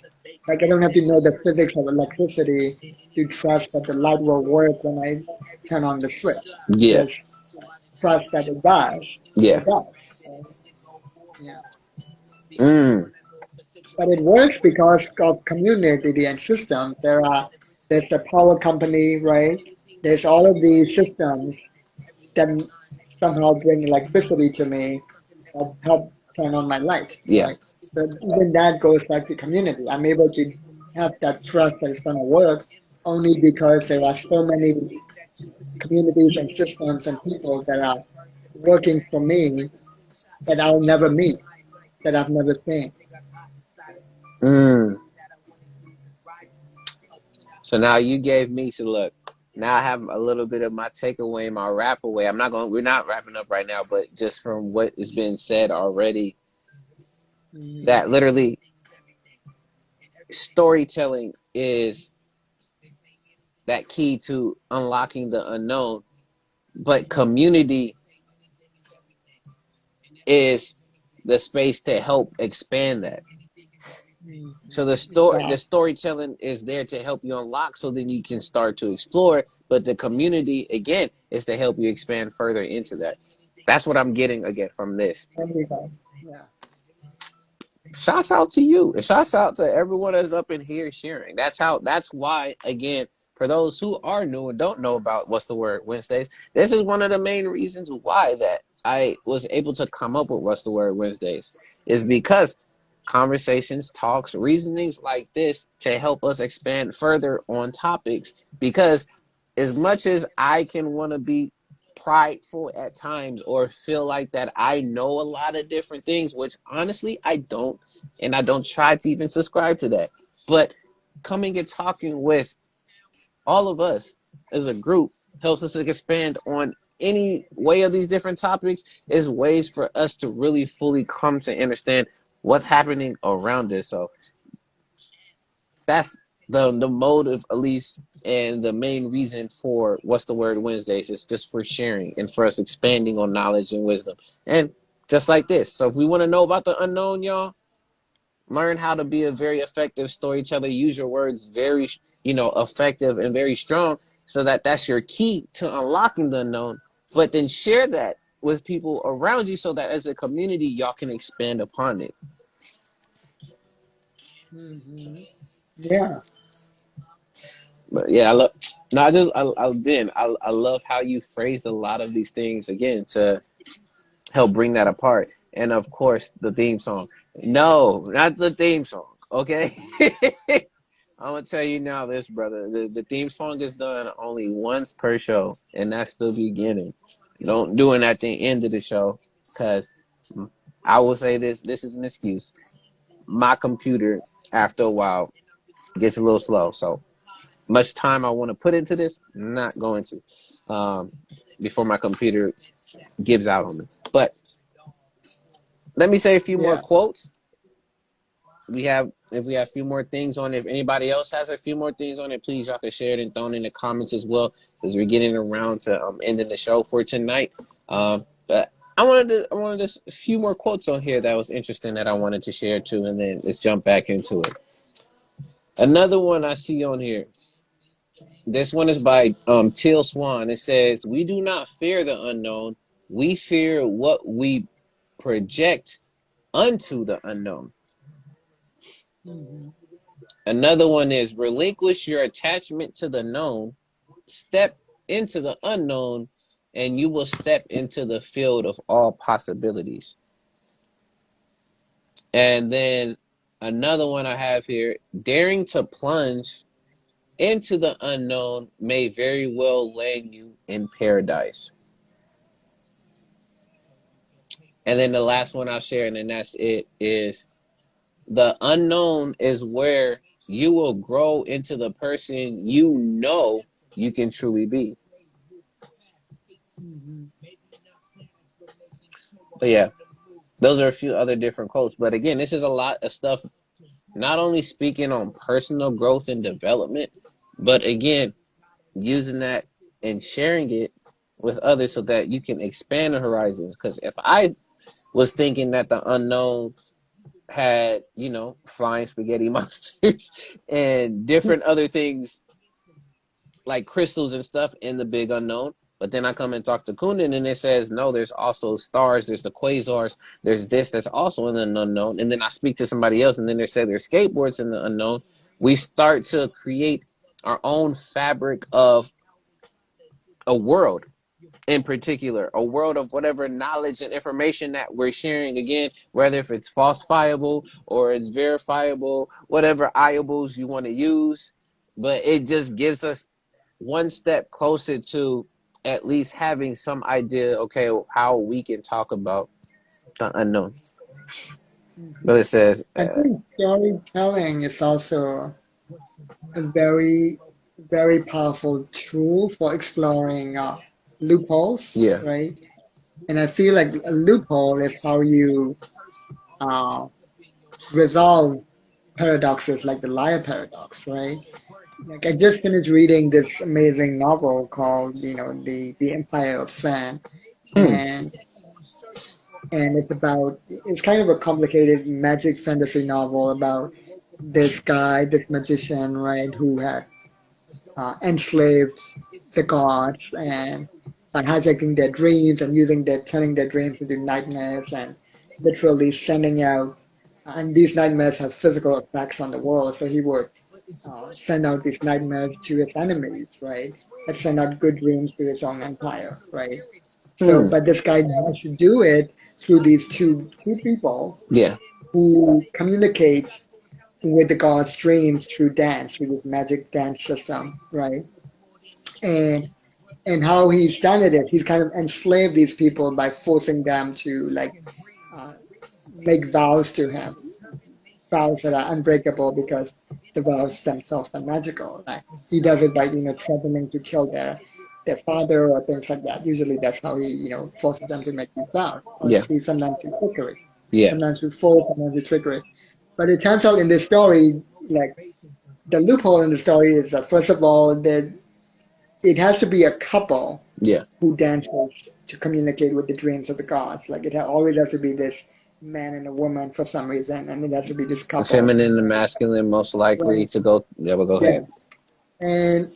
Like I don't have to know the physics of electricity to trust that the light will work when I turn on the switch. yeah, Just trust that it does, and yeah. it does. Right? Yeah. Mm, But it works because of community and systems. There's a power company, right? There's all of these systems that somehow bring electricity to me that help turn on my light, yeah. right? So even that goes back to community. I'm able to have that trust that it's going to work only because there are so many communities and systems and people that are working for me that I'll never meet, that I've never seen. Mm. So now you gave me to look. Now I have a little bit of my takeaway, my wrap away. We're not wrapping up right now, but just from what has been said already, Mm, that literally storytelling is that key to unlocking the unknown, but community is the space to help expand that. So the Exactly. storytelling is there to help you unlock, so then you can start to explore. But the community again is to help you expand further into that. That's what I'm getting again from this. There you go. Yeah. Shouts out to you. And shouts out to everyone that's up in here sharing. That's why, again, for those who are new and don't know about What's the Word Wednesdays, this is one of the main reasons why that I was able to come up with What's the Word Wednesdays, is because conversations, talks, reasonings like this to help us expand further on topics. Because as much as I can want to be prideful at times or feel like that I know a lot of different things, which honestly I don't, and I don't try to even subscribe to that. But coming and talking with all of us as a group helps us to expand on any way of these different topics, is ways for us to really fully come to understand what's happening around us. So that's the motive, at least, and the main reason for What's the Word Wednesdays is just for sharing and for us expanding on knowledge and wisdom. And just like this. So if we want to know about the unknown, y'all, learn how to be a very effective storyteller. Use your words very, effective and very strong, so that that's your key to unlocking the unknown. But then share that with people around you, so that as a community, y'all can expand upon it. Hmm. Yeah. But yeah, I love. No, I love how you phrased a lot of these things again to help bring that apart. And of course, the theme song. No, not the theme song. Okay. I'm gonna tell you now, this brother. The theme song is done only once per show, and that's the beginning. Don't do it at the end of the show, because I will say this. This is an excuse. My computer, after a while, gets a little slow. So much time I want to put into this, not going to, before my computer gives out on me. But let me say a few more Yeah. quotes. If we have a few more things on it, if anybody else has a few more things on it, please y'all can share it and throw it in the comments as well, as we're getting around to ending the show for tonight. But I wanted a few more quotes on here that was interesting that I wanted to share too, and then let's jump back into it. Another one I see on here. This one is by Teal Swan. It says, "We do not fear the unknown. We fear what we project unto the unknown." Hmm. Another one is, "Relinquish your attachment to the known, step into the unknown, and you will step into the field of all possibilities." And then another one I have here, "Daring to plunge into the unknown may very well land you in paradise." And then the last one I'll share, and then that's it, is, "The unknown is where you will grow into the person you know you can truly be." Hmm. But yeah, those are a few other different quotes. But again, this is a lot of stuff, not only speaking on personal growth and development, but again, using that and sharing it with others so that you can expand the horizons. Because if I was thinking that the unknown had, flying spaghetti monsters and different other things like crystals and stuff in the big unknown. But then I come and talk to Kundan, and it says, no, there's also stars, there's the quasars, there's this that's also in the unknown. And then I speak to somebody else, and then they say there's skateboards in the unknown. We start to create our own fabric of a world, in particular, a world of whatever knowledge and information that we're sharing, again, whether if it's falsifiable or it's verifiable, whatever iables you want to use. But it just gives us one step closer to at least having some idea, okay, how we can talk about the unknown. But Hmm. it says, I think storytelling is also a very, very powerful tool for exploring loopholes, yeah. right? And I feel like a loophole is how you uh, resolve paradoxes like the liar paradox, right? Like I just finished reading this amazing novel called, the Empire of Sand, Hmm. and and it's kind of a complicated magic fantasy novel about this guy, this magician, right, who had enslaved the gods and by hijacking their dreams and turning their dreams into nightmares and literally sending out. And these nightmares have physical effects on the world, so he would send out these nightmares to his enemies, right? And send out good dreams to his own empire, right? So, Hmm. but this guy has to do it through these two people Yeah. who communicate with the gods' dreams through dance, through this magic dance system, right? And how he's done it is he's kind of enslaved these people by forcing them to like uh, make vows to him, vows that are unbreakable because the vows themselves are magical. Like he does it by threatening to kill their father or things like that. Usually that's how he forces them to make these vows, or Yeah. through sometimes through trickery, Yeah. sometimes through force, sometimes through trickery. But it turns out in this story, like the loophole in the story is that first of all that it has to be a couple Yeah. who dances to communicate with the dreams of the gods. Like always has to be this man and a woman for some reason, and it has to be this The couple. feminine and masculine most likely Right. to go. Yeah, but go Yeah. ahead.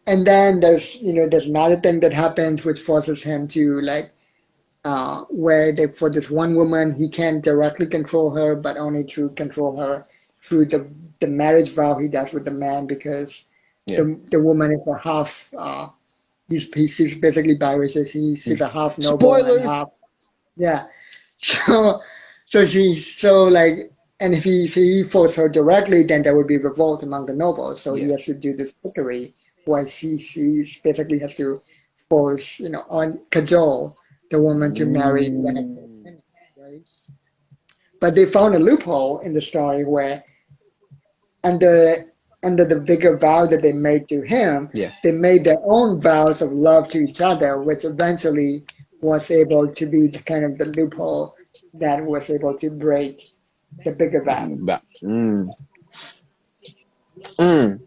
And then there's another thing that happens which forces him to like where for this one woman he can't directly control her, but only through control her through the marriage vow he does with the man because Yeah. the woman is a half she's basically biracial. She's a half noble and Spoilers. half yeah. So so like and if he forced her directly, then there would be revolt among the nobles. So he Yeah. has to do this trickery where she basically has to force, on cajole the woman to marry one of her Mm. enemies, right? But they found a loophole in the story where under under the bigger vow that they made to him, Yeah. they made their own vows of love to each other, which eventually was able to be the kind of the loophole that was able to break the bigger vow. Mm. Mm.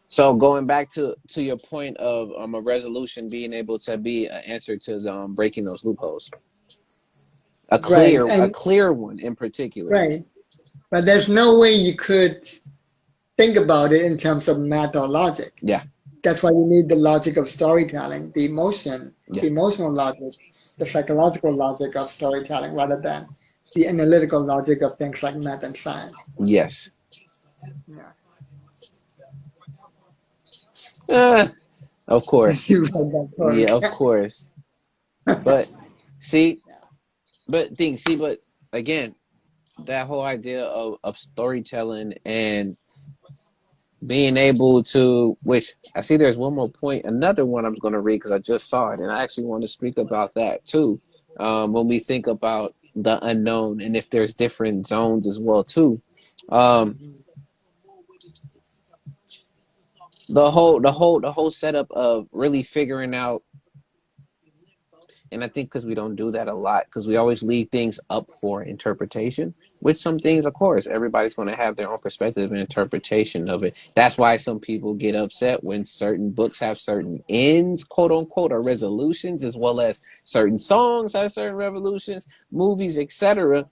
So going back to your point of a resolution being able to be an answer to breaking those loopholes, Right, a and clear one in particular. right, but there's no way you could think about it in terms of math or logic. Yeah. That's why you need the logic of storytelling, Yeah. the emotional logic, the psychological logic of storytelling, rather than the analytical logic of things like math and science. Yes. Yeah. Uh, of course. You read that Yeah. book. Of course. But see, but again, that whole idea of storytelling and being able to, which I see there's one more point, another one I'm going to read because I just saw it, and I actually want to speak about that too. When we think about the unknown and if there's different zones as well too. Um, the whole setup of really figuring out, and I think because we don't do that a lot, because we always leave things up for interpretation, which some things, of course, everybody's going to have their own perspective and interpretation of it. That's why some people get upset when certain books have certain ends, quote unquote, or resolutions, as well as certain songs have certain revolutions, movies, etc.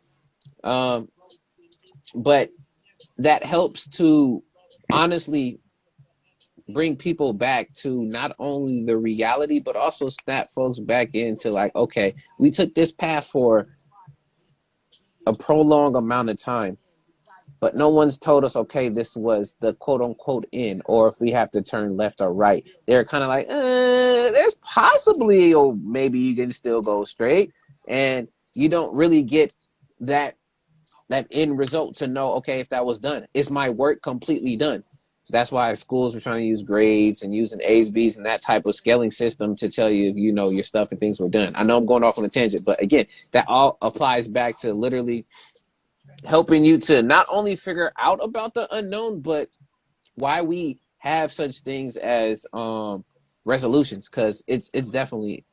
Um, but that helps to honestly bring people back to not only the reality, but also snap folks back into like, okay, we took this path for a prolonged amount of time, but no one's told us, okay, this was the quote unquote end, or if we have to turn left or right. They're kind of like, there's possibly, or maybe you can still go straight, and you don't really get that end result to know, okay, if that was done, is my work completely done? That's why schools are trying to use grades and using A.D.V.I.S. and that type of scaling system to tell you if you know your stuff and things were done. I know I'm going off on a tangent, but again, that all applies back to literally helping you to not only figure out about the unknown, but why we have such things as resolutions, because it's definitely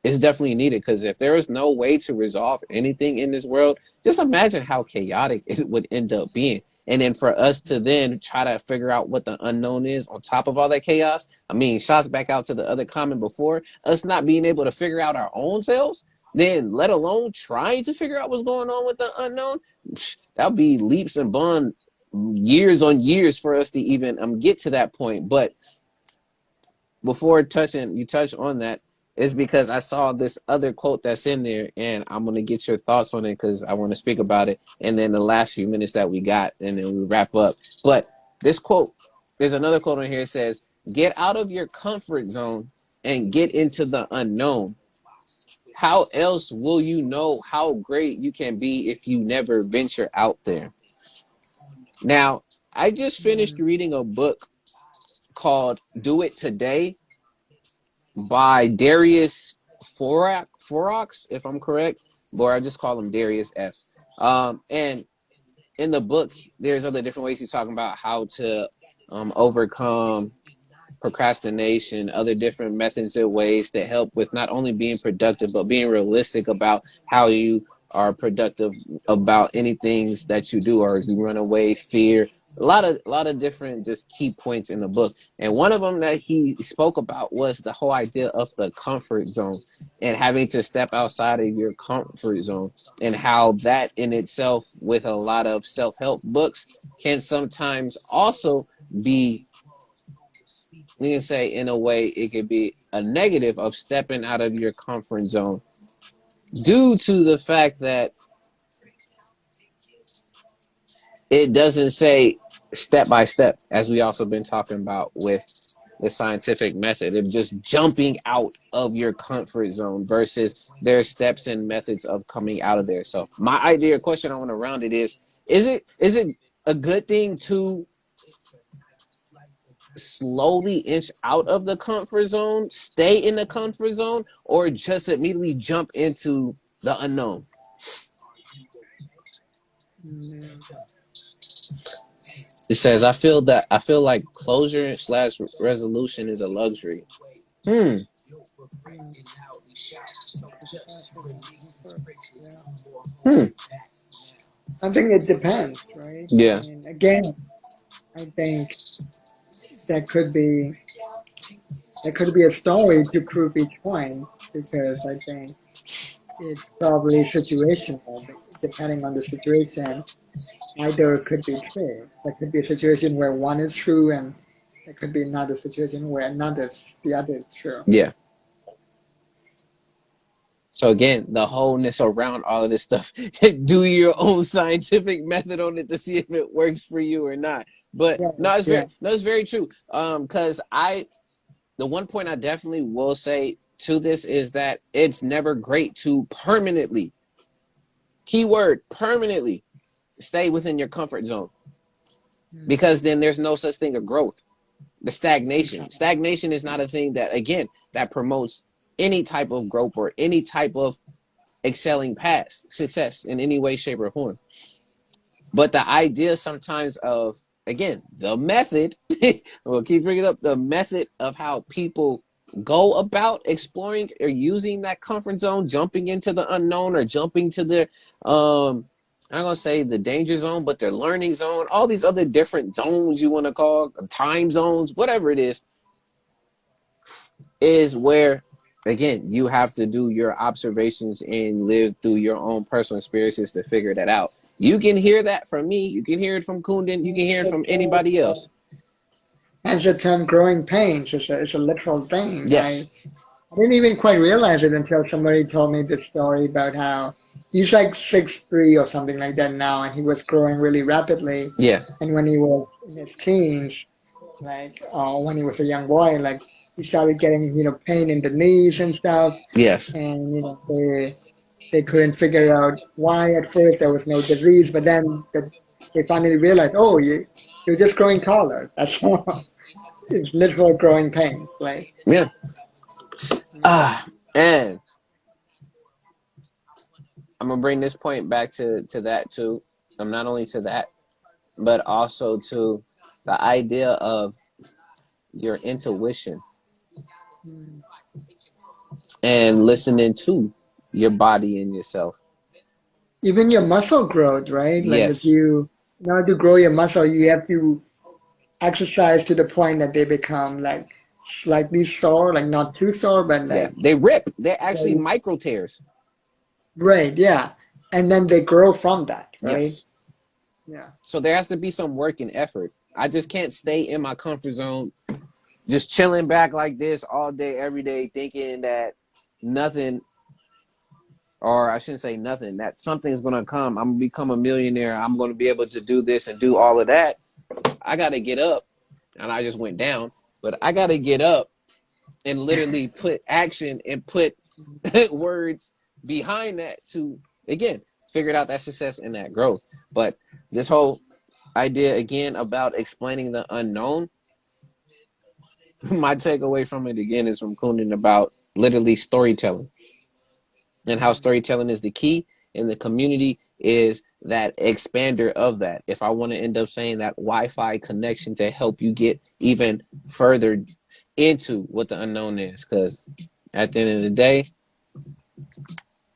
needed, because if there is no way to resolve anything in this world, just imagine how chaotic it would end up being. And then for us to then try to figure out what the unknown is on top of all that chaos, I mean, shots back out to the other comment before, us not being able to figure out our own selves. then let alone trying to figure out what's going on with the unknown, that'll be leaps and bounds, years on years for us to even get to that point. But before touching you touch on that is because I saw this other quote that's in there, and I'm gonna get your thoughts on it because I want to speak about it. And then the last few minutes that we got, and then we wrap up. But this quote, there's another quote on here that says, "Get out of your comfort zone and get into the unknown. How else will you know how great you can be if you never venture out there?" Now, I just finished Mm, reading a book called "Do It Today" by Darius Forax, if I'm correct, or I just call him Darius F. And in the book, there's other different ways he's talking about how to overcome procrastination, other different methods and ways that help with not only being productive, but being realistic about how you are productive about any things that you do, or you run away, fear. A lot of different just key points in the book. And one of them that he spoke about was the whole idea of the comfort zone and having to step outside of your comfort zone, and how that in itself, with a lot of self-help books, can sometimes also be, we can say, in a way it could be a negative of stepping out of your comfort zone, due to the fact that it doesn't say step by step, as we also been talking about with the scientific method of just jumping out of your comfort zone versus their steps and methods of coming out of there. So my idea question I want to round it is it a good thing to slowly inch out of the comfort zone, stay in the comfort zone, or just immediately jump into the unknown? mm, It says, I feel like closure slash resolution is a luxury. Hmm. mm. Detachment and comfort. Yeah. Hmm. I think it depends, right? I Yeah. mean, again, I think that could be that could be a story to prove each point because I think it's probably situational. Depending on the situation, either could be true. There could be a situation where one is true, and there could be another situation where the other is true. Yeah. So again, the wholeness around all of this stuff, do your own scientific method on it to see if it works for you or not. But Yeah, no, yeah. it's very true. Because the one point I definitely will say to this is that it's never great to permanently, keyword permanently, stay within your comfort zone, because Mm, then there's no such thing of growth. The stagnation. exactly. Stagnation is not a thing that, again, that promotes any type of growth or any type of excelling past success in any way, shape, or form. But the idea sometimes of, again, the method, we'll keep bringing up the method of how people go about exploring or using that comfort zone, jumping into the unknown or jumping to the, I'm gonna say the danger zone, but their learning zone, all these other different zones you want to call time zones, whatever it is where, again, you have to do your observations and live through your own personal experiences to figure that out. You can hear that from me, you can hear it from Kundan, you can hear it from anybody else. Hence the term growing pains is a literal thing. Yes. I didn't even quite realize it until somebody told me this story about how he's like 6'3" or something like that now, and he was growing really rapidly. Yeah. And when he was in his teens, like when he was a young boy, like he started getting pain in the knees and stuff, Yes. and they couldn't figure out why at first. There was no disease, but then they finally realized, oh, you're just growing taller. That's all. It's literal growing pains, like. Yeah. Mm, And I'm gonna bring this point back to that too. Not only to that, but also to the idea of your intuition mm. and listening to your body and yourself. Even your muscle growth, right? Like if Yes. you in order to grow your muscle, you have to exercise to the point that they become like slightly sore, like not too sore, but Yeah. like They rip. They're actually very, micro tears. Right, yeah. And then they grow from that, right? Yes. Yeah. So there has to be some work and effort. I just can't stay in my comfort zone, just chilling back like this all day, every day, thinking that nothing, or I shouldn't say nothing, that something's gonna come. I'm gonna become a millionaire. I'm gonna be able to do this and do all of that. I gotta get up, and I just went down, but I gotta get up and literally put action and put words behind that to again figure out that success and that growth. But this whole idea again about explaining the unknown, my takeaway from it again is from Kundan about literally storytelling and how Mhm. storytelling is the key and the community is that expander of that. If I want to end up saying that Wi-Fi connection to help you get even further into what the unknown is, because at the end of the day,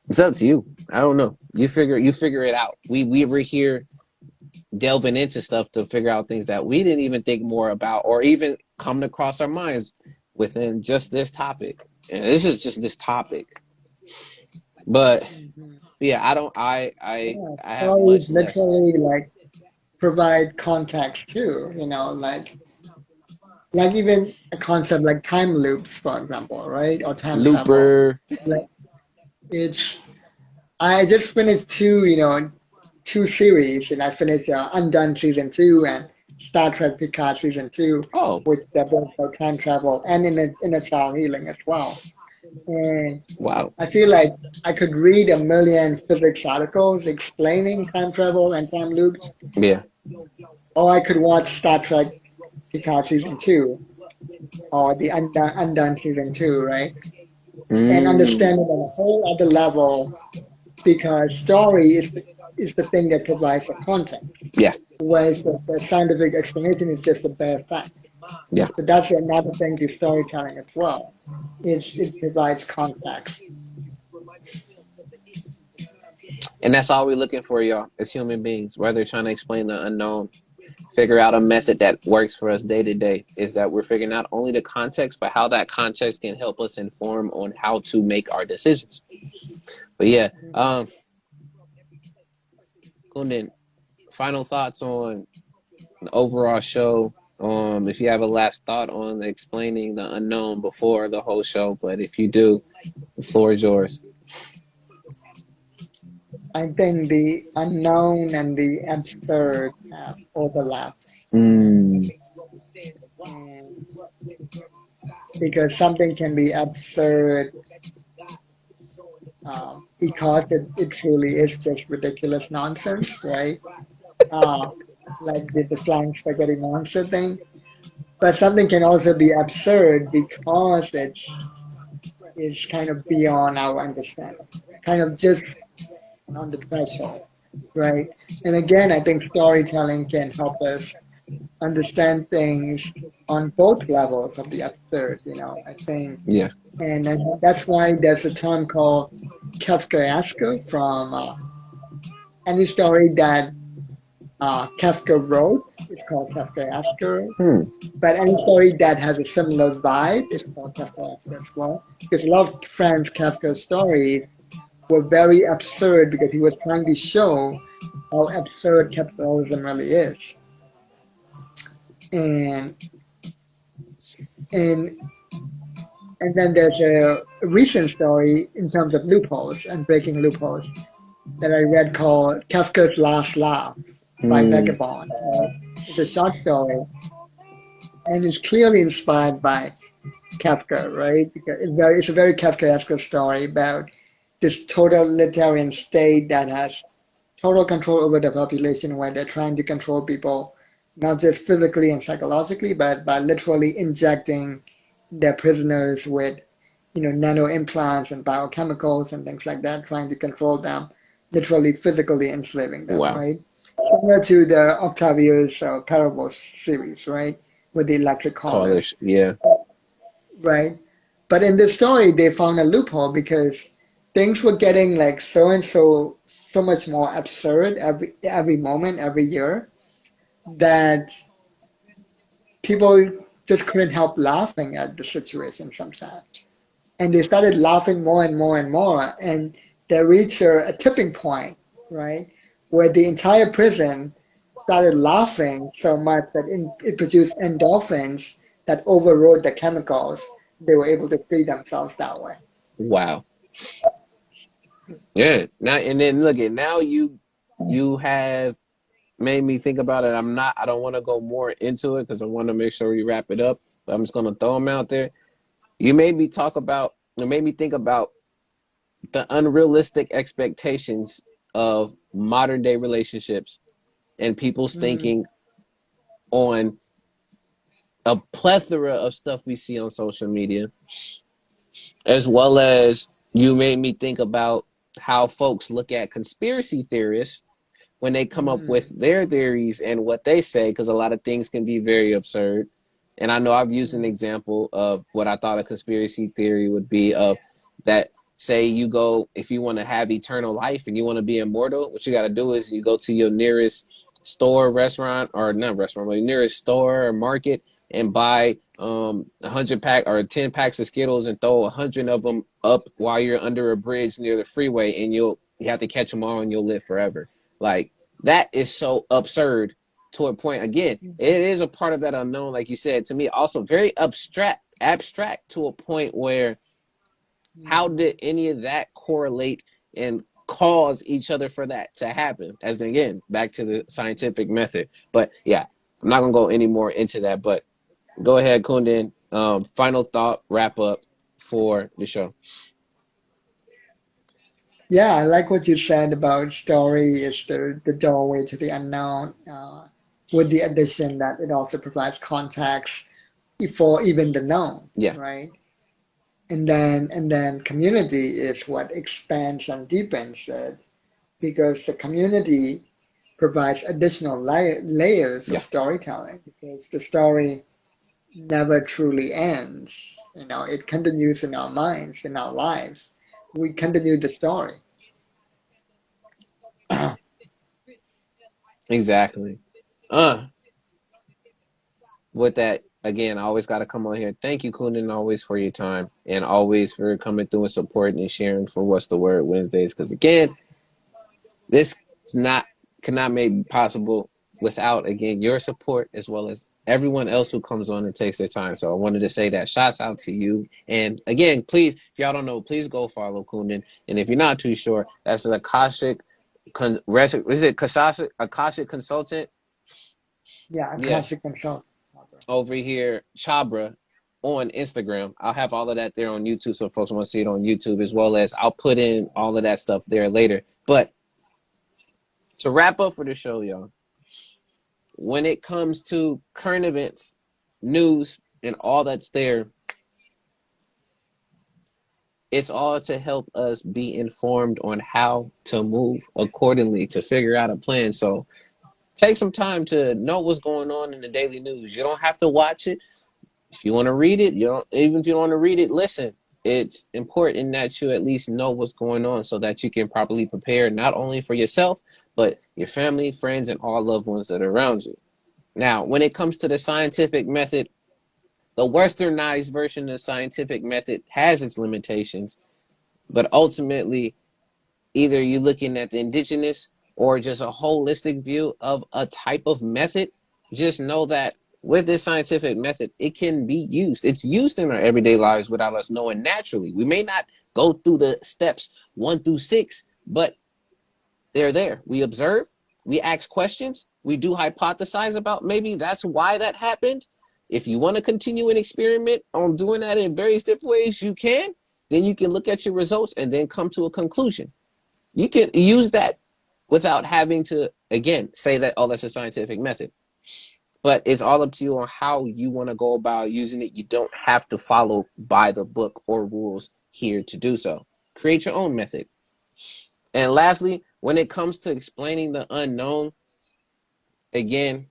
it's up to you. I don't know. You figure it out. We were here delving into stuff to figure out things that we didn't even think more about or even come across our minds within just this topic. And this is just this topic. But Mhm. yeah, I don't I Yeah, I have stories much less. literally like provide context too, like even a concept like time loops, for example, right? Or time travel. Looper. Like it's I just finished two series, and I finished Undone season two and Star Trek Picard season two, Oh, which they're both about time travel and in a child healing as well. And wow. I feel like I could read a million physics articles explaining time travel and time loops, Yeah. or I could watch Star Trek Picard season two or the Undone season two, right? And Mm, understand it on a whole other level because story is the thing that provides the context, yeah. whereas the scientific explanation is just the bare fact. Yeah. So that's another thing to storytelling as well. It provides context. And that's all we're looking for, y'all, as human beings, whether trying to explain the unknown, figure out a method that works for us day to day, is that we're figuring out only the context, but how that context can help us inform on how to make our decisions. But yeah, Kundan, final thoughts on the overall show. If you have a last thought on explaining the unknown before the whole show, but if you do, the floor is yours. I think the unknown and the absurd have overlaps, Mm, and because something can be absurd because it truly is just ridiculous nonsense, right? Uh, like the flying spaghetti monster thing. But something can also be absurd because it's kind of beyond our understanding, kind of just on the threshold, right? And again, I think storytelling can help us understand things on both levels of the absurd, I think. yeah. And that's why there's a term called Kafkaesque from any story that Kafka wrote is called Kafkaesque. Hmm. But any story that has a similar vibe is called Kafkaesque as well. Because a lot of Franz Kafka's stories were very absurd because he was trying to show how absurd capitalism really is. And and and then there's a recent story in terms of loopholes and breaking loopholes that I read called Kafka's Last Laugh by Hmm. Vagabond. Right? It's a short story and it's clearly inspired by Kafka, right? Because it's a very Kafkaesque story about this totalitarian state that has total control over the population where they're trying to control people, not just physically and psychologically, but by literally injecting their prisoners with, nano implants and biochemicals and things like that, trying to control them, literally physically enslaving them, Wow. right? Similar to the Octavius Parables series, right? With the electric collars, Callers. Yeah. right? But in this story, they found a loophole because things were getting like so and so much more absurd every moment, every year that people just couldn't help laughing at the situation sometimes. And they started laughing more and more and more. And they reached a tipping point, right, where the entire prison started laughing so much that it produced endorphins that overrode the chemicals. They were able to free themselves that way. Wow. Yeah. Now and then look at now you have made me think about it. I don't want to go more into it because I want to make sure we wrap it up. But I'm just gonna throw them out there. You made me think about the unrealistic expectations of modern day relationships and people's Mm, thinking on a plethora of stuff we see on social media, as well as you made me think about how folks look at conspiracy theorists when they come up with mm, their theories and what they say, because a lot of things can be very absurd. And I know I've used an mm, example of what I thought a conspiracy theory would be of that. Say you go, if you want to have eternal life and you want to be immortal, what you got to do is you go to your nearest store, restaurant, or not restaurant, but your nearest store or market and buy 100 pack or 10 packs of Skittles and throw 100 of them up while you're under a bridge near the freeway, and you have to catch them all and you'll live forever. Like that is so absurd to a point. Again, it is a part of that unknown, like you said. To me, also very abstract to a point where how mm. did any of that correlate and cause each other for that to happen? As again, back to the scientific method. But yeah, I'm not gonna go any more into that. But go ahead, Kundan. Final thought, wrap up for the show. Yeah, I like what you said about story is the doorway to the unknown, with the addition that it also provides context for even the known, Yeah, right? And then community is what expands and deepens it because the community provides additional layers of yeah, storytelling because the story never truly ends. It continues in our minds, in our lives. We continue the story. exactly. Uh, with that, again, I always got to come on here. Thank you, Kunin, always for your time and always for coming through and supporting and sharing for What's the Word Wednesdays. Because again, this is not cannot make possible without again your support as well as everyone else who comes on and takes their time. So I wanted to say that shouts out to you. And again, please, if y'all don't know, please go follow Kunin. And if you're not too sure, that's an Akashic. Is it Akashic consultant? Yeah, Yeah, Akashic Consult. over here, Chabra on Instagram. I'll have all of that there on YouTube, so folks want to see it on YouTube, as well as I'll put in all of that stuff there later. But to wrap up for the show, y'all, when it comes to current events, news, and all that's there, it's all to help us be informed on how to move accordingly to figure out a plan. So take some time to know what's going on in the daily news. You don't have to watch it. If you want to read it, you don't. Even if you don't want to read it, listen. It's important that you at least know what's going on so that you can properly prepare not only for yourself but your family, friends, and all loved ones that are around you. Now, when it comes to the scientific method, the westernized version of the scientific method has its limitations, but ultimately, either you're looking at the indigenous or just a holistic view of a type of method, just know that with this scientific method, it can be used. It's used in our everyday lives without us knowing naturally. We may not go through the steps 1 through 6, but they're there. We observe, we ask questions, we do hypothesize about maybe that's why that happened. If you want to continue an experiment on doing that in various different ways, you can. Then you can look at your results and then come to a conclusion. You can use that without having to, again, say that, oh, that's a scientific method. But it's all up to you on how you want to go about using it. You don't have to follow by the book or rules here to do so. Create your own method. And lastly, when it comes to explaining the unknown, again,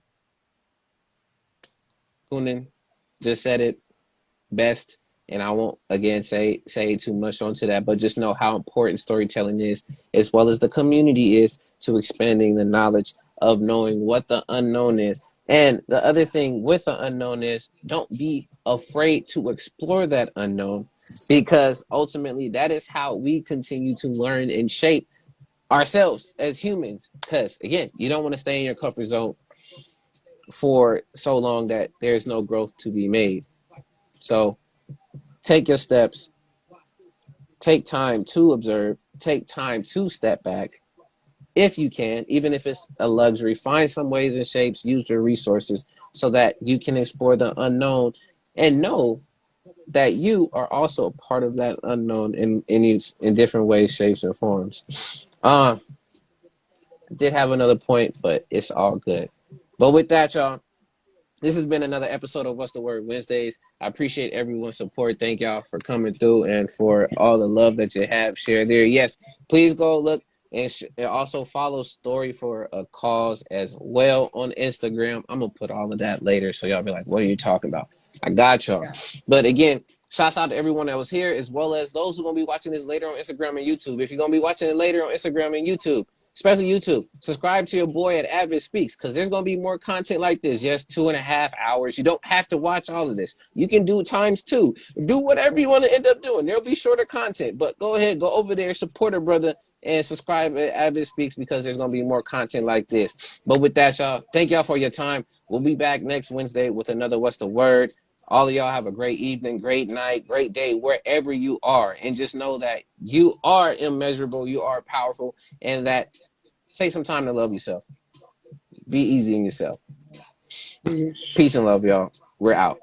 Kunin just said it best, and I won't again say too much onto that, but just know how important storytelling is, as well as the community is to expanding the knowledge of knowing what the unknown is. And the other thing with the unknown is don't be afraid to explore that unknown, because ultimately that is how we continue to learn and shape ourselves as humans. Because again, you don't want to stay in your comfort zone for so long that there's no growth to be made. So take your steps, take time to observe, take time to step back if you can, even if it's a luxury. Find some ways and shapes, use your resources so that you can explore the unknown and know that you are also a part of that unknown in different ways, shapes, and forms. I did have another point, but it's all good. But with that, y'all, this has been another episode of What's the Word Wednesdays. I appreciate everyone's support. Thank y'all for coming through and for all the love that you have shared there. Yes, please go look and also follow Story for a Cause as well on Instagram. I'm gonna put all of that later, so y'all be like, "What are you talking about?" I got y'all. Yeah. But again, shouts out to everyone that was here, as well as those who are gonna be watching this later on Instagram and YouTube. If you're gonna be watching it later on Instagram and YouTube, especially YouTube, subscribe to your boy at A.D.V.I.S. Speaks, because there's going to be more content like this. Yes, 2.5 hours. You don't have to watch all of this. You can do times two. Do whatever you want to end up doing. There'll be shorter content, but go ahead, go over there, support a brother, and subscribe at A.D.V.I.S. Speaks, because there's going to be more content like this. But with that, y'all, thank y'all for your time. We'll be back next Wednesday with another What's the Word. All of y'all have a great evening, great night, great day, wherever you are. And just know that you are immeasurable, you are powerful, and that take some time to love yourself. Be easy on yourself. Peace. Peace and love, y'all. We're out.